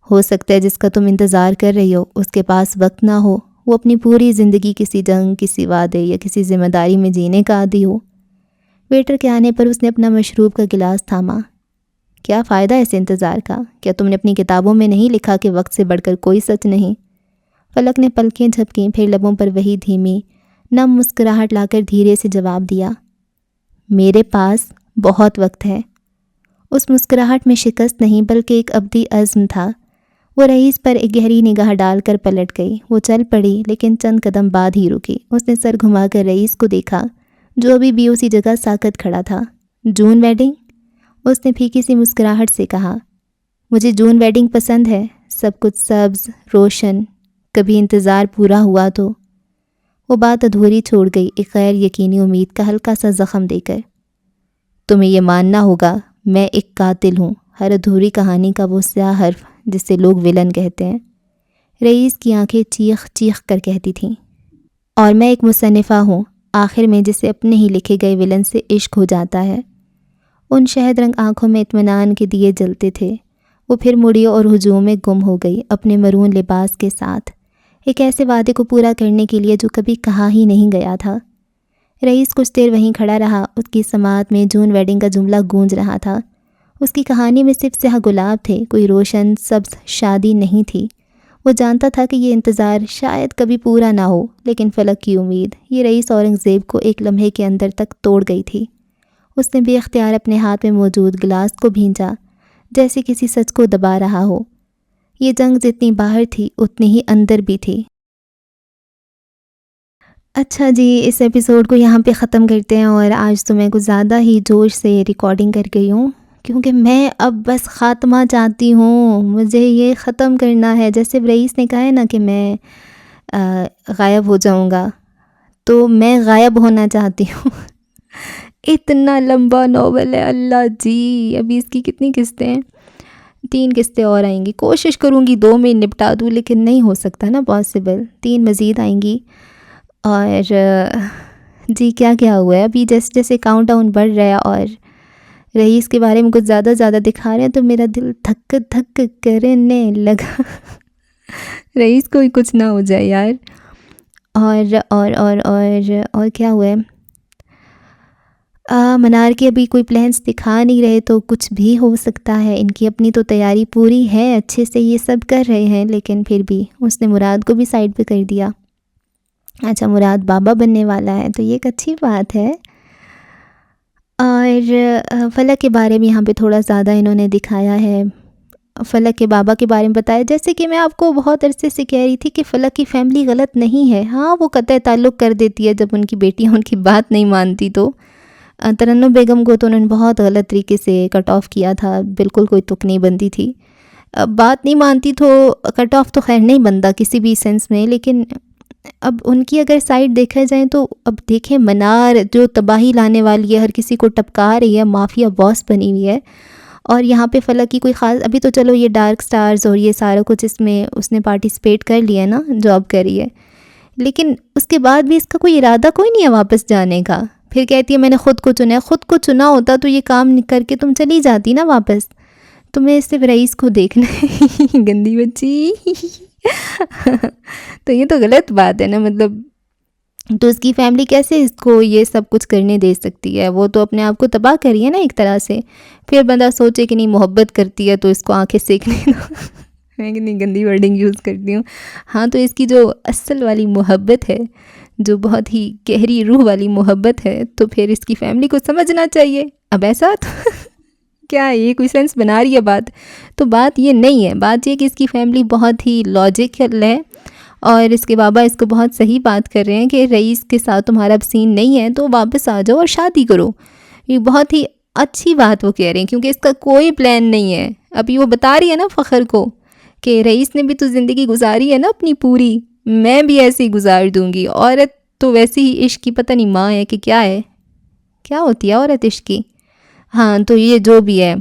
Speaker 1: ہو سکتا ہے جس کا تم انتظار کر رہی ہو اس کے پاس وقت نہ ہو، وہ اپنی پوری زندگی کسی جنگ، کسی وعدے یا کسی ذمہ داری میں جینے کا عادی ہو۔ ویٹر کے آنے پر اس نے اپنا مشروب کا گلاس تھاما۔ کیا فائدہ اس انتظار کا؟ کیا تم نے اپنی کتابوں میں نہیں لکھا کہ وقت سے بڑھ کر کوئی سچ نہیں؟ فلک نے پلکیں جھپکیں، پھر لبوں پر وہی دھیمی نم مسکراہٹ لا کر دھیرے سے جواب دیا۔ میرے پاس بہت وقت ہے۔ اس مسکراہٹ میں شکست نہیں بلکہ ایک ابدی عزم تھا۔ وہ رئیس پر ایک گہری نگاہ ڈال کر پلٹ گئی۔ وہ چل پڑی لیکن چند قدم بعد ہی رکی۔ اس نے سر گھما کر رئیس کو دیکھا جو ابھی بھی اسی جگہ ساکت کھڑا تھا۔ جون ویڈنگ؟ اس نے پھیکی سی مسکراہٹ سے کہا۔ مجھے جون ویڈنگ پسند ہے، سب کچھ سبز، روشن، کبھی انتظار پورا ہوا تو۔ وہ بات ادھوری چھوڑ گئی ایک غیر یقینی امید کا ہلکا سا زخم دے کر۔ تمہیں یہ ماننا ہوگا میں ایک قاتل ہوں، ہر ادھوری کہانی کا وہ سیاہ حرف جسے لوگ ویلن کہتے ہیں۔ رئیس کی آنکھیں چیخ چیخ کر کہتی تھیں۔ اور میں ایک مصنفہ ہوں، آخر میں جسے اپنے ہی لکھے گئے ویلن سے عشق ہو جاتا ہے۔ ان شہد رنگ آنکھوں میں اطمینان کے دیے جلتے تھے۔ وہ پھر مڑی اور ہجوم میں گم ہو گئی اپنے مرون لباس کے ساتھ، ایک ایسے وعدے کو پورا کرنے کے لیے جو کبھی کہا ہی نہیں گیا تھا۔ رئیس کچھ دیر وہیں کھڑا رہا۔ اس کی سماعت میں جون ویڈنگ کا جملہ گونج رہا تھا۔ اس کی کہانی میں صرف سیاہ گلاب تھے، کوئی روشن سبز شادی نہیں تھی۔ وہ جانتا تھا کہ یہ انتظار شاید کبھی پورا نہ ہو، لیکن فلک کی امید یہ رئیس اورنگزیب کو ایک لمحے کے اندر تک توڑ گئی تھی۔ اس نے بے اختیار اپنے ہاتھ میں موجود گلاس کو بھینچا جیسے کسی سچ کو دبا رہا ہو۔ یہ جنگ جتنی باہر تھی اتنی ہی اندر بھی تھی۔ اچھا جی، اس ایپیسوڈ کو یہاں پہ ختم کرتے ہیں، اور آج تو میں کچھ زیادہ ہی جوش سے ریکارڈنگ کر گئی ہوں کیونکہ میں اب بس خاتمہ چاہتی ہوں۔ مجھے یہ ختم کرنا ہے، جیسے رئیس نے کہا ہے نا کہ میں غائب ہو جاؤں گا، تو میں غائب ہونا چاہتی ہوں۔ اتنا لمبا ناول ہے، اللہ جی، ابھی اس کی کتنی قسطیں ہیں؟ 3 قسطیں اور آئیں گی۔ کوشش کروں گی 2 میں نپٹا دوں، لیکن نہیں ہو سکتا نا پاسبل، 3 مزید آئیں گی۔ اور جی کیا ہوا ہے ابھی، جیسے جیسے کاؤنٹ ڈاؤن بڑھ رہا ہے اور رئیس کے بارے میں کچھ زیادہ دکھا رہے ہیں تو میرا دل دھک دھک کرنے لگا۔ رئیس کو ہی کچھ نہ ہو جائے یار۔ اور کیا ہوا ہے، منار کے ابھی کوئی پلانس دکھا نہیں رہے تو کچھ بھی ہو سکتا ہے. ان کی اپنی تو تیاری پوری ہے, اچھے سے یہ سب کر رہے ہیں, لیکن پھر بھی اس نے مراد کو بھی سائڈ پہ کر دیا. اچھا مراد بابا بننے والا ہے تو یہ ایک اچھی بات ہے. اور فلک کے بارے میں یہاں پہ تھوڑا زیادہ انہوں نے دکھایا ہے. فلک کے بابا کے بارے میں بتایا, جیسے کہ میں آپ کو بہت عرصے سے کہہ رہی تھی کہ فلک کی فیملی غلط نہیں ہے. ہاں وہ قطع تعلق کر دیتی ہے جب ان کی بیٹیاں ان کی بات نہیں مانتی. تو ترنم بیگم کو تو انہوں نے بہت غلط طریقے سے کٹ آف کیا تھا, بالکل کوئی تک نہیں بنتی تھی. بات نہیں مانتی تو کٹ آف تو خیر نہیں بنتا کسی بھی سینس میں, لیکن اب ان کی اگر سائڈ دیکھا جائے تو اب دیکھیں منار جو تباہی لانے والی ہے, ہر کسی کو ٹپکا رہی ہے, مافیا باس بنی ہوئی ہے. اور یہاں پہ فلک کی کوئی خاص, ابھی تو چلو یہ ڈارک سٹارز اور یہ سارا کچھ اس میں اس نے پارٹیسپیٹ کر لیا نا, جاب کری ہے, لیکن اس کے بعد بھی اس کا کوئی ارادہ کوئی نہیں ہے واپس جانے کا. پھر کہتی ہے میں نے خود کو چنا ہے. خود کو چنا ہوتا تو یہ کام کر کے تم چلی جاتی نا واپس. تمہیں صرف رئیس کو دیکھنا ہے گندی بچی. تو یہ تو غلط بات ہے نا, مطلب تو اس کی فیملی کیسے اس کو یہ سب کچھ کرنے دے سکتی ہے؟ وہ تو اپنے آپ کو تباہ کری ہے نا ایک طرح سے. پھر بندہ سوچے کہ نہیں محبت کرتی ہے تو اس کو آنکھیں سیکنے دو. میں کتنی گندی ورڈنگ یوز کرتی ہوں. ہاں تو اس کی جو اصل والی محبت ہے, جو بہت ہی گہری روح والی محبت ہے, تو پھر اس کی فیملی کو سمجھنا چاہیے. اب ایسا تو کیا یہ کوئی سینس بنا رہی ہے بات؟ تو بات یہ نہیں ہے. بات یہ کہ اس کی فیملی بہت ہی لاجیکل ہے, اور اس کے بابا اس کو بہت صحیح بات کر رہے ہیں کہ رئیس کے ساتھ تمہارا اب سین نہیں ہے تو واپس آ جاؤ اور شادی کرو. یہ بہت ہی اچھی بات وہ کہہ رہے ہیں, کیونکہ اس کا کوئی پلان نہیں ہے. ابھی وہ بتا رہی ہے نا فخر کو کہ رئیس نے بھی تو زندگی گزاری ہے نا اپنی پوری, میں بھی ایسے ہی گزار دوں گی. عورت تو ویسے ہی عشق کی پتہ نہیں ماں ہے کہ کیا ہے, کیا ہوتی ہے عورت عشق کی. ہاں تو یہ جو بھی ہے,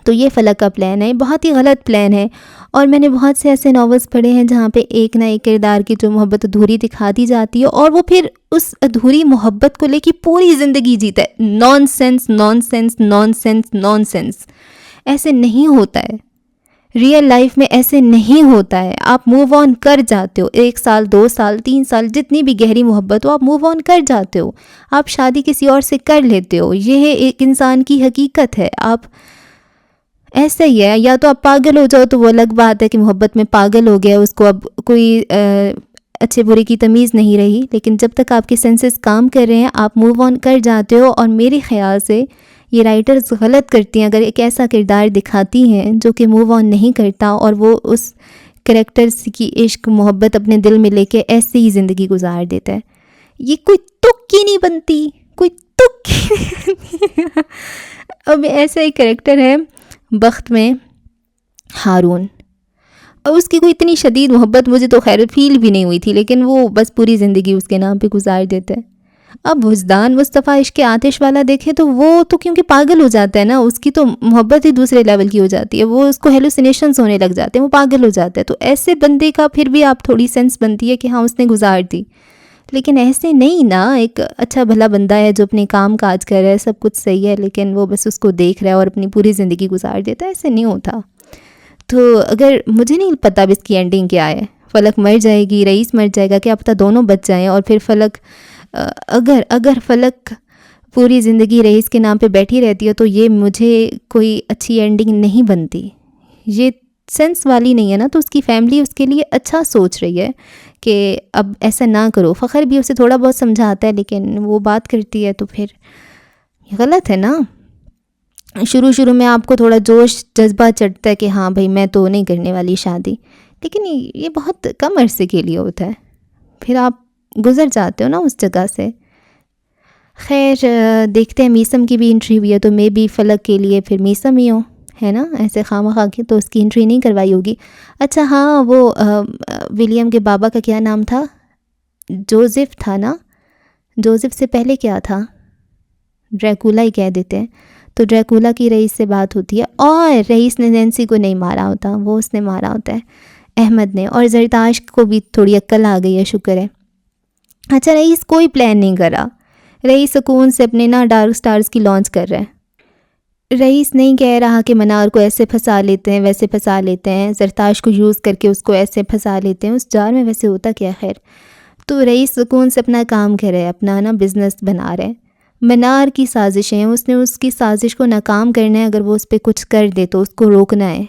Speaker 1: تو یہ فلک کا پلان ہے, بہت ہی غلط پلان ہے. اور میں نے بہت سے ایسے ناولز پڑھے ہیں جہاں پہ ایک نہ ایک کردار کی جو محبت ادھوری دکھا دی جاتی ہے, اور وہ پھر اس ادھوری محبت کو لے کے پوری زندگی جیتا ہے. Naan sense naan sense naan sense naan sense. ایسے نہیں ہوتا ہے ریئل لائف میں, ایسے نہیں ہوتا ہے. آپ موو آن کر جاتے ہو, 1 سال 2 سال 3 سال جتنی بھی گہری محبت ہو آپ موو آن کر جاتے ہو. آپ شادی کسی اور سے کر لیتے ہو, یہ ایک انسان کی حقیقت ہے. آپ ایسا ہی ہے, یا تو آپ پاگل ہو جاؤ تو وہ الگ بات ہے کہ محبت میں پاگل ہو گیا, اس کو اب کوئی اچھے برے کی تمیز نہیں رہی. لیکن جب تک آپ کے سینسز کام کر رہے ہیں آپ موو آن کر جاتے ہو. اور میرے خیال سے یہ رائٹرز غلط کرتی ہیں اگر ایک ایسا کردار دکھاتی ہیں جو کہ موو آن نہیں کرتا, اور وہ اس کریکٹرز کی عشق محبت اپنے دل میں لے کے ایسے ہی زندگی گزار دیتا ہے. یہ کوئی تک ہی نہیں بنتی, کوئی تک ہی نہیں. اب ایسا ایک کریکٹر ہے بخت میں ہارون, اور اس کی کوئی اتنی شدید محبت مجھے تو خیر فیل بھی نہیں ہوئی تھی, لیکن وہ بس پوری زندگی اس کے نام پہ گزار دیتا ہے. اب وجدان مصطفیٰ عشق آتش والا دیکھے تو وہ تو کیونکہ پاگل ہو جاتا ہے نا, اس کی تو محبت ہی دوسرے لیول کی ہو جاتی ہے, وہ اس کو ہیلوسینیشنز ہونے لگ جاتے ہیں, وہ پاگل ہو جاتا ہے. تو ایسے بندے کا پھر بھی آپ تھوڑی سینس بنتی ہے کہ ہاں اس نے گزار دی. لیکن ایسے نہیں نا, ایک اچھا بھلا بندہ ہے جو اپنے کام کاج کر رہا ہے, سب کچھ صحیح ہے, لیکن وہ بس اس کو دیکھ رہا ہے اور اپنی پوری زندگی گزار دیتا ہے. ایسے نہیں ہوتا. تو اگر مجھے نہیں پتہ اب اس کی اینڈنگ کیا ہے, فلک مر جائے گی, رئیس مر جائے گا, کیا پتہ دونوں بچ جائیں, اور پھر فلک اگر فلک پوری زندگی رئیس کے نام پہ بیٹھی رہتی ہے تو یہ مجھے کوئی اچھی اینڈنگ نہیں بنتی. یہ سینس والی نہیں ہے نا. تو اس کی فیملی اس کے لیے اچھا سوچ رہی ہے کہ اب ایسا نہ کرو. فخر بھی اسے تھوڑا بہت سمجھاتا ہے, لیکن وہ بات کرتی ہے تو پھر غلط ہے نا. شروع میں آپ کو تھوڑا جوش جذبہ چڑھتا ہے کہ ہاں بھائی میں تو نہیں کرنے والی شادی, لیکن یہ بہت کم عرصے کے لیے ہوتا ہے, پھر آپ گزر جاتے ہو نا اس جگہ سے. خیر دیکھتے ہیں, میسم کی بھی انٹری ہوئی ہے تو میں بھی فلک کے لیے پھر میسم ہی ہوں, ہے نا, ایسے خواہ کے تو اس کی انٹری نہیں کروائی ہوگی. اچھا ہاں وہ ولیم کے بابا کا کیا نام تھا؟ جوزف تھا نا. جوزف سے پہلے کیا تھا؟ ڈریکولا ہی کہہ دیتے ہیں. تو ڈریکولا کی رئیس سے بات ہوتی ہے, اور رئیس نے نینسی کو نہیں مارا ہوتا, وہ اس نے مارا ہوتا ہے احمد نے. اور زرتاش کو بھی تھوڑی عقل آ گئی ہے, شکر ہے. اچھا رئیس کوئی پلان نہیں کرا, رئیس سکون سے اپنے نا ڈارک سٹارز کی لانچ کر رہا ہے. رئیس نہیں کہہ رہا کہ منار کو ایسے پھنسا لیتے ہیں ویسے پھنسا لیتے ہیں, زرتاش کو یوز کر کے اس کو ایسے پھنسا لیتے ہیں. اس جار میں ویسے ہوتا کیا خیر. تو رئیس سکون سے اپنا کام کر رہے, اپنا نا بزنس بنا رہے. منار کی سازشیں، اس نے اس کی سازش کو ناکام کرنا ہے، اگر وہ اس پہ کچھ کر دے تو اس کو روکنا ہے،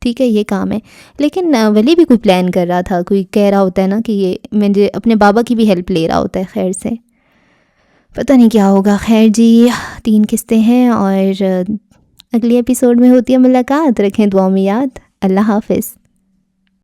Speaker 1: ٹھیک ہے، یہ کام ہے۔ لیکن ولی بھی کوئی پلان کر رہا تھا، کوئی کہہ رہا ہوتا ہے نا کہ یہ مجھے اپنے بابا کی بھی ہیلپ لے رہا ہوتا ہے، خیر سے پتہ نہیں کیا ہوگا۔ خیر جی، 3 قسطیں ہیں اور اگلی ایپیسوڈ میں ہوتی ہے ملاقات، رکھیں دعاؤں میں یاد۔ اللہ حافظ۔